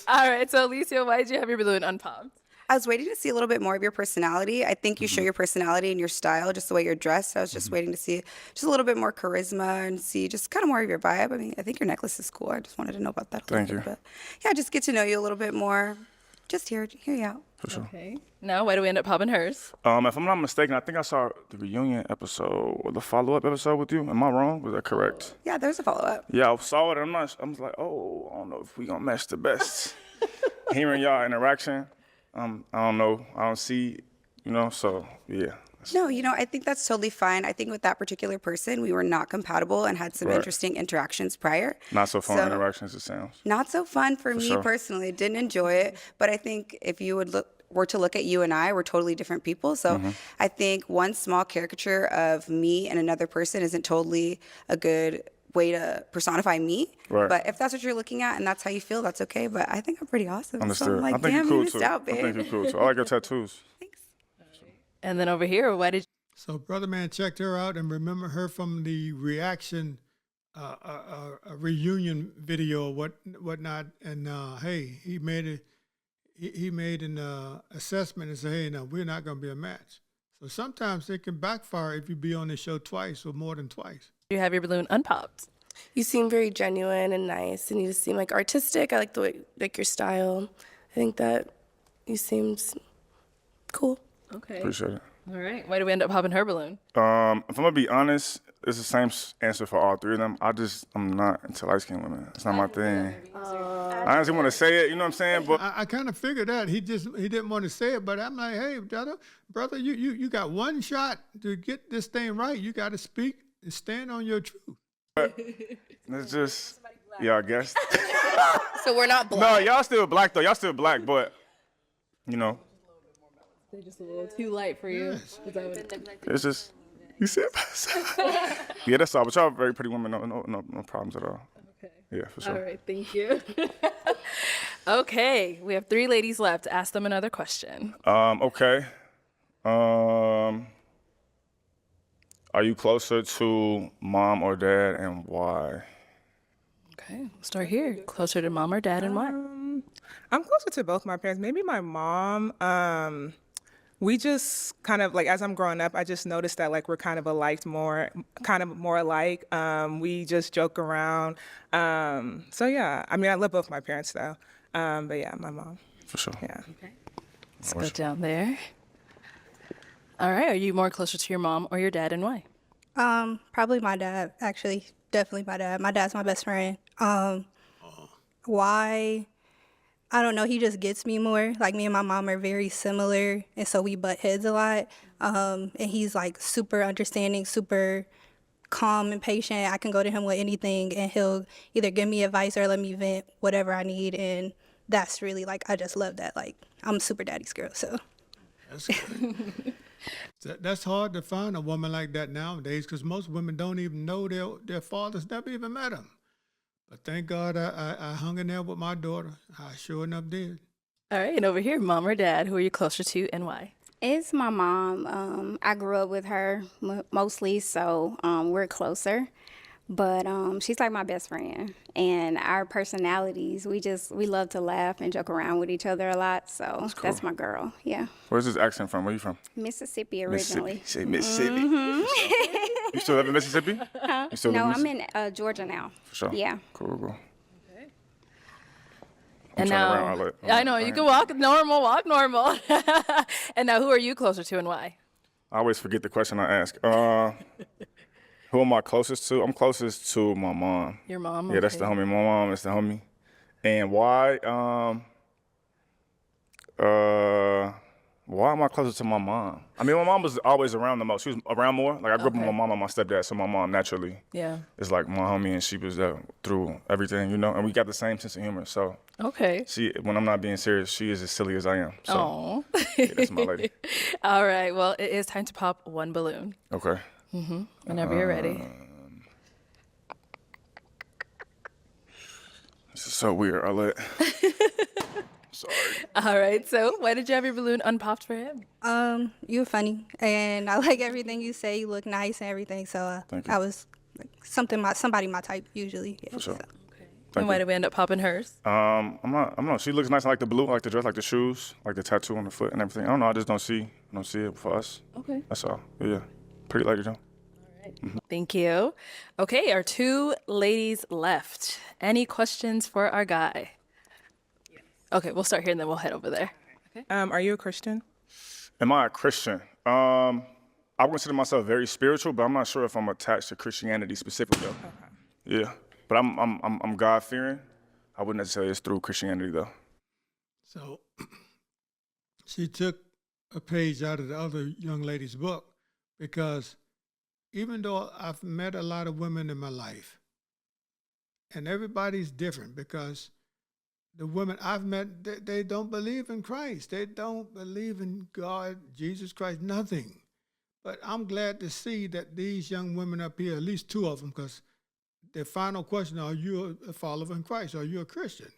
All right. So, Alicia, why did you have your balloon unpopped?
I was waiting to see a little bit more of your personality. I think you show your personality and your style, just the way you're dressed. I was just waiting to see just a little bit more charisma and see just kind of more of your vibe. I mean, I think your necklace is cool. I just wanted to know about that a little bit. But yeah, just get to know you a little bit more. Just hear you out.
For sure.
Okay. Now, why do we end up popping hers?
If I'm not mistaken, I think I saw the reunion episode or the follow-up episode with you. Am I wrong? Was that correct?
Yeah, there's a follow-up.
Yeah, I saw it. I'm like, oh, I don't know if we gonna match the best. Hearing y'all interaction, I don't know. I don't see, so yeah.
No, I think that's totally fine. I think with that particular person, we were not compatible and had some interesting interactions prior.
Not so fun interactions, it sounds.
Not so fun for me personally. Didn't enjoy it. But I think if you were to look at you and I, we're totally different people. So I think one small caricature of me and another person isn't totally a good way to personify me.
Right.
But if that's what you're looking at and that's how you feel, that's okay. But I think I'm pretty awesome.
Understood.
So I'm like,
I think
damn,
you're cool
you missed
too.
out, babe.
I think you're cool too. I like your tattoos.
And then over here, why did
So Brother Man checked her out and remember her from the reaction, a reunion video or whatnot. And hey, he made an assessment and said, hey, no, we're not going to be a match. So sometimes it can backfire if you be on the show twice or more than twice.
you have your balloon unpopped?
You seem very genuine and nice, and you just seem like artistic. I like the way, like your style. I think that you seemed cool.
Okay.
Appreciate it.
All right. Why did we end up popping her balloon?
If I'm gonna be honest, it's the same answer for all three of them. I'm not into light skinned women. It's not my thing. I honestly want to say it, you know what I'm saying? But
I kind of figured that he didn't want to say it, but I'm like, hey, brother, you got one shot to get this thing right. You got to speak and stand on your truth.
it's just, yeah, I guess.
So we're not black.
No, y'all still black though. Y'all still black, but you know,
They're just a little too light for you. Is that what
it's just you said. Yeah, that's all. But y'all very pretty women. No problems at all.
Okay.
Yeah, for sure.
All right, thank you. Okay, we have 3 ladies left. Ask them another question.
Okay. Are you closer to mom or dad, and why?
Okay, we'll start here. Closer to mom or dad, and why?
I'm closer to both my parents. Maybe my mom. We just kind of like, as I'm growing up, I just noticed that like we're kind of more alike. We just joke around. So yeah, I mean, I love both my parents though. But yeah, my mom.
For sure.
Yeah.
Okay. Let's go down there. All right, are you more closer to your mom or your dad, and why?
Probably my dad, actually. Definitely my dad. My dad's my best friend. Why? I don't know. He just gets me more. Like, me and my mom are very similar, and so we butt heads a lot. And he's, like, super understanding, super calm and patient. I can go to him with anything, and he'll either give me advice or let me vent whatever I need. And that's really, like, I just love that. Like, I'm super daddy's girl, so.
That's good. That's hard to find a woman like that nowadays, because most women don't even know their fathers never even met them. But thank God I hung in there with my daughter. I sure enough did.
All right, and over here, mom or dad, who are you closer to, and why?
It's my mom. I grew up with her mostly, so we're closer. But she's like my best friend, and our personalities, we love to laugh and joke around with each other a lot. So that's my girl. Yeah.
Where's this accent from? Where you from?
Mississippi originally.
Say Mississippi.
Mm-hmm.
You still live in Mississippi?
Huh?
You still
No,
live in
I'm in Georgia now.
For sure.
Yeah.
Cool.
And now, I know, you can walk normal. And now, who are you closer to, and why?
I always forget the question I ask. Who am I closest to? I'm closest to my mom.
Your mom?
Yeah, that's the homie. My mom is the homie. And why? Why am I closer to my mom? I mean, my mom was always around the most. She was around more. Like, I grew up with my mom and my stepdad, so my mom naturally is like my homie, and she was there through everything, you know? And we got the same sense of humor, so.
Okay.
When I'm not being serious, she is as silly as I am. So, yeah, that's my lady.
All right, well, it is time to pop one balloon.
Okay.
Mm-hmm. Whenever you're ready.
This is so weird. Sorry.
All right, so why did you have your balloon unpopped for him?
You're funny, and I like everything you say. You look nice and everything, so I was like somebody my type usually. Yeah,
for sure.
So.
And why did we end up popping hers?
I'm not. She looks nice. I like the blue, I like the dress, like the shoes, like the tattoo on the foot and everything. I don't know. I just don't see it for us.
Okay.
That's all. Yeah. Pretty lady though.
Thank you. Okay, our 2 ladies left. Any questions for our guy? Okay, we'll start here and then we'll head over there. Okay.
Are you a Christian?
Am I a Christian? I would consider myself very spiritual, but I'm not sure if I'm attached to Christianity specifically though. Okay. Yeah, but I'm God fearing. I wouldn't necessarily it's through Christianity though.
So she took a page out of the other young lady's book, because even though I've met a lot of women in my life, and everybody's different, because the women I've met, they don't believe in Christ. They don't believe in God, Jesus Christ, nothing. But I'm glad to see that these young women up here, at least 2 of them, because their final question, are you a follower in Christ? Are you a Christian?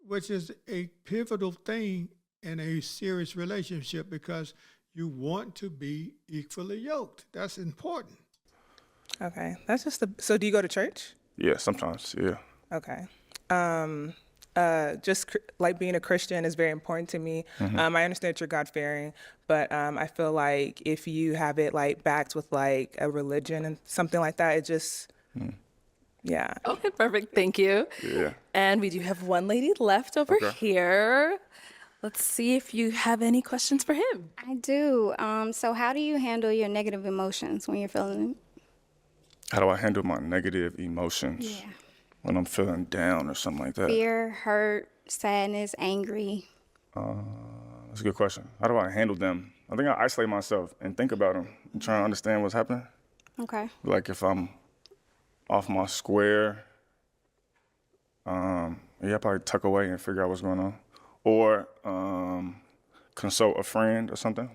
Which is a pivotal thing in a serious relationship, because you want to be equally yoked. That's important.
Okay. That's just so do you go to church?
Yeah, sometimes, yeah.
Okay. Just like being a Christian is very important to me.
Mm-hmm.
I understand that you're God-fearing, but I feel like if you have it like backed with like a religion and something like that, it just, yeah.
Okay, perfect. Thank you.
Yeah.
And we do have 1 lady left over here. let's see if you have any questions for him.
I do. So how do you handle your negative emotions when you're feeling
How do I handle my negative emotions when I'm feeling down or something like that?
fear, hurt, sadness, angry?
That's a good question. How do I handle them? I think I isolate myself and think about them and try to understand what's happening.
Okay.
Like if I'm off my square, I probably tuck away and figure out what's going on. Or consult a friend or something.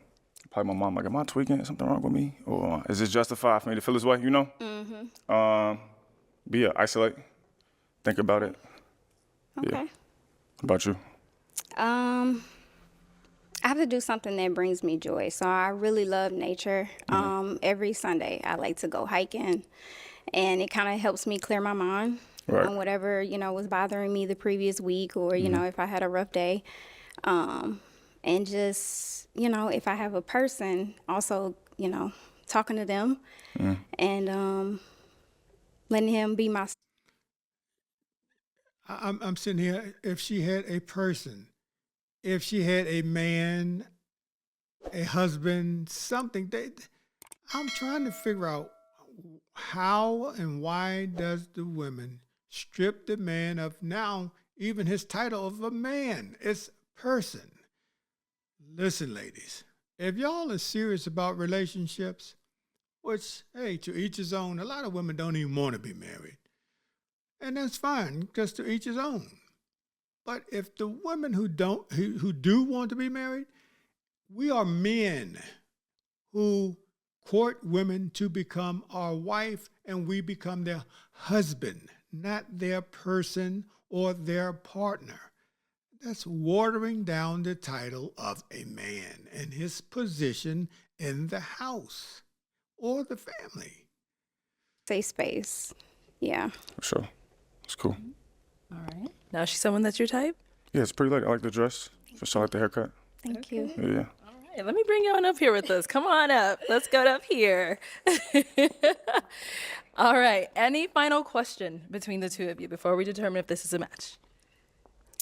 Probably my mom, like, am I tweaking? Is something wrong with me? Or is it justified for me to feel this way, you know?
Mm-hmm.
Isolate, think about it.
Okay.
Yeah. How about you?
I have to do something that brings me joy. So I really love nature. Every Sunday I like to go hiking, and it kind of helps me clear my mind on whatever, you know, was bothering me the previous week, or, you know, if I had a rough day. And just, you know, if I have a person, also, you know, talking to them and letting him be my.
I'm sitting here. If she had a person, if she had a man, a husband, something, I'm trying to figure out how and why does the women strip the man of now even his title of a man? It's person. Listen, ladies, if y'all are serious about relationships, which, hey, to each his own, a lot of women don't even want to be married. And that's fine, because to each his own. But if the women who do want to be married, we are men who court women to become our wife, and we become their husband, not their person or their partner. That's watering down the title of a man and his position in the house or the family.
Safe space. Yeah.
For sure. It's cool.
All right. Now, is she someone that's your type?
Yeah, it's pretty late. I like the dress. For sure, I like the haircut.
Thank you.
Yeah.
All right. Let me bring you on up here with us. Come on up. Let's go up here. All right. Any final question between the two of you before we determine if this is a match?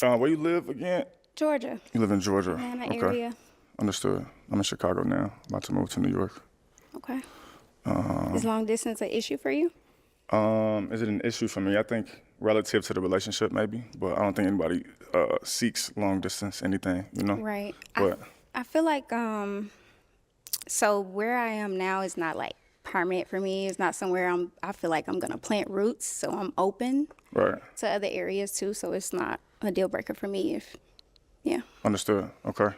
Where you live again?
Georgia.
You live in Georgia.
Atlanta
Okay.
area.
Understood. I'm in Chicago now. About to move to New York.
Okay. Is long distance an issue for you?
Is it an issue for me? I think relative to the relationship, maybe, but I don't think anybody seeks long distance anything, you know?
Right.
But
I feel like so where I am now is not like permanent for me. It's not somewhere I feel like I'm gonna plant roots, so I'm open to other areas too. So it's not a deal breaker for me if
Understood. Okay.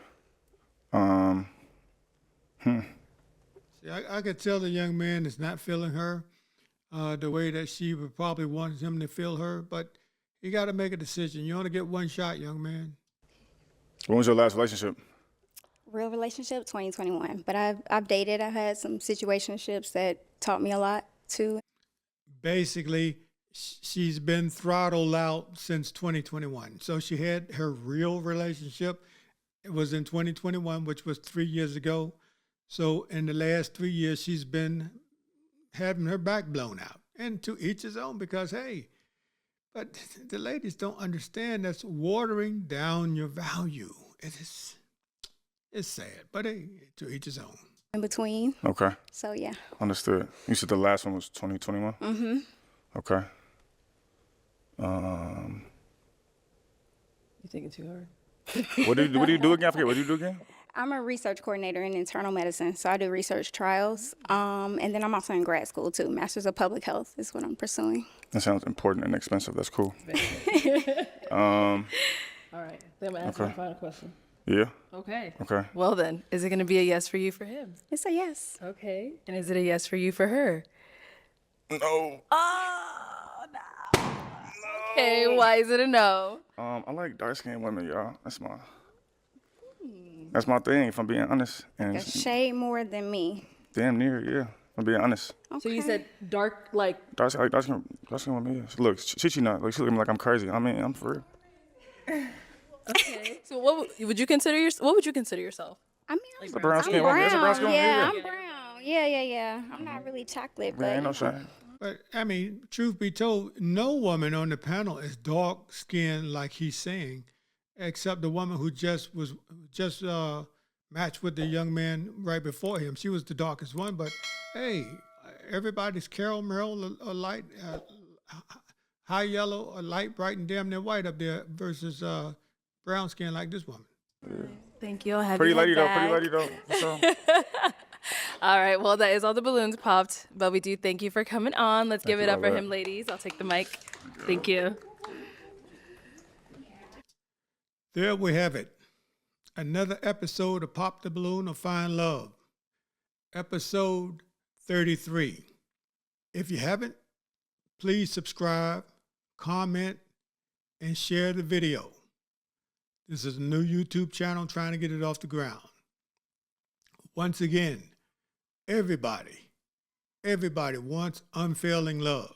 See, I could tell the young man is not feeling her the way that she would probably want him to feel her, but you got to make a decision. You only get one shot, young man.
When was your last relationship?
real relationship 2021. But I've dated. I've had some situationships that taught me a lot too.
Basically, she's been throttled out since 2021. So she had her real relationship. It was in 2021, which was 3 years ago. So in the last 3 years, she's been having her back blown out. And to each his own, because, hey, but the ladies don't understand that's watering down your value. It's sad, but hey, to each his own.
In between.
Okay.
So, yeah.
Understood. You said the last one was 2021?
Mm-hmm.
Okay.
You thinking too hard?
What do you do again? I forget. What do you do again?
I'm a research coordinator in internal medicine, so I do research trials. And then I'm also in grad school, too. Master's of Public Health is what I'm pursuing.
That sounds important and expensive. That's cool.
All right. Then I'm going to ask my final question.
Yeah.
Okay.
Okay.
Well, then, is it going to be a yes for you for him?
It's a yes.
Okay. And is it a yes for you for her?
No.
Oh, no. Okay, why is it a no?
I like dark-skinned women, y'all. That's my thing, if I'm being honest. And
A shade more than me.
damn near, yeah. I'm being honest.
Okay.
So you said dark, like...
Dark-skinned women, yeah. Look, she not. Like, she look at me like I'm crazy. I mean, I'm for real.
Okay. So what would you consider yourself?
I mean,
It's a brown-skinned woman. It's a brown-skinned woman,
yeah,
yeah.
I'm brown. Yeah. I'm not really chocolate, but...
Man, ain't no shame.
But, I mean, truth be told, no woman on the panel is dark-skinned like he's saying. except the woman who just matched with the young man right before him. She was the darkest one, but hey, everybody's Carol Merrill, a light, high yellow, a light, bright, and damn near white up there versus brown skin like this woman.
Thank you. I'll have
Pretty
you head
lady though,
back.
pretty lady though. So.
All right, well, that is all the balloons popped, but we do thank you for coming on. Let's give it up for
Robert.
him, ladies. I'll take the mic. Thank you.
There we have it. Another episode of Pop the Balloon or Find Love. Episode 33. If you haven't, please subscribe, comment, and share the video. This is a new YouTube channel trying to get it off the ground. Once again, everybody wants unfailing love.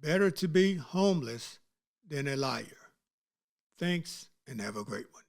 Better to be homeless than a liar. Thanks, and have a great one.